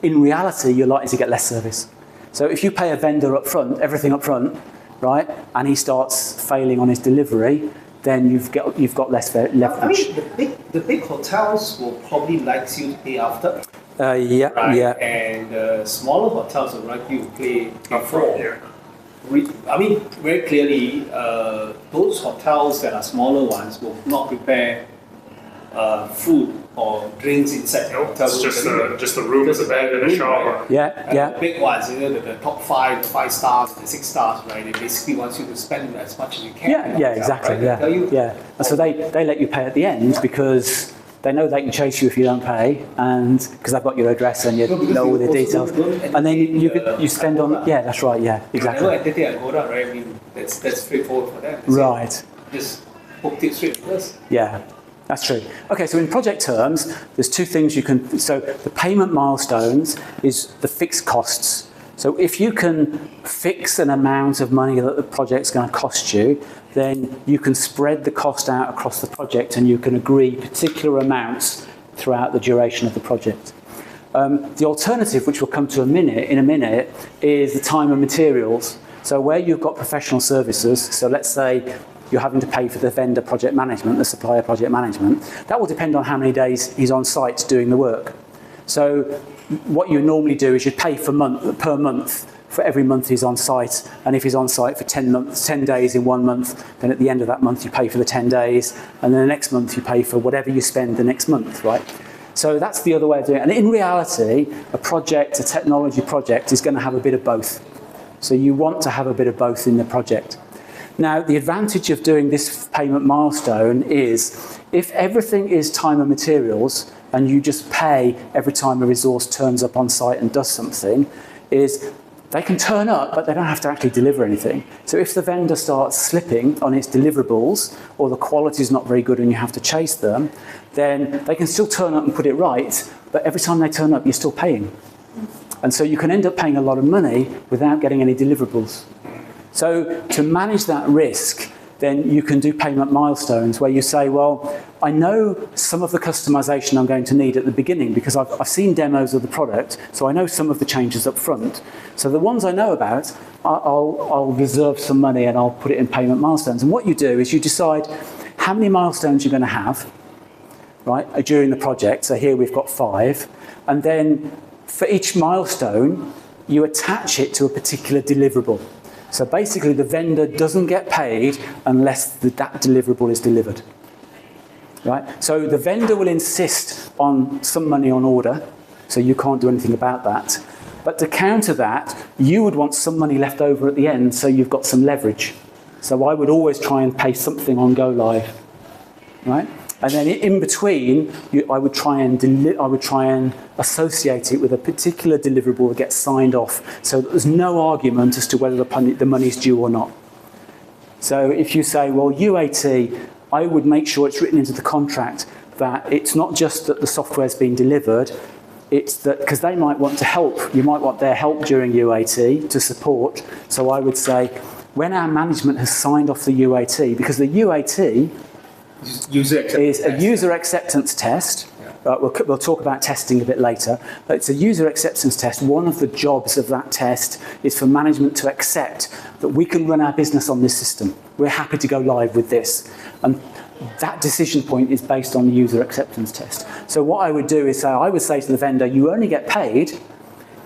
in reality, you're likely to get less service. So if you pay a vendor up front, everything up front, right, and he starts failing on his delivery, then you've got less leverage. I mean, the big hotels will probably like you to pay after. Yeah. And smaller hotels will like you to pay before. Yeah. I mean, very clearly, those hotels that are smaller ones will not prepare food or drinks inside the hotel. It's just the room, the bed, and the shower. Right? Yeah. The big ones, the top 5, the 5 stars, the 6 stars, right? They basically want you to spend as much as you can. Yeah, exactly. Right? Yeah. And so they let you pay at the end because they know they can chase you if you don't pay, and because they've got your address and you know all the details, and then you spend on. Yeah, that's right. Yeah, exactly. I know at Agoda, right? I mean, that's straightforward for them. Right. Just book it straight first. Yeah. That's true. Okay, so in project terms, there's two things you can. So the payment milestones is the fixed costs. So if you can fix an amount of money that the project's going to cost you, then you can spread the cost out across the project, and you can agree particular amounts throughout the duration of the project. The alternative, which we'll come to in a minute, is the time and materials. So where you've got professional services, so let's say you're having to pay for the vendor project management, the supplier project management, that will depend on how many days he's on site doing the work. So what you normally do is you pay per month for every month he's on site, and if he's on site for 10 days in 1 month, then at the end of that month you pay for the 10 days, and then the next month you pay for whatever you spend the next month, right? So that's the other way of doing it. And in reality, a technology project is going to have a bit of both. So you want to have a bit of both in the project. Now, the advantage of doing this payment milestone is if everything is time and materials and you just pay every time a resource turns up on site and does something, is they can turn up, but they don't have to actually deliver anything. So if the vendor starts slipping on its deliverables, or the quality is not very good and you have to chase them, then they can still turn up and put it right, but every time they turn up, you're still paying. And so you can end up paying a lot of money without getting any deliverables. So to manage that risk, then you can do payment milestones where you say, well, I know some of the customization I'm going to need at the beginning because I've seen demos of the product, so I know some of the changes up front. So the ones I know about, I'll reserve some money and I'll put it in payment milestones. And what you do is you decide how many milestones you're going to have, right, during the project. So here we've got 5. And then for each milestone, you attach it to a particular deliverable. So basically, the vendor doesn't get paid unless that deliverable is delivered. Right? So the vendor will insist on some money on order, so you can't do anything about that. But to counter that, you would want some money left over at the end, so you've got some leverage. So I would always try and pay something on go live. Right? And then in between, I would try and associate it with a particular deliverable that gets signed off, so that there's no argument as to whether the money's due or not. So if you say, well, UAT, I would make sure it's written into the contract that it's not just that the software's been delivered, it's that, because they might want to help, you might want their help during UAT to support. So I would say, when our management has signed off the UAT, because the UAT is a user acceptance test. Yeah. We'll talk about testing a bit later. But it's a user acceptance test. One of the jobs of that test is for management to accept that we can run our business on this system. We're happy to go live with this. And that decision point is based on the user acceptance test. So what I would do is I would say to the vendor, you only get paid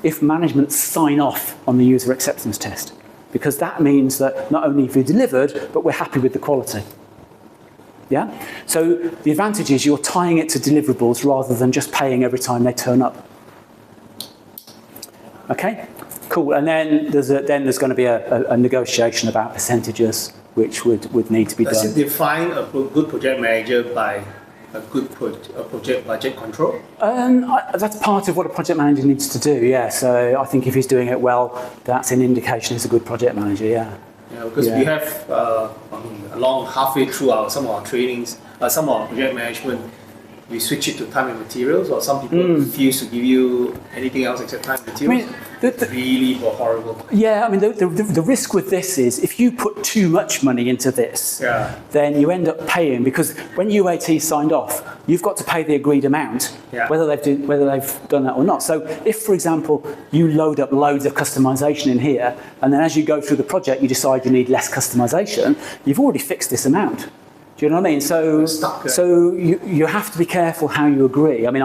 if management sign off on the user acceptance test. Because that means that not only have you delivered, but we're happy with the quality. Yeah? So the advantage is you're tying it to deliverables rather than just paying every time they turn up. Okay? Cool. And then there's going to be a negotiation about percentages, which would need to be done. Does it define a good project manager by a good project budget control? That's part of what a project manager needs to do, yeah. So I think if he's doing it well, that's an indication he's a good project manager, yeah. Yeah, because we have, along halfway through some of our trainings, some of our project management, we switch it to time and materials, or some people refuse to give you anything else except time and materials. I mean, really horrible. Yeah, I mean, the risk with this is if you put too much money into this, then you end up paying, because when UAT signed off, you've got to pay the agreed amount, whether they've done that or not. So if, for example, you load up loads of customization in here, and then as you go through the project, you decide you need less customization, you've already fixed this amount. Do you know what I mean? So you have to be careful how you agree. I mean,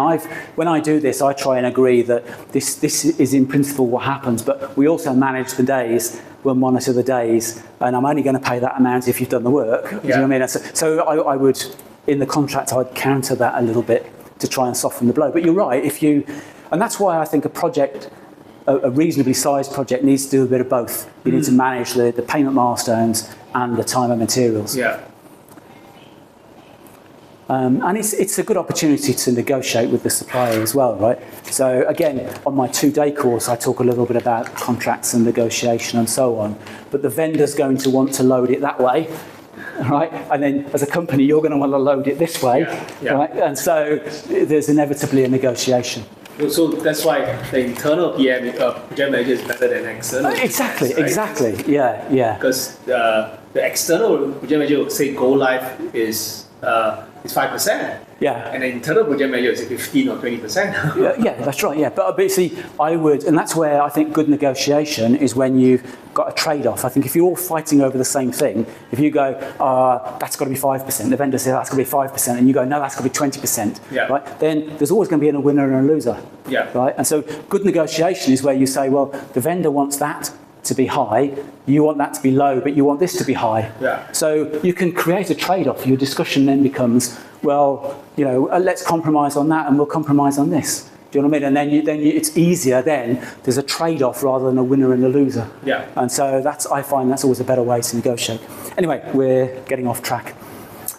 when I do this, I try and agree that this is in principle what happens, but we also manage the days. We'll monitor the days, and I'm only going to pay that amount if you've done the work. Do you know what I mean? So I would, in the contract, I'd counter that a little bit to try and soften the blow. But you're right, and that's why I think a reasonably sized project needs to do a bit of both. You need to manage the payment milestones and the time and materials. Yeah. And it's a good opportunity to negotiate with the supplier as well, right? So again, on my 2-day course, I talk a little bit about contracts and negotiation and so on. But the vendor's going to want to load it that way, right? And then as a company, you're going to want to load it this way, right? And so there's inevitably a negotiation. So that's why the internal PM project manager is better than external. Exactly, right? Exactly. Yeah. Because the external project manager will say go live is 5%. Yeah. And the internal project manager is 15 or 20%. Yeah, that's right. Yeah, but see, and that's where I think good negotiation is when you've got a trade-off. I think if you're all fighting over the same thing, if you go, that's got to be 5%, the vendor says that's got to be 5%, and you go, no, that's got to be 20%, right? Then there's always going to be a winner and a loser, right? And so good negotiation is where you say, well, the vendor wants that to be high, you want that to be low, but you want this to be high. Yeah. So you can create a trade-off. Your discussion then becomes, well, let's compromise on that and we'll compromise on this. Do you know what I mean? And then it's easier then. There's a trade-off rather than a winner and a loser. Yeah. And so I find that's always a better way to negotiate. Anyway, we're getting off track.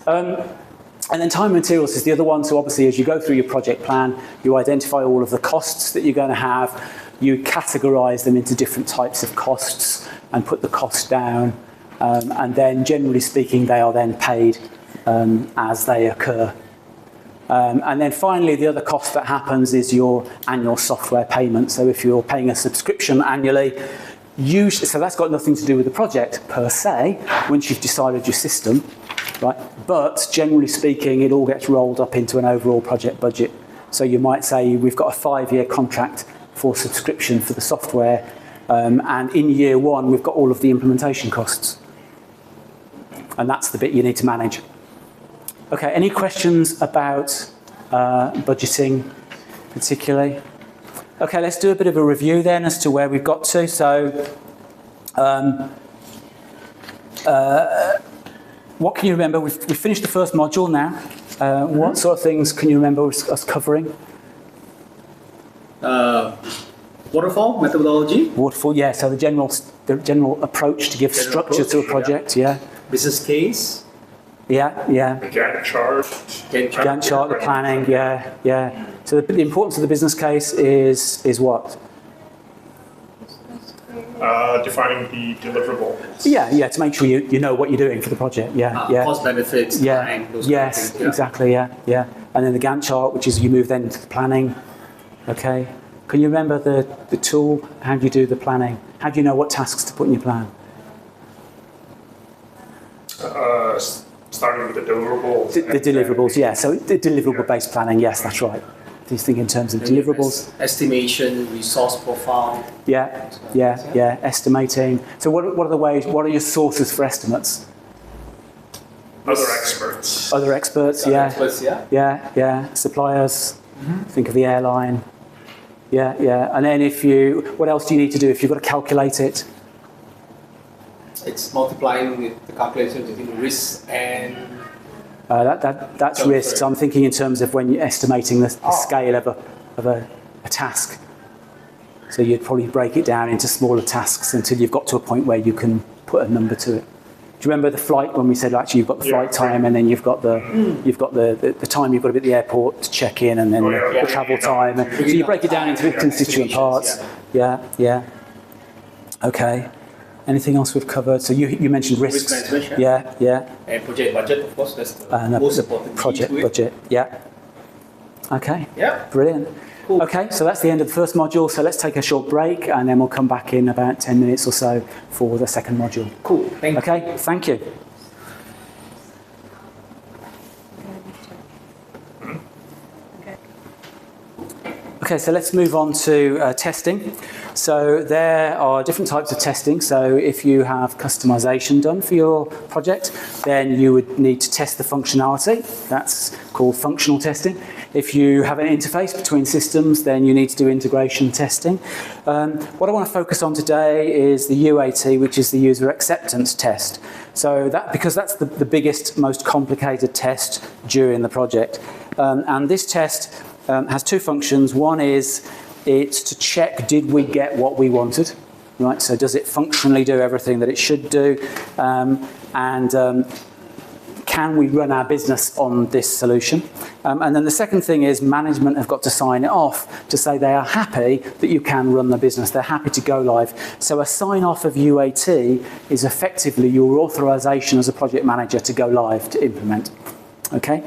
And then time and materials is the other one. So obviously, as you go through your project plan, you identify all of the costs that you're going to have. You categorize them into different types of costs and put the cost down. And then, generally speaking, they are then paid as they occur. And then finally, the other cost that happens is your annual software payment. So if you're paying a subscription annually, Usually, so that's got nothing to do with the project per se, once you've decided your system, right? But generally speaking, it all gets rolled up into an overall project budget. So you might say we've got a 5-year contract for subscription for the software, and in year 1, we've got all of the implementation costs. And that's the bit you need to manage. Okay, any questions about budgeting particularly? Okay, let's do a bit of a review then as to where we've got to. So, what can you remember? We've finished the first module now. What sort of things can you remember us covering? Waterfall methodology. Waterfall, yeah. So the general approach to give structure to a project, yeah. Business case. Yeah. The Gantt chart. Gantt chart, the planning, yeah. So the importance of the business case is what? Defining the deliverables. Yeah, to make sure you know what you're doing for the project. Yeah. Cost benefits. Time, those yes, kind of things, exactly. Yeah. And then the Gantt chart, which is you move then to the planning. Okay. Can you remember the tool? How do you do the planning? How do you know what tasks to put in your plan? Starting with the deliverables. The deliverables, yeah. So the deliverable-based planning, yes, that's right. Do you think in terms of deliverables? Estimation, resource profile. Yeah. Estimating. So what are the ways? What are your sources for estimates? Other experts. Other experts, yeah. Yeah. Suppliers. Think of the airline. Yeah. And then what else do you need to do if you've got to calculate it? It's multiplying with the calculation between risks and... That's risks. I'm thinking in terms of when you're estimating the scale of a task. So you'd probably break it down into smaller tasks until you've got to a point where you can put a number to it. Do you remember the flight when we said actually you've got the flight time and then you've got the time you've got to be at the airport to check in and then the travel time. So you break it down into constituent parts. Yeah. Okay. Anything else we've covered? So you mentioned risks. Risk management, yeah. And project budget, of course, that's the most important. Project budget, yeah. Okay. Yeah. Brilliant. Cool. Okay, so that's the end of the first module. So let's take a short break and then we'll come back in about 10 minutes or so for the second module. Cool. Thank you. Okay, thank you. Okay, so let's move on to testing. So there are different types of testing. So if you have customization done for your project, then you would need to test the functionality. That's called functional testing. If you have an interface between systems, then you need to do integration testing. What I want to focus on today is the UAT, which is the user acceptance test. So because that's the biggest, most complicated test during the project. And this test has two functions. One is it's to check, did we get what we wanted? Right, so does it functionally do everything that it should do? Can we run our business on this solution? And then the second thing is management have got to sign it off to say they are happy that you can run the business. They're happy to go live. So a sign off of UAT is effectively your authorization as a project manager to go live, to implement. Okay?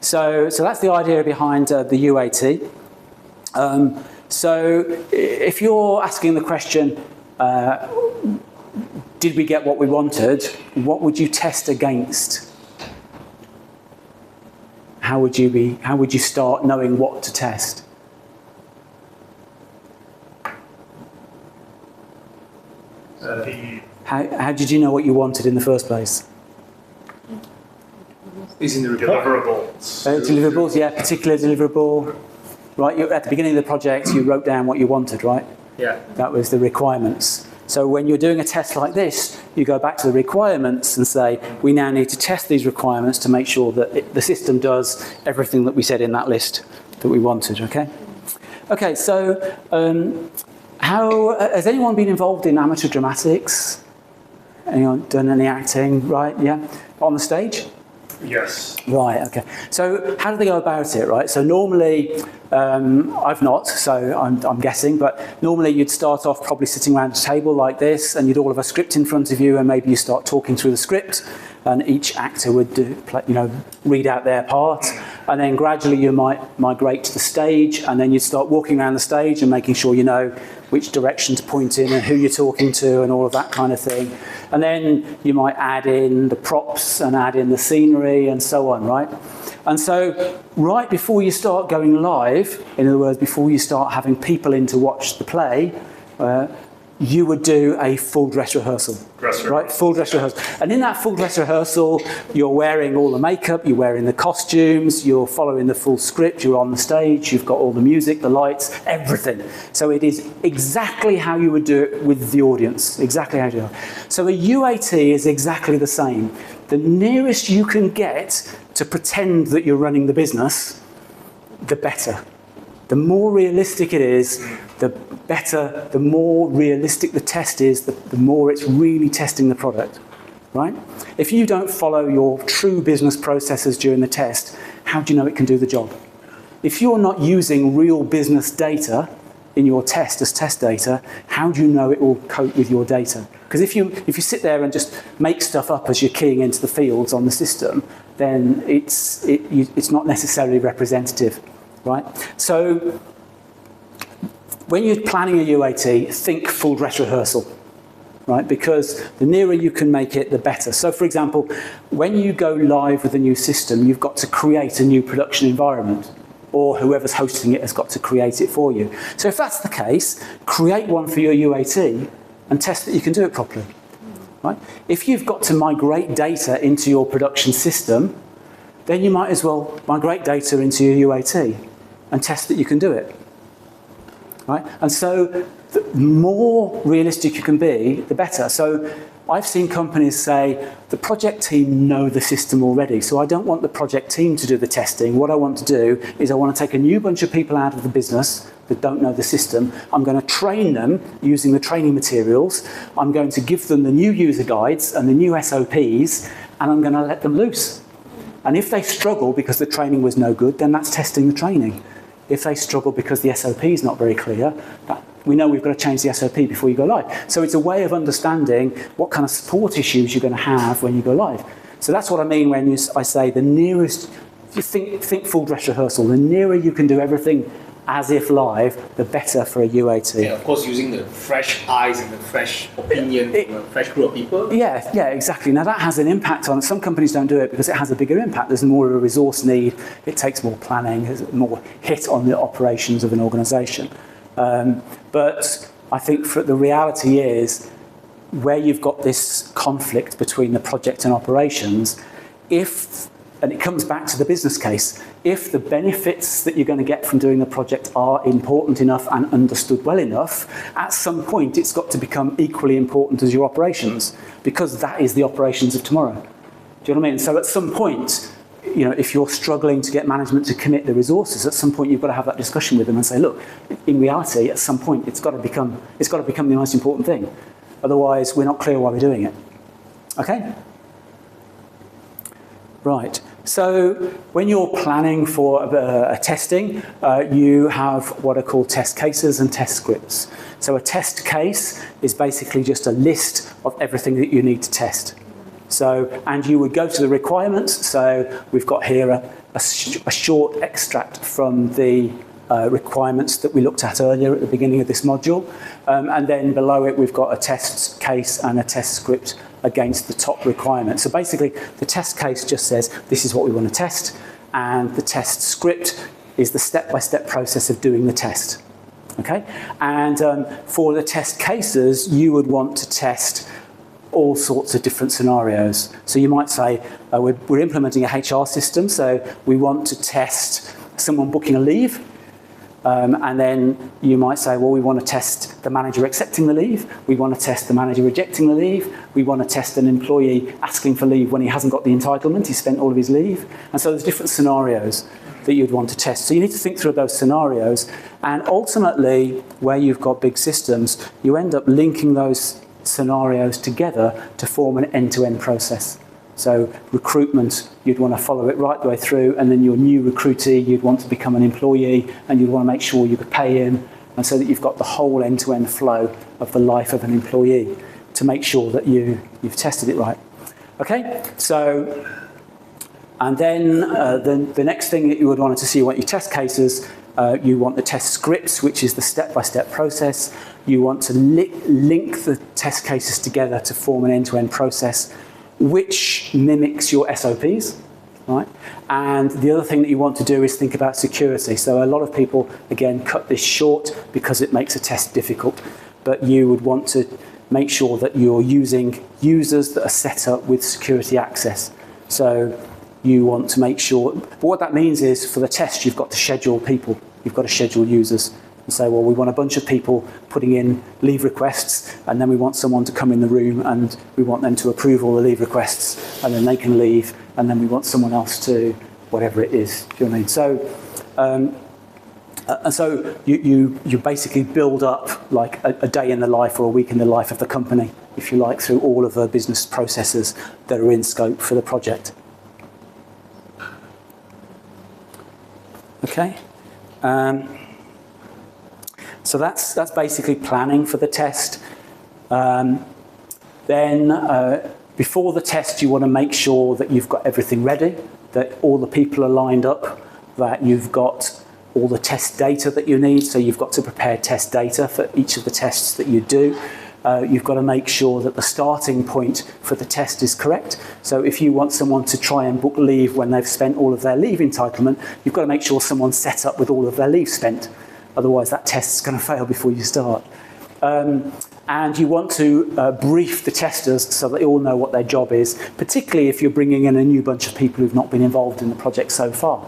So that's the idea behind the UAT. So if you're asking the question, did we get what we wanted, what would you test against? How would you start knowing what to test? How did you know what you wanted in the first place? Is in the deliverables. Deliverables, yeah, particular deliverable. Right, at the beginning of the project, you wrote down what you wanted, right? Yeah. That was the requirements. So when you're doing a test like this, you go back to the requirements and say, we now need to test these requirements to make sure that the system does everything that we said in that list that we wanted, okay? Okay, so has anyone been involved in amateur dramatics? Anyone done any acting, right? Yeah, on the stage? Yes. Right, okay. So how do they go about it, right? So normally, I've not, so I'm guessing, but normally you'd start off probably sitting around a table like this and you'd all have a script in front of you and maybe you start talking through the script and each actor would read out their part, and then gradually you might migrate to the stage, and then you'd start walking around the stage and making sure you know which direction to point in and who you're talking to and all of that kind of thing. And then you might add in the props and add in the scenery and so on, right? And so right before you start going live, in other words, before you start having people in to watch the play, you would do a full dress rehearsal. Right, full dress rehearsal. And in that full dress rehearsal, you're wearing all the makeup, you're wearing the costumes, you're following the full script, you're on the stage, you've got all the music, the lights, everything. So it is exactly how you would do it with the audience, exactly how you do it. So a UAT is exactly the same. The nearest you can get to pretend that you're running the business, the better. The more realistic it is, the better, the more realistic the test is, the more it's really testing the product, right? If you don't follow your true business processes during the test, how do you know it can do the job? If you're not using real business data in your test as test data, how do you know it will cope with your data? Because if you sit there and just make stuff up as you're keying into the fields on the system, then it's not necessarily representative, right? So when you're planning a UAT, think full dress rehearsal, right? Because the nearer you can make it, the better. So for example, when you go live with a new system, you've got to create a new production environment, or whoever's hosting it has got to create it for you. So if that's the case, create one for your UAT and test that you can do it properly, right? If you've got to migrate data into your production system, then you might as well migrate data into your UAT and test that you can do it. Right? And so the more realistic you can be, the better. So I've seen companies say, the project team know the system already, so I don't want the project team to do the testing. What I want to do is I want to take a new bunch of people out of the business that don't know the system. I'm going to train them using the training materials. I'm going to give them the new user guides and the new SOPs, and I'm going to let them loose. And if they struggle because the training was no good, then that's testing the training. If they struggle because the SOP is not very clear, we know we've got to change the SOP before you go live. So it's a way of understanding what kind of support issues you're going to have when you go live. So that's what I mean when I say the nearest, if you think full dress rehearsal, the nearer you can do everything as if live, the better for a UAT. Yeah, of course, using the fresh eyes and the fresh opinion from a fresh group of people. Yeah, exactly. Now that has an impact on, some companies don't do it because it has a bigger impact. There's more of a resource need, it takes more planning, there's more hit on the operations of an organisation. But I think the reality is, where you've got this conflict between the project and operations, and it comes back to the business case, if the benefits that you're going to get from doing the project are important enough and understood well enough, at some point it's got to become equally important as your operations, because that is the operations of tomorrow. Do you know what I mean? So at some point, if you're struggling to get management to commit the resources, at some point you've got to have that discussion with them and say, look, in reality, at some point it's got to become the most important thing. Otherwise, we're not clear why we're doing it. Okay? Right. So when you're planning for a testing, you have what are called test cases and test scripts. So a test case is basically just a list of everything that you need to test. And you would go to the requirements. So we've got here a short extract from the requirements that we looked at earlier at the beginning of this module. And then below it, we've got a test case and a test script against the top requirement. So basically, the test case just says, this is what we want to test, and the test script is the step-by-step process of doing the test. Okay? And for the test cases, you would want to test all sorts of different scenarios. So you might say, we're implementing a HR system, so we want to test someone booking a leave. And then you might say, well, we want to test the manager accepting the leave. We want to test the manager rejecting the leave. We want to test an employee asking for leave when he hasn't got the entitlement. He spent all of his leave. And so there's different scenarios that you'd want to test. So you need to think through those scenarios. And ultimately, where you've got big systems, you end up linking those scenarios together to form an end-to-end process. So recruitment, you'd want to follow it right the way through, and then your new recruitee, you'd want to become an employee, and you'd want to make sure you could pay him, and so that you've got the whole end-to-end flow of the life of an employee to make sure that you've tested it right. Okay, so, and then the next thing that you would want to see, you want your test cases, you want the test scripts, which is the step-by-step process. You want to link the test cases together to form an end-to-end process, which mimics your SOPs, right? And the other thing that you want to do is think about security. So a lot of people, again, cut this short because it makes a test difficult, but you would want to make sure that you're using users that are set up with security access. So you want to make sure, but what that means is for the test, you've got to schedule people. You've got to schedule users and say, well, we want a bunch of people putting in leave requests, and then we want someone to come in the room and we want them to approve all the leave requests, and then they can leave, and then we want someone else to, whatever it is. Do you know what I mean? So, and so you basically build up like a day in the life or a week in the life of the company, if you like, through all of the business processes that are in scope for the project. Okay. So that's basically planning for the test. Then before the test, you want to make sure that you've got everything ready, that all the people are lined up, that you've got all the test data that you need. So you've got to prepare test data for each of the tests that you do. You've got to make sure that the starting point for the test is correct. So if you want someone to try and book leave when they've spent all of their leave entitlement, you've got to make sure someone's set up with all of their leave spent. Otherwise, that test's going to fail before you start. And you want to brief the testers so that they all know what their job is, particularly if you're bringing in a new bunch of people who've not been involved in the project so far.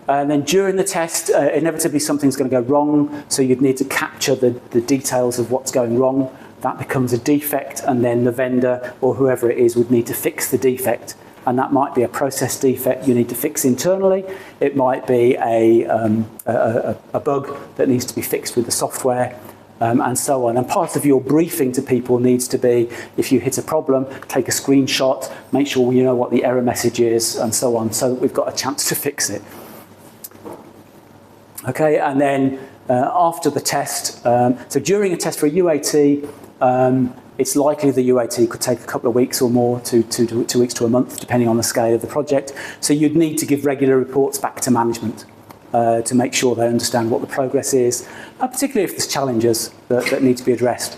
And then during the test, inevitably something's going to go wrong, so you'd need to capture the details of what's going wrong. That becomes a defect, and then the vendor or whoever it is would need to fix the defect. And that might be a process defect you need to fix internally. It might be a bug that needs to be fixed with the software, and so on. And part of your briefing to people needs to be, if you hit a problem, take a screenshot, make sure you know what the error message is, and so on, so that we've got a chance to fix it. Okay, and then after the test, so during a test for a UAT, it's likely the UAT could take a couple of weeks or more, 2 weeks to a month, depending on the scale of the project. So you'd need to give regular reports back to management to make sure they understand what the progress is, particularly if there's challenges that need to be addressed.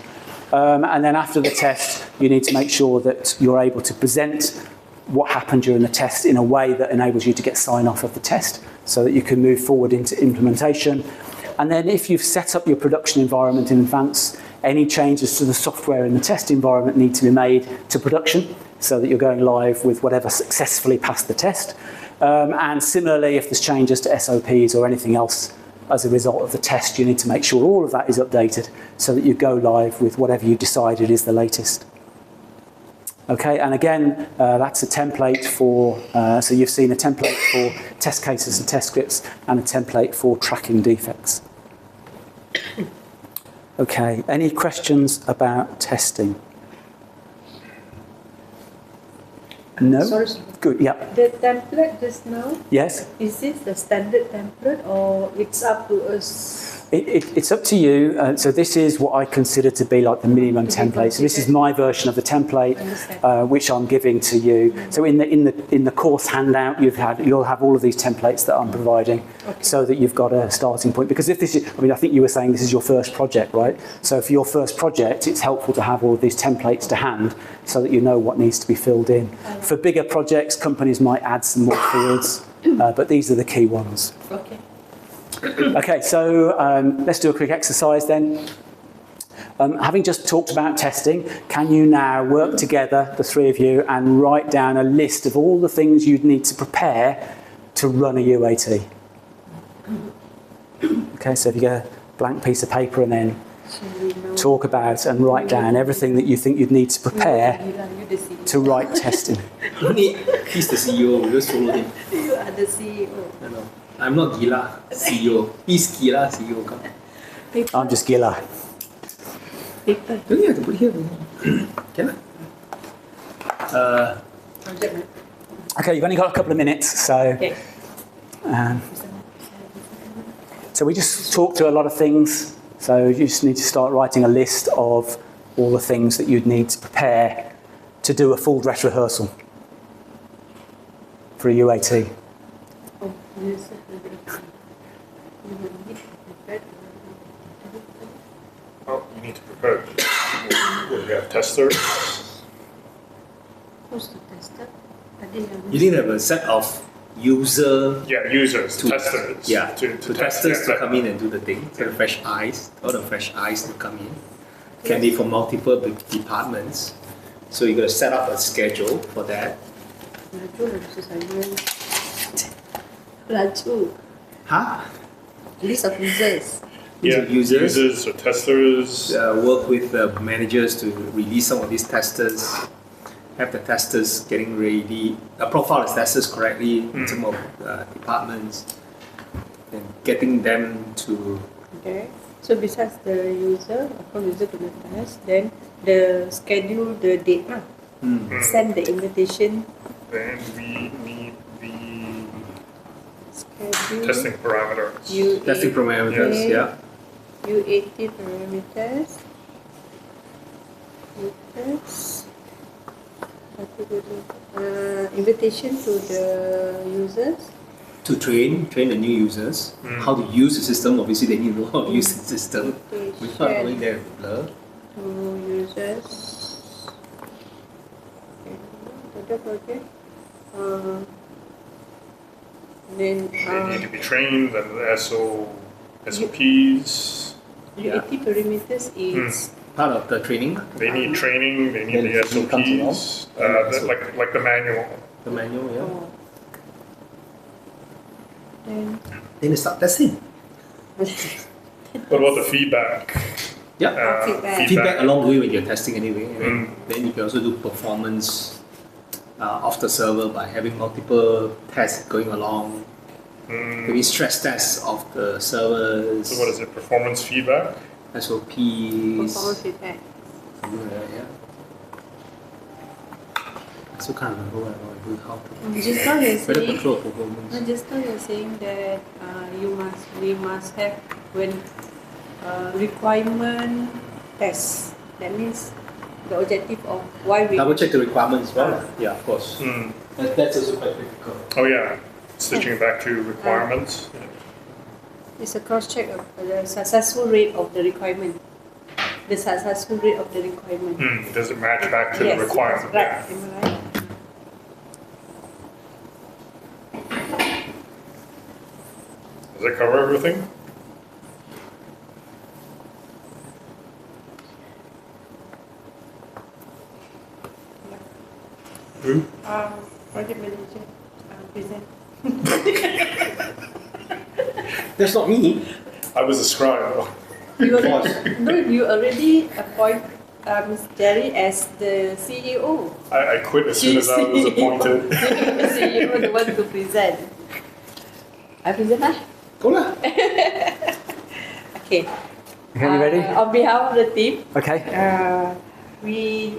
And then after the test, you need to make sure that you're able to present what happened during the test in a way that enables you to get sign-off of the test so that you can move forward into implementation. And then if you've set up your production environment in advance, any changes to the software in the test environment need to be made to production so that you're going live with whatever successfully passed the test. And similarly, if there's changes to SOPs or anything else as a result of the test, you need to make sure all of that is updated so that you go live with whatever you decided is the latest. Okay, and again, that's a template for, so you've seen a template for test cases and test scripts and a template for tracking defects. Okay, any questions about testing? No? Sorry. Good, yeah. The template just now, Yes? is this the standard template or it's up to us? It's up to you. So this is what I consider to be like the minimum template. So this is my version of the template, which I'm giving to you. So in the course handout, you'll have all of these templates that I'm providing, so that you've got a starting point. Because if this is, I mean, I think you were saying this is your first project, right? So for your first project, it's helpful to have all of these templates to hand, so that you know what needs to be filled in. For bigger projects, companies might add some more fields, but these are the key ones. Okay. Okay, so let's do a quick exercise then. Having just talked about testing, can you now work together, the three of you, and write down a list of all the things you'd need to prepare to run a UAT? Okay, so if you get a blank piece of paper and then talk about and write down everything that you think you'd need to prepare to write testing. He's the CEO, we just follow him. You are the CEO. I know. I'm not Gila, CEO. He's Gila, CEO. Come. I'm just Gila. Paper. Don't you have to put here? Can I? Okay, you've only got a couple of minutes, so... Okay. So we just talked to a lot of things, so you just need to start writing a list of all the things that you'd need to prepare to do a full dress rehearsal for a UAT? Oh, yes. You will need to prepare. Oh, you need to prepare. Will you have testers? Who's the tester? I didn't You need to have a set of user Yeah, users, To- testers. yeah, to test testers yeah, to come in and do the thing. So the fresh eyes, all the fresh eyes to come in. Can be from multiple departments. So you got to set up a schedule for that. Raju versus Simon. Raju. Huh? List of users. These Yeah, are users. users or testers. Work with the managers to release some of these testers. Have the testers getting ready, profile the testers correctly in terms of departments, and getting them to. Okay. So besides the user, upon user to the test, then the schedule, the date lah. Send the invitation. Then we need the Schedule. testing parameters. Testing parameters, Yes. yeah. UAT parameters. Meters. Invitation to the users. To train the new users how to use the system. Obviously, they need to know how to use the system. Without going there with blur. To users. Okay. Then They need to be trained and the SOPs. UAT parameters is Part of the training, They need training. They need Then the it comes along. SOPs. Like the manual. the manual, yeah. then Then they start testing. What about the feedback? Yeah. Feedback along the way when you're testing anyway. And then you can also do performance of the server by having multiple tests going along. Maybe stress tests of the servers. So what is it? Performance feedback? SOPs. performance feedback. Something like that, yeah. I still can't remember what I want to do, how to Just now you're better saying. control performance. Just now you're saying that we must have when requirement test. That means the objective of why we Double check the requirements as well. Yeah, of course. That's also quite critical. Oh yeah, stitching back to requirements. It's a cross check of the successful rate of the requirement. The successful rate of the requirement. Does it match back to Yes, the requirement? right. Yeah. Am I right? Does it cover everything? Who? Project manager present. That's not me. I was a scribe. You already appoint Ms. Jerry as the CEO. I quit as soon as I was appointed. The CEO, the one to present. I present lah. Go lah. Okay. Okay, you ready? On behalf of the team, Okay. we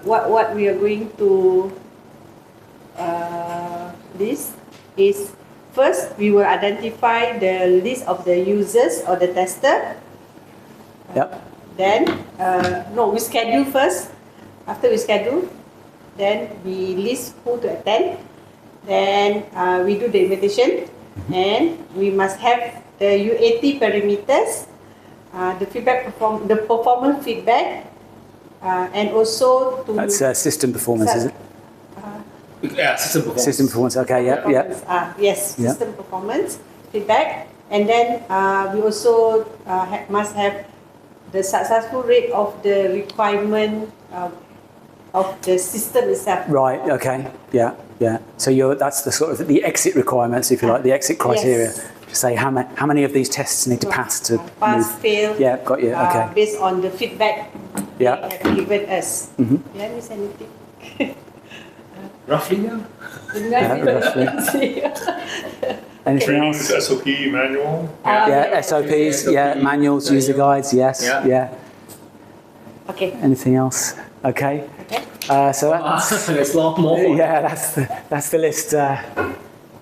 what we are going to list is first we will identify the list of the users or the tester. Yep. Then we schedule first. After we schedule, then we list who to attend. Then we do the invitation, and we must have the UAT parameters, the performance feedback, and also to That's system performance, is it? Yeah, system performance. System performance. Okay. Yeah. Yeah. Yes, Yeah. system performance feedback, and then we also must have the successful rate of the requirement of the system itself. Right. Okay. Yeah. Yeah. So that's the sort of the exit requirements, if you like, the exit criteria. Yes. To say how many of these tests need to pass to pass, move. fail. Yeah. Got you. Okay. Based on the feedback Yeah. they have given us. Mhm. Did I miss anything? Roughly, yeah. Roughly. Anything Training else? SOP manual. Yeah. SOPs. Yeah. Manuals, user guides. Yes. Yeah. Yeah. Okay. Anything else? Okay. Okay. So that's, There's a lot more. yeah, that's the list.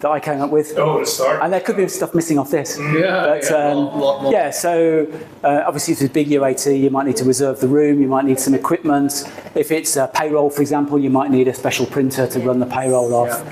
that I came up with. Oh, the start. And there could be stuff missing off this. Yeah, So obviously if it's a big UAT, you might need to reserve the room, you might need some equipment. If it's payroll, for example, you might need a special printer to run the payroll off.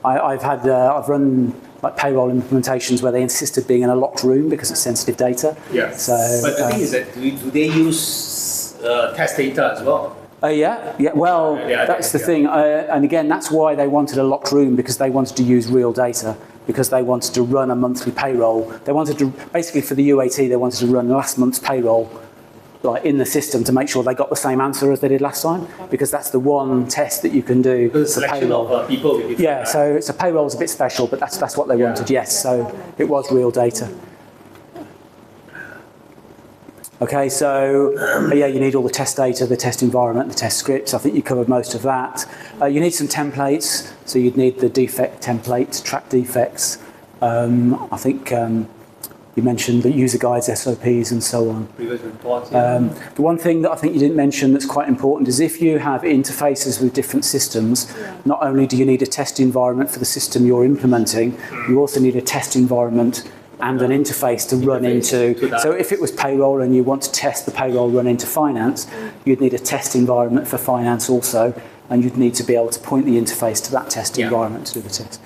I've run like payroll implementations where they insisted being in a locked room because it's sensitive data. Yeah. So, but the thing is that do they use test data as well? Well, that's the thing. And again, that's why they wanted a locked room, because they wanted to use real data, because they wanted to run a monthly payroll. They wanted to, basically for the UAT, they wanted to run last month's payroll like in the system to make sure they got the same answer as they did last time, because that's the one test that you can do for selection payroll. of people with different, So payroll's a bit special, but that's what they wanted, yes. So it was real data. Okay, so you need all the test data, the test environment, the test scripts. I think you covered most of that. You need some templates, so you'd need the defect template to track defects. I think you mentioned the user guides, SOPs, and so on. previous reports. The one thing that I think you didn't mention that's quite important is if you have interfaces with different systems, not only do you need a test environment for the system you're implementing, you also need a test environment and an interface to run into. So if it was payroll and you want to test the payroll run into finance, you'd need a test environment for finance also, and you'd need to be able to point the interface to that test environment to do the test.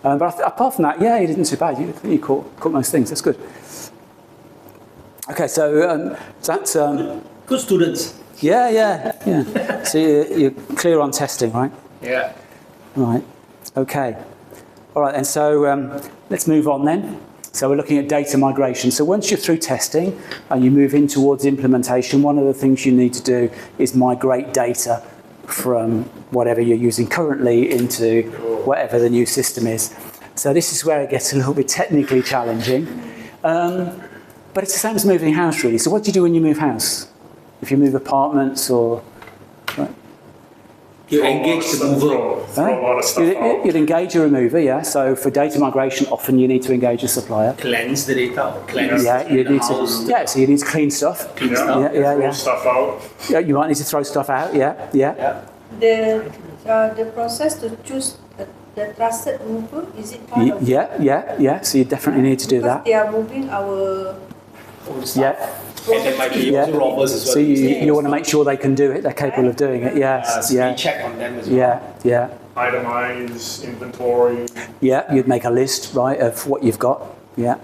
But apart from that, you didn't too bad. You caught most things. That's good. Okay, so that's... Good students. Yeah. So you're clear on testing, right? Yeah. Right. Okay. All right, and so let's move on then. So we're looking at data migration. So once you're through testing and you move in towards implementation, one of the things you need to do is migrate data from whatever you're using currently into whatever the new system is. So this is where it gets a little bit technically challenging. But it's the same as moving house, really. So what do you do when you move house? If you move apartments or... Right? You engage the mover. Throw a lot of stuff out. You'd engage a remover, yeah. So for data migration, often you need to engage a supplier. Cleanse the data, or cleanse You need house. so you need to clean stuff. Throw stuff out. Yeah, you might need to throw stuff out, The process to choose the trusted mover, is it part of... Yeah. So you definitely need to do Because that. they are moving our... Yeah. And there might be also robbers as well. So you want to make sure they can do it, they're capable of doing it, yes. We check on them as well. Yeah. Itemize, inventory. Yeah, you'd make a list, right, of what you've got, yeah.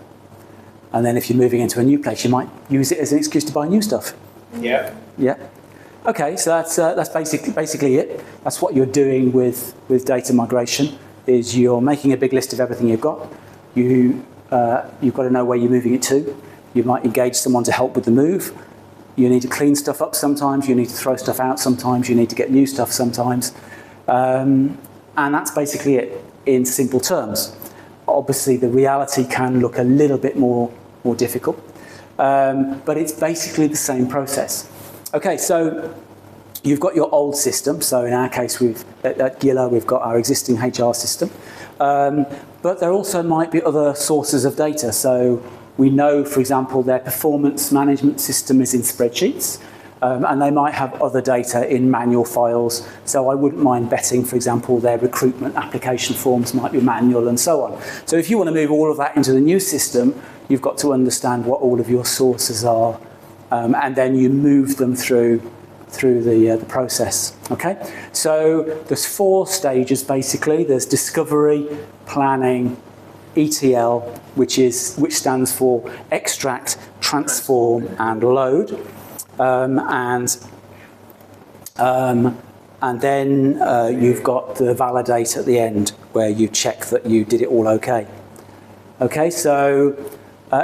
And then if you're moving into a new place, you might use it as an excuse to buy new stuff. Yeah. Yeah. Okay, so that's basically it. That's what you're doing with data migration, is you're making a big list of everything you've got. You've got to know where you're moving it to. You might engage someone to help with the move. You need to clean stuff up sometimes. You need to throw stuff out sometimes. You need to get new stuff sometimes. And that's basically it in simple terms. Obviously, the reality can look a little bit more difficult. But it's basically the same process. Okay, so you've got your old system. So in our case, at Gila, we've got our existing HR system. But there also might be other sources of data. So we know, for example, their performance management system is in spreadsheets, and they might have other data in manual files. So I wouldn't mind betting, for example, their recruitment application forms might be manual and so on. So if you want to move all of that into the new system, you've got to understand what all of your sources are, and then you move them through the process. Okay, so there's 4 stages basically. There's discovery, planning, ETL, which stands for extract, transform, and load, and then you've got the validate at the end, where you check that you did it all okay. Okay, so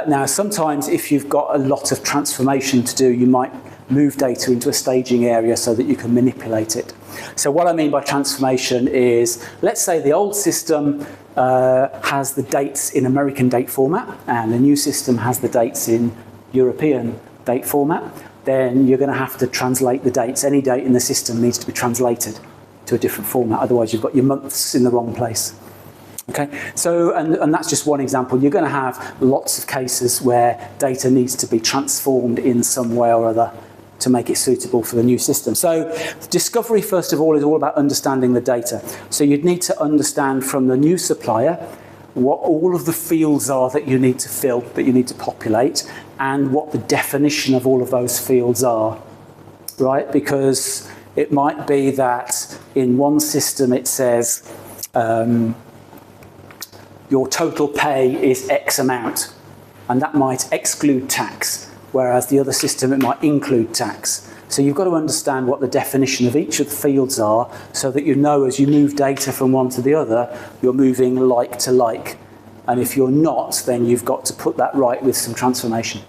now sometimes if you've got a lot of transformation to do, you might move data into a staging area so that you can manipulate it. So what I mean by transformation is, let's say the old system has the dates in American date format, and the new system has the dates in European date format. Then you're going to have to translate the dates. Any date in the system needs to be translated to a different format, otherwise you've got your months in the wrong place. Okay, so and that's just one example. You're going to have lots of cases where data needs to be transformed in some way or other to make it suitable for the new system. So discovery, first of all, is all about understanding the data. So you'd need to understand from the new supplier what all of the fields are that you need to fill, that you need to populate, and what the definition of all of those fields are, right? Because it might be that in one system it says your total pay is X amount, and that might exclude tax. Whereas the other system, it might include tax. So you've got to understand what the definition of each of the fields are so that you know as you move data from one to the other, you're moving like to like. And if you're not, then you've got to put that right with some transformation.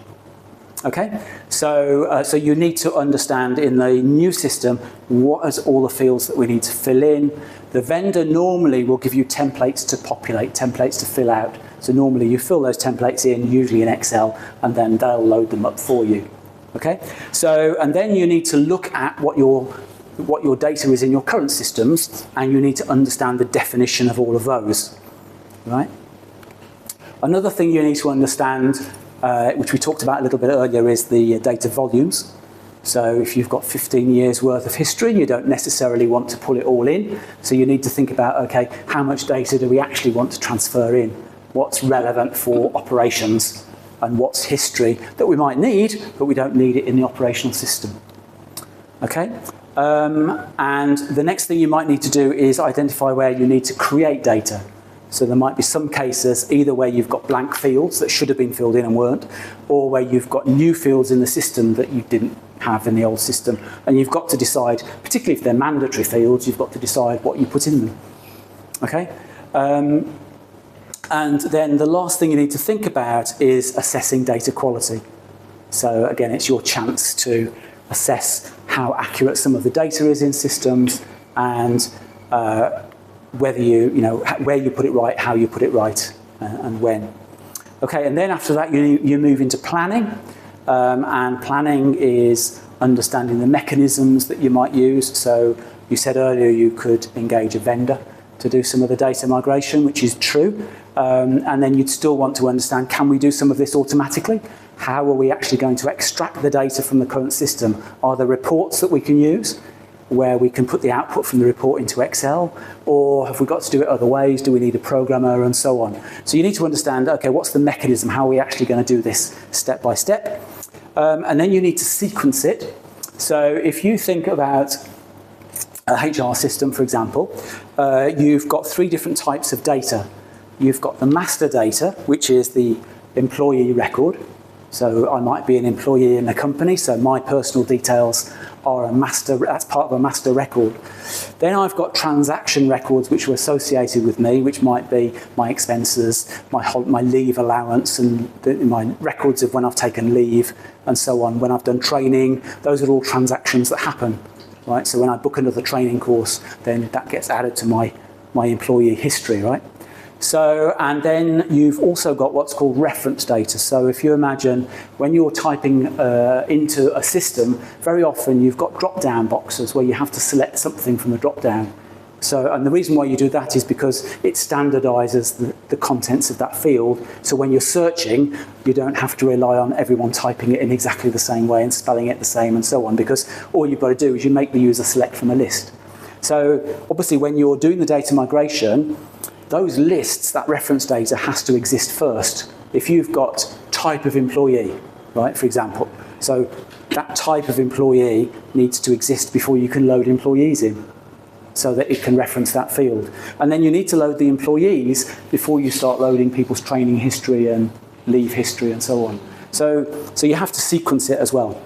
Okay? So you need to understand in the new system what is all the fields that we need to fill in. The vendor normally will give you templates to populate, templates to fill out. So normally you fill those templates in, usually in Excel, and then they'll load them up for you. Okay? So, and then you need to look at what your data is in your current systems, and you need to understand the definition of all of those. Right? Another thing you need to understand, which we talked about a little bit earlier, is the data volumes. So if you've got 15 years worth of history, you don't necessarily want to pull it all in. So you need to think about, okay, how much data do we actually want to transfer in? What's relevant for operations, and what's history that we might need, but we don't need it in the operational system. Okay? And the next thing you might need to do is identify where you need to create data. So there might be some cases either where you've got blank fields that should have been filled in and weren't, or where you've got new fields in the system that you didn't have in the old system. And you've got to decide, particularly if they're mandatory fields, you've got to decide what you put in them. Okay? And then the last thing you need to think about is assessing data quality. So again, it's your chance to assess how accurate some of the data is in systems, and whether where you put it right, how you put it right, and when. Okay, and then after that you move into planning, and planning is understanding the mechanisms that you might use. So you said earlier you could engage a vendor to do some of the data migration, which is true. And then you'd still want to understand, can we do some of this automatically? How are we actually going to extract the data from the current system? Are there reports that we can use where we can put the output from the report into Excel? Or have we got to do it other ways? Do we need a programmer, and so on? So you need to understand, okay, what's the mechanism? How are we actually going to do this step by step? And then you need to sequence it. So if you think about a HR system, for example, you've got 3 different types of data. You've got the master data, which is the employee record. So I might be an employee in a company, so my personal details are that's part of a master record. Then I've got transaction records which are associated with me, which might be my expenses, my leave allowance, and my records of when I've taken leave, and so on. When I've done training, those are all transactions that happen. Right? So when I book another training course, then that gets added to my employee history, right? So, and then you've also got what's called reference data. So if you imagine when you're typing into a system, very often you've got drop-down boxes where you have to select something from the drop-down. So, and the reason why you do that is because it standardizes the contents of that field. So when you're searching, you don't have to rely on everyone typing it in exactly the same way and spelling it the same and so on, because all you've got to do is you make the user select from a list. So obviously when you're doing the data migration, those lists, that reference data has to exist first. If you've got type of employee, right, for example, so that type of employee needs to exist before you can load employees in, so that it can reference that field. And then you need to load the employees before you start loading people's training history and leave history and so on. So you have to sequence it as well.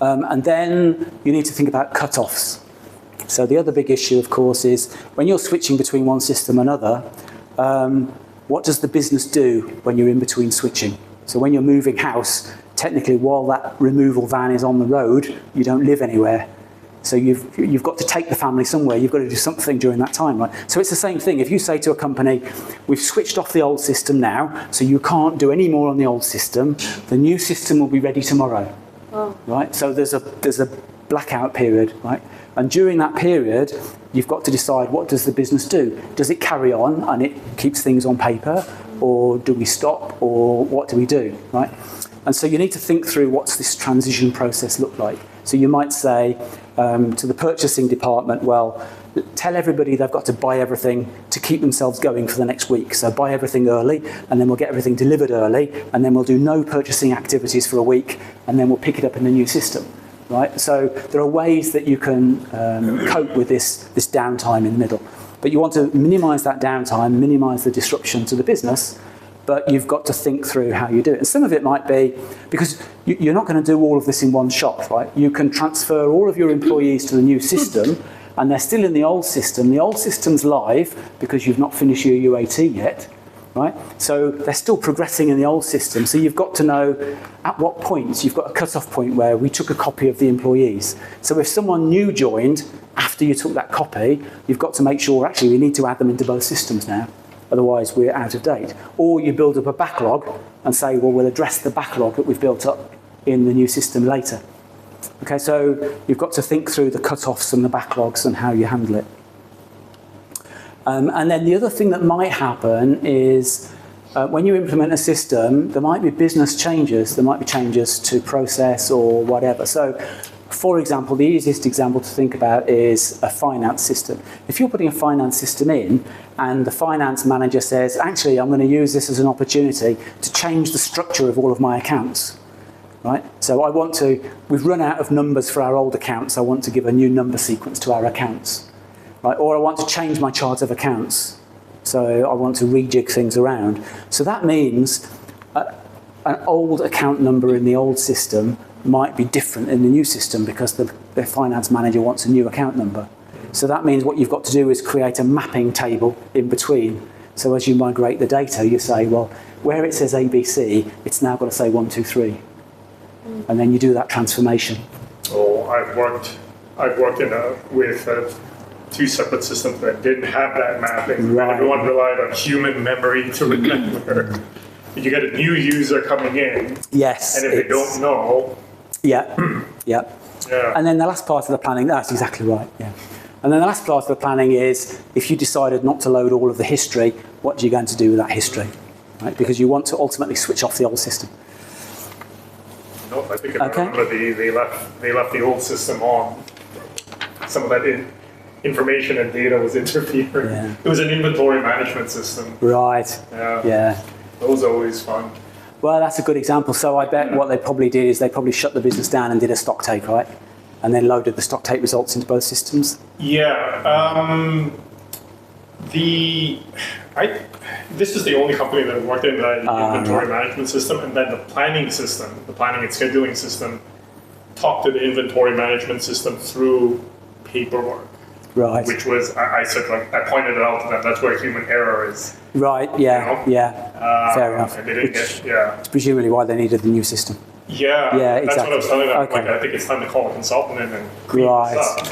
And then you need to think about cutoffs. So the other big issue, of course, is when you're switching between one system and another, what does the business do when you're in between switching? So when you're moving house, technically while that removal van is on the road, you don't live anywhere. So you've got to take the family somewhere. You've got to do something during that time, right? So it's the same thing. If you say to a company, we've switched off the old system now, so you can't do any more on the old system, the new system will be ready tomorrow, right? So there's a blackout period, right? And during that period, you've got to decide, what does the business do? Does it carry on and it keeps things on paper, or do we stop, or what do we do, right? And so you need to think through what's this transition process look like. So you might say to the purchasing department, well, tell everybody they've got to buy everything to keep themselves going for the next week. So buy everything early, and then we'll get everything delivered early, and then we'll do no purchasing activities for a week, and then we'll pick it up in the new system. Right? So there are ways that you can cope with this downtime in the middle. But you want to minimise that downtime, minimise the disruption to the business, but you've got to think through how you do it. And some of it might be, because you're not going to do all of this in one shot, right? You can transfer all of your employees to the new system, and they're still in the old system. The old system's live because you've not finished your UAT yet, right? So they're still progressing in the old system. So you've got to know at what points. You've got a cut-off point where we took a copy of the employees. So if someone new joined after you took that copy, you've got to make sure, actually, we need to add them into both systems now. Otherwise, we're out of date. Or you build up a backlog and say, well, we'll address the backlog that we've built up in the new system later. Okay, so you've got to think through the cut-offs and the backlogs and how you handle it. And then the other thing that might happen is when you implement a system, there might be business changes. There might be changes to process or whatever. So, for example, the easiest example to think about is a finance system. If you're putting a finance system in and the finance manager says, actually, I'm going to use this as an opportunity to change the structure of all of my accounts, right? So we've run out of numbers for our old accounts. I want to give a new number sequence to our accounts, right? Or I want to change my chart of accounts. So I want to rejig things around. So that means an old account number in the old system might be different in the new system because the finance manager wants a new account number. So that means what you've got to do is create a mapping table in between. So as you migrate the data, you say, well, where it says ABC, it's now got to say 1, 2, 3. And then you do that transformation. Oh, I've worked with two separate systems that didn't have that mapping. Right. Everyone relied on human memory to remember. You get a new user coming in, Yes. and if they don't know, Yeah, yeah. yeah. And then the last part of the planning, that's exactly right, yeah. And then the last part of the planning is, if you decided not to load all of the history, what are you going to do with that history? Right? Because you want to ultimately switch off the old system. No, I think I remember they left the old system on. Some of that information and data was interfering. Yeah. It was an inventory management system. Right, Yeah. yeah. Those are always fun. Well, that's a good example. So I bet what they probably did is they probably shut the business down and did a stock take, right? And then loaded the stock take results into both systems. Yeah. This is the only company that worked in the inventory management system, and then the planning and scheduling system talked to the inventory management system through paperwork. Right. Which was, I said, like, I pointed it out to them, that's where human error is. Right, yeah, You know? yeah. Fair enough. And they didn't It's presumably why they needed the new system. Yeah, Yeah, that's what I was telling them. exactly. Like, I think it's time to call a consultant in and clean Right. this up.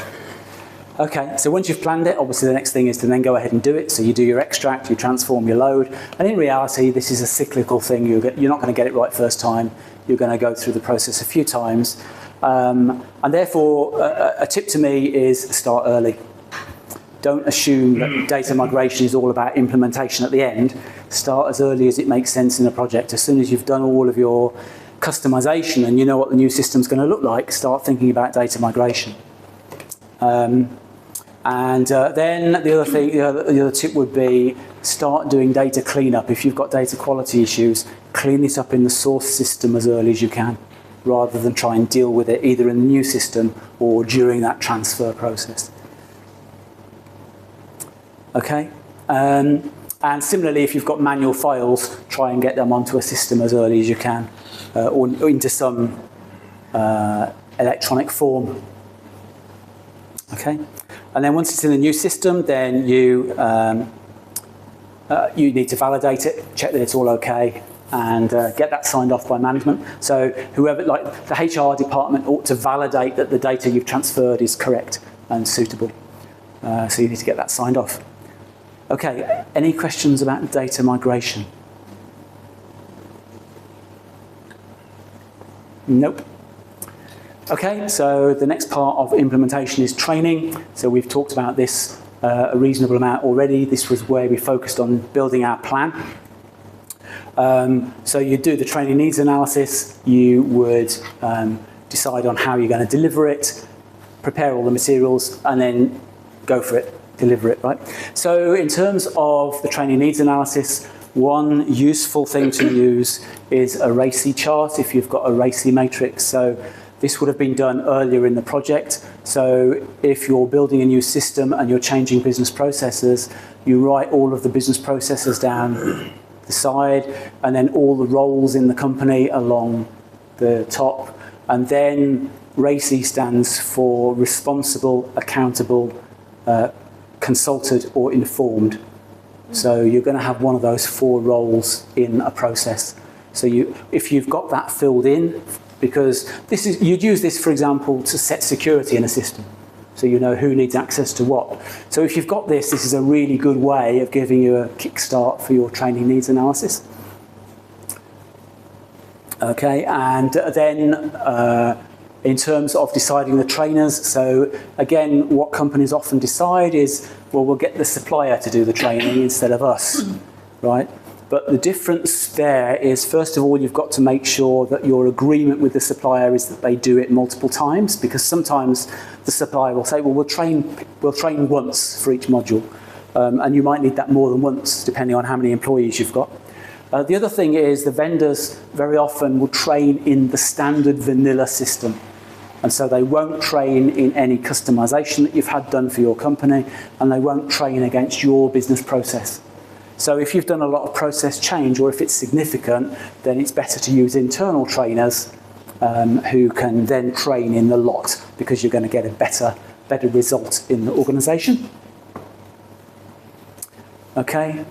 Okay, so once you've planned it, obviously the next thing is to then go ahead and do it. So you do your extract, you transform your load. And in reality, this is a cyclical thing. You're not going to get it right first time. You're going to go through the process a few times. And therefore, a tip to me is start early. Don't assume that data migration is all about implementation at the end. Start as early as it makes sense in a project. As soon as you've done all of your customization and you know what the new system's going to look like, start thinking about data migration. Then the other tip would be start doing data cleanup. If you've got data quality issues, clean this up in the source system as early as you can, rather than try and deal with it either in the new system or during that transfer process. Okay? And similarly, if you've got manual files, try and get them onto a system as early as you can, or into some electronic form. Okay? And then once it's in the new system, then you need to validate it, check that it's all okay, and get that signed off by management. So whoever, like the HR department, ought to validate that the data you've transferred is correct and suitable. So you need to get that signed off. Okay, any questions about data migration? Nope. Okay, so the next part of implementation is training. So we've talked about this a reasonable amount already. This was where we focused on building our plan. So you do the training needs analysis, you would decide on how you're going to deliver it, prepare all the materials, and then go for it, deliver it, right? So in terms of the training needs analysis, one useful thing to use is a RACI chart if you've got a RACI matrix. So this would have been done earlier in the project. So if you're building a new system and you're changing business processes, you write all of the business processes down the side, and then all the roles in the company along the top. And then RACI stands for responsible, accountable, consulted or informed. So you're going to have one of those 4 roles in a process. So if you've got that filled in, because you'd use this, for example, to set security in a system. So you know who needs access to what. So if you've got this is a really good way of giving you a kickstart for your training needs analysis. Okay, and then in terms of deciding the trainers, so again, what companies often decide is, well, we'll get the supplier to do the training instead of us, right? But the difference there is, first of all, you've got to make sure that your agreement with the supplier is that they do it multiple times, because sometimes the supplier will say, well, we'll train once for each module, and you might need that more than once, depending on how many employees you've got. The other thing is the vendors very often will train in the standard vanilla system. And so they won't train in any customization that you've had done for your company, and they won't train against your business process. So if you've done a lot of process change, or if it's significant, then it's better to use internal trainers who can then train in the lot, because you're going to get a better result in the organisation. Okay.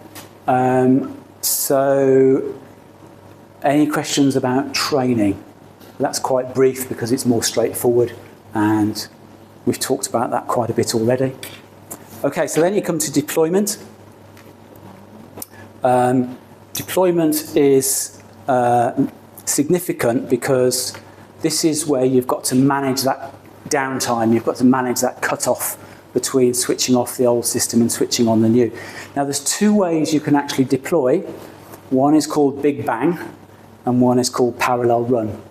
So any questions about training? That's quite brief because it's more straightforward, and we've talked about that quite a bit already. Okay, so then you come to deployment. Deployment is significant because this is where you've got to manage that downtime, you've got to manage that cut-off between switching off the old system and switching on the new. Now there's 2 ways you can actually deploy. One is called Big Bang, and one is called parallel run.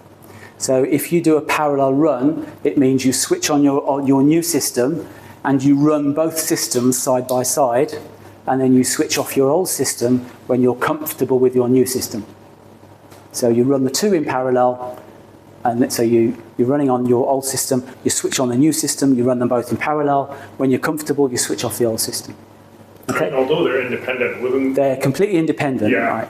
So if you do a parallel run, it means you switch on your new system and you run both systems side by side, and then you switch off your old system when you're comfortable with your new system. So you run the 2 in parallel, and so you're running on your old system, you switch on the new system, you run them both in parallel. When you're comfortable, you switch off the old system. Okay? Although they're independent, they're completely independent, yeah.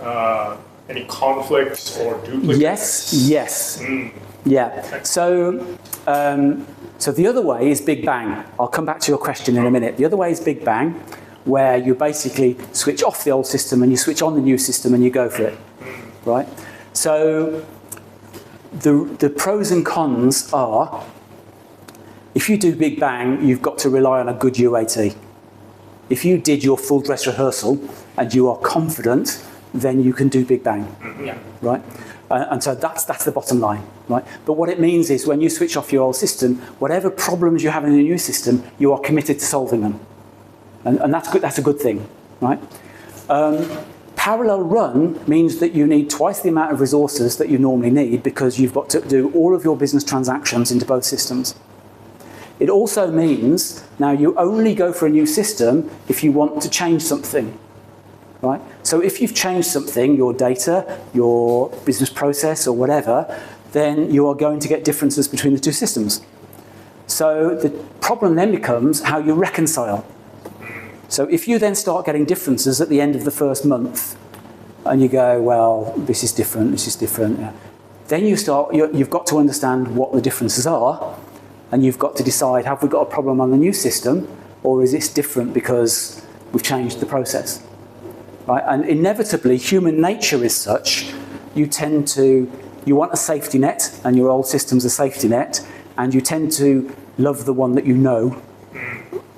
Right? Any conflicts or duplicates? Yes. Yeah. So the other way is Big Bang. I'll come back to your question in a minute. The other way is Big Bang, where you basically switch off the old system and you switch on the new system and you go for it, right? So the pros and cons are, if you do Big Bang, you've got to rely on a good UAT. If you did your full dress rehearsal and you are confident, then you can do Big Bang, right? And so that's the bottom line, right? But what it means is when you switch off your old system, whatever problems you have in the new system, you are committed to solving them. And that's good. That's a good thing, right? Parallel run means that you need twice the amount of resources that you normally need, because you've got to do all of your business transactions into both systems. It also means now you only go for a new system if you want to change something, right? So if you've changed something, your data, your business process or whatever, then you are going to get differences between the 2 systems. So the problem then becomes how you reconcile. So if you then start getting differences at the end of the first month, and you go, well, this is different, then you've got to understand what the differences are, and you've got to decide, have we got a problem on the new system, or is this different because we've changed the process? Right? And inevitably, human nature is such, you want a safety net, and your old system's a safety net, and you tend to love the one that you know,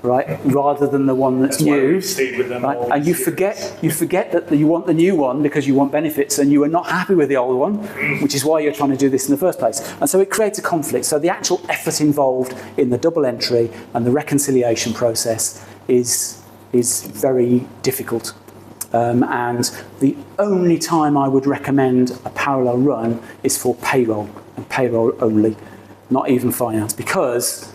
right, rather than the one that's new. Why we've stayed with them, right? And you forget that you want the new one because you want benefits, and you are not happy with the old one, which is why you're trying to do this in the first place. And so it creates a conflict. So the actual effort involved in the double entry and the reconciliation process is very difficult. And the only time I would recommend a parallel run is for payroll, and payroll only, not even finance, because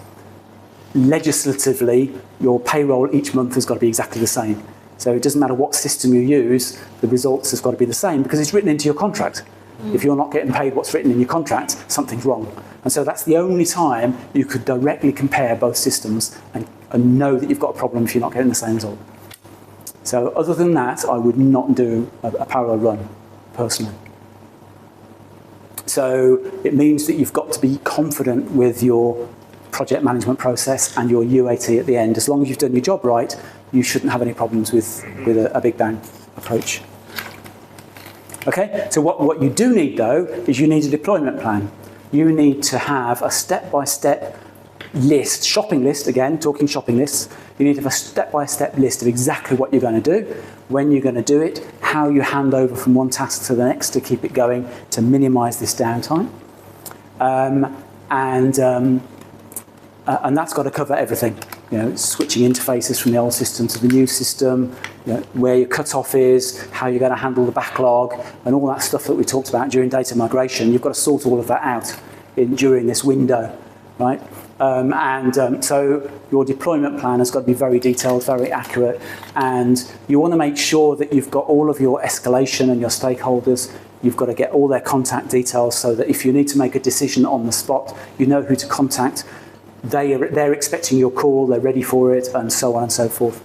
legislatively, your payroll each month has got to be exactly the same. So it doesn't matter what system you use, the results has got to be the same because it's written into your contract. If you're not getting paid what's written in your contract, something's wrong. And so that's the only time you could directly compare both systems and know that you've got a problem if you're not getting the same result. So other than that, I would not do a parallel run, personally. So it means that you've got to be confident with your project management process and your UAT at the end. As long as you've done your job right, you shouldn't have any problems with a big bang approach. Okay, so what you do need though is you need a deployment plan. You need to have a step-by-step list, shopping list, again, talking shopping lists. You need to have a step-by-step list of exactly what you're going to do, when you're going to do it, how you hand over from one task to the next to keep it going, to minimise this downtime. And that's got to cover everything. You know, switching interfaces from the old system to the new system, you know, where your cutoff is, how you're going to handle the backlog, and all that stuff that we talked about during data migration. You've got to sort all of that out during this window, right? So your deployment plan has got to be very detailed, very accurate, and you want to make sure that you've got all of your escalation and your stakeholders. You've got to get all their contact details so that if you need to make a decision on the spot, you know who to contact. They're expecting your call, they're ready for it, and so on and so forth.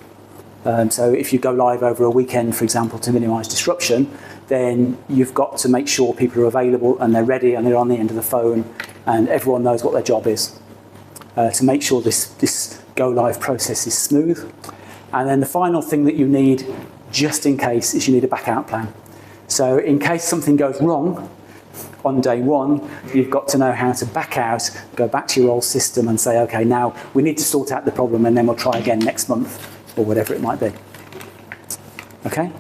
So if you go live over a weekend, for example, to minimise disruption, then you've got to make sure people are available and they're ready and they're on the end of the phone and everyone knows what their job is. To make sure this go live process is smooth. And then the final thing that you need, just in case, is you need a backout plan. So in case something goes wrong on day one, you've got to know how to back out, go back to your old system and say, okay, now we need to sort out the problem and then we'll try again next month or whatever it might be. Okay?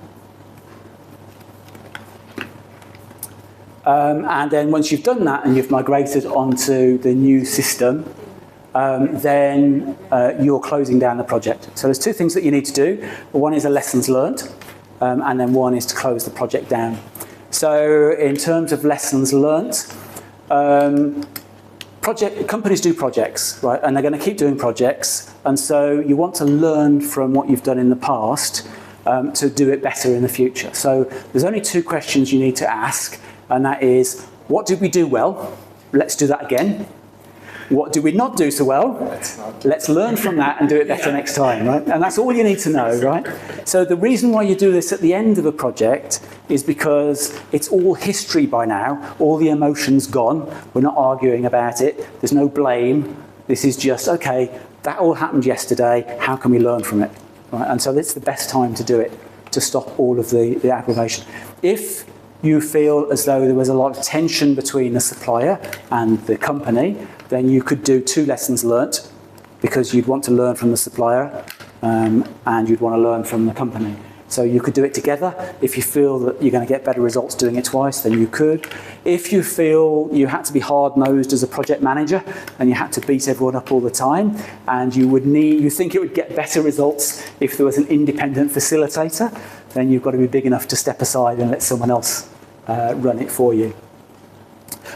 And then once you've done that and you've migrated onto the new system, then you're closing down the project. So there's two things that you need to do. One is a lessons learned, and then one is to close the project down. So in terms of lessons learnt, companies do projects, right? And they're going to keep doing projects. And so you want to learn from what you've done in the past to do it better in the future. So there's only two questions you need to ask, and that is, what did we do well? Let's do that again. What did we not do so well? Let's learn from that and do it better next time, right? And that's all you need to know, right? So the reason why you do this at the end of a project is because it's all history by now. All the emotion's gone. We're not arguing about it. There's no blame. This is just, okay, that all happened yesterday. How can we learn from it? Right? And so it's the best time to do it, to stop all of the aggravation. If you feel as though there was a lot of tension between the supplier and the company, then you could do two lessons learnt, because you'd want to learn from the supplier and you'd want to learn from the company. So you could do it together. If you feel that you're going to get better results doing it twice, then you could. If you feel you had to be hard-nosed as a project manager and you had to beat everyone up all the time, and you think it would get better results if there was an independent facilitator, then you've got to be big enough to step aside and let someone else run it for you.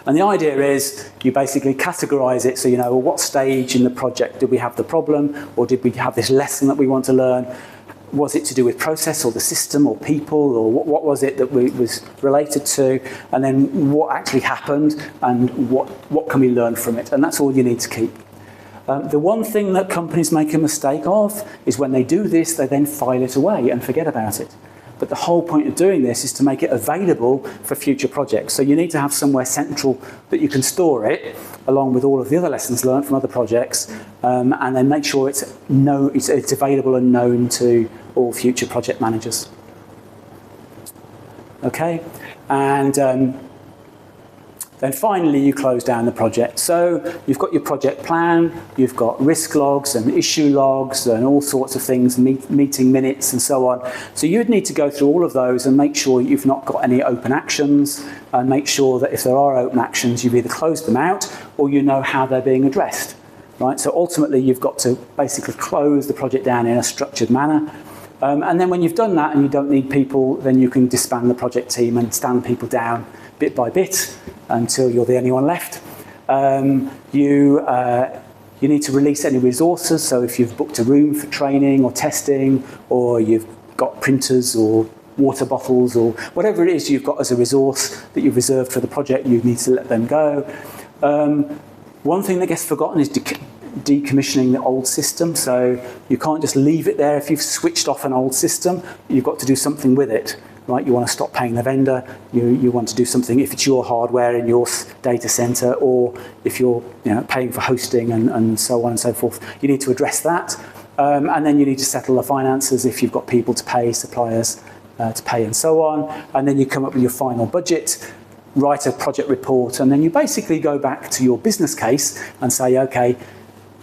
And the idea is you basically categorize it so you know, well, what stage in the project did we have the problem, or did we have this lesson that we want to learn? Was it to do with process or the system or people, or what was it that was related to? And then what actually happened and what can we learn from it? And that's all you need to keep. The one thing that companies make a mistake of is when they do this, they then file it away and forget about it. But the whole point of doing this is to make it available for future projects. So you need to have somewhere central that you can store it, along with all of the other lessons learned from other projects, and then make sure it's available and known to all future project managers. Okay, and then finally you close down the project. So you've got your project plan, you've got risk logs and issue logs and all sorts of things, meeting minutes and so on. So you'd need to go through all of those and make sure you've not got any open actions, and make sure that if there are open actions, you've either closed them out or you know how they're being addressed. Right? So ultimately you've got to basically close the project down in a structured manner. And then when you've done that and you don't need people, then you can disband the project team and stand people down bit by bit until you're the only one left. You need to release any resources, so if you've booked a room for training or testing, or you've got printers or water bottles or whatever it is you've got as a resource that you've reserved for the project, you need to let them go. One thing that gets forgotten is decommissioning the old system, so you can't just leave it there. If you've switched off an old system, you've got to do something with it. Right, you want to stop paying the vendor, you want to do something if it's your hardware in your data center, or if you're paying for hosting and so on and so forth. You need to address that. And then you need to settle the finances if you've got people to pay, suppliers to pay and so on. And then you come up with your final budget, write a project report, and then you basically go back to your business case and say, okay,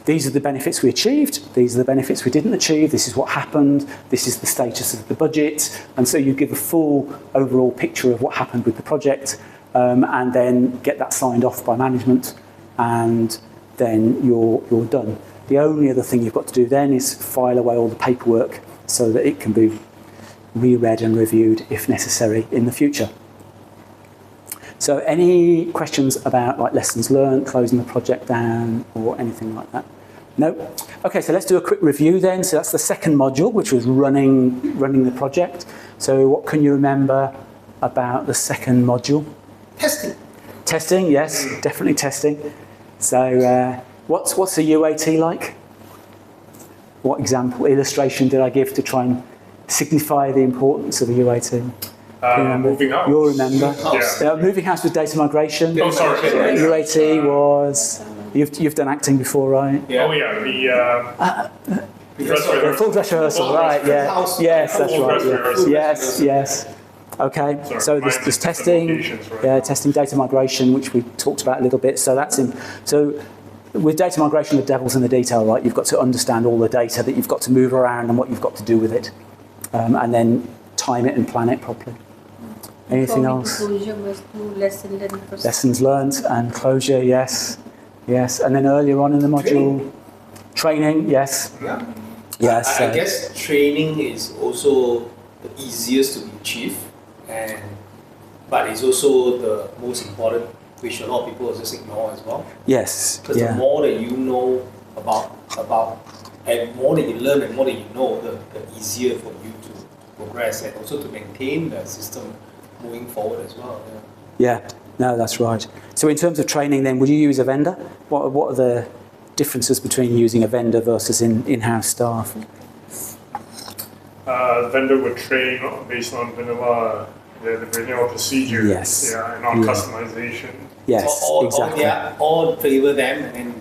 these are the benefits we achieved, these are the benefits we didn't achieve, this is what happened, this is the status of the budget. And so you give a full overall picture of what happened with the project, and then get that signed off by management, and then you're done. The only other thing you've got to do then is file away all the paperwork so that it can be reread and reviewed if necessary in the future. So any questions about like lessons learned, closing the project down, or anything like that? No? Okay, so let's do a quick review then. So that's the second module, which was running the project. So what can you remember about the second module? Testing. Testing, yes, definitely testing. So what's a UAT like? What example, illustration did I give to try and signify the importance of a UAT? Moving house. You'll remember. Yeah. Moving house was data migration. Oh, sorry. UAT was... You've done acting before, right? Yeah. Oh, yeah. The dress rehearsal. Full dress rehearsal, right, yeah. Yes, that's Full dress right. rehearsal. Yes. Okay, Sorry, so there's testing, right? testing data migration, which we talked about a little bit. So that's in. So with data migration, the devil's in the detail, right? You've got to understand all the data that you've got to move around and what you've got to do with it, and then time it and plan it properly. Anything else? Closure was Lessons learned and closure, yes. And then earlier on in the module, training, yes. Yeah. Yes. I guess training is also the easiest to achieve, but it's also the most important, which a lot of people just ignore as well. Yes. Because the more that you know about, and more that you learn and more that you know, the easier for you to progress and also to maintain the system moving forward as well. Yeah. No, that's right. So in terms of training then, would you use a vendor? What are the differences between using a vendor versus in-house staff? The vendor would train based on vanilla procedures. Yes. Yeah, and on customization. Yes, exactly. All favor them, and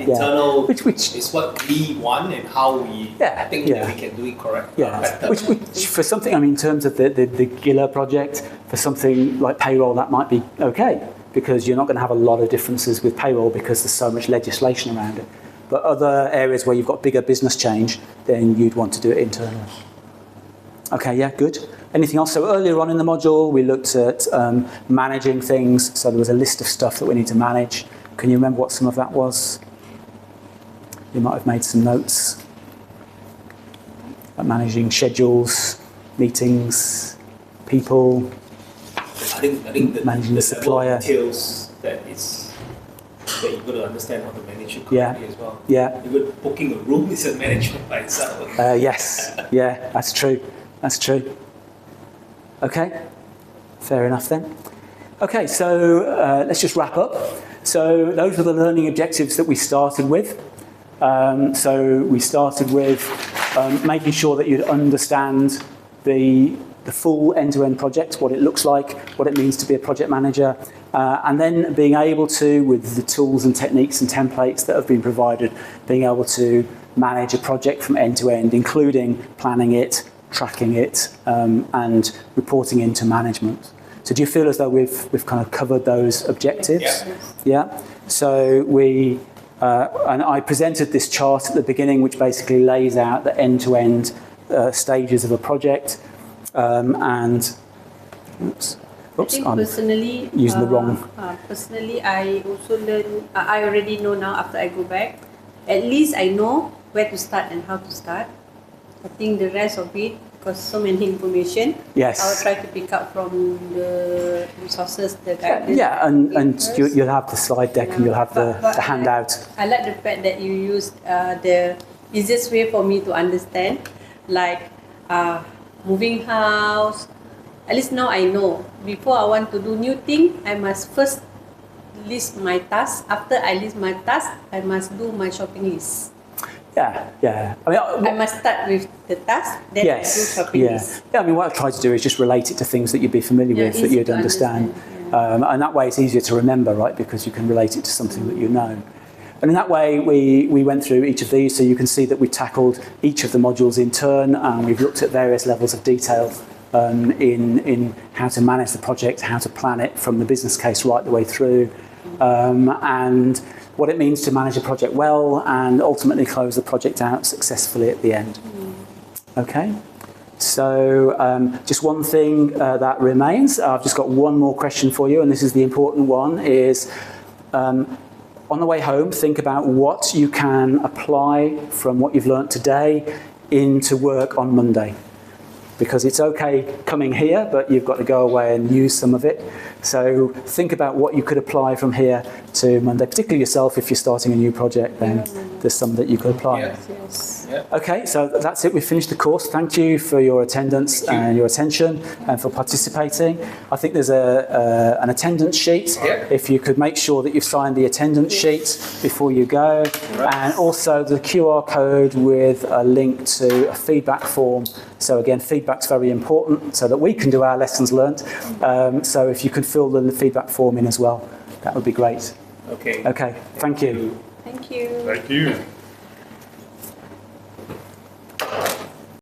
internal which is what we want and how we think that we can do it correct. Yeah, which for something, I mean, in terms of the GILA project, for something like payroll, that might be okay, because you're not going to have a lot of differences with payroll because there's so much legislation around it. But other areas where you've got bigger business change, then you'd want to do it internally. Okay, yeah, good. Anything else? So earlier on in the module, we looked at managing things. So there was a list of stuff that we need to manage. Can you remember what some of that was? You might have made some notes. Like managing schedules, meetings, people. I think managing the supplier details that you've got to understand how to manage it correctly as well. Yeah. Even booking a room is a management by itself. Yes. Yeah, that's true. That's true. Okay, fair enough then. Okay, so let's just wrap up. So those were the learning objectives that we started with. So we started with making sure that you'd understand the full end-to-end project, what it looks like, what it means to be a project manager, and then being able to, with the tools and techniques and templates that have been provided, being able to manage a project from end to end, including planning it, tracking it, and reporting into management. So do you feel as though we've kind of covered those objectives? Yeah. So we, and I presented this chart at the beginning, which basically lays out the end-to-end stages of a project. And oops, I think I'm personally, using the wrong. Personally, I also learn. I already know now. After I go back, at least I know where to start and how to start. I think the rest of it, because so many information, Yes. I will try to pick up from the resources, the guidance. Yeah, and you'll have the slide deck and you'll have the handout. I like the fact that you used the easiest way for me to understand, like moving house. At least now I know. Before I want to do new thing, I must first list my task. After I list my task, I must do my shopping list. Yeah. I mean, I must start with the task, then I do shopping list. Yeah, I mean, what I try to do is just relate it to things that you'd be familiar with, that easy you'd to understand. And that way it's easier to remember, right? Because you can relate it to something that you know. And in that way, we went through each of these, so you can see that we tackled each of the modules in turn, and we've looked at various levels of detail in how to manage the project, how to plan it from the business case right the way through, and what it means to manage a project well and ultimately close the project out successfully at the end. Okay, so just one thing that remains. I've just got one more question for you, and this is the important one, is on the way home, think about what you can apply from what you've learnt today into work on Monday. Because it's okay coming here, but you've got to go away and use some of it. So think about what you could apply from here to Monday, particularly yourself. If you're starting a new project, then there's some that you could apply. Yes. Okay, so that's it. We've finished the course. Thank you for your attendance and your attention and for participating. I think there's an attendance sheet. If you could make sure that you've signed the attendance sheet before you go. And also the QR code with a link to a feedback form. So again, feedback's very important so that we can do our lessons learnt. So if you could fill the feedback form in as well, that would be great. Okay. Okay, thank you. Thank you. Thank you.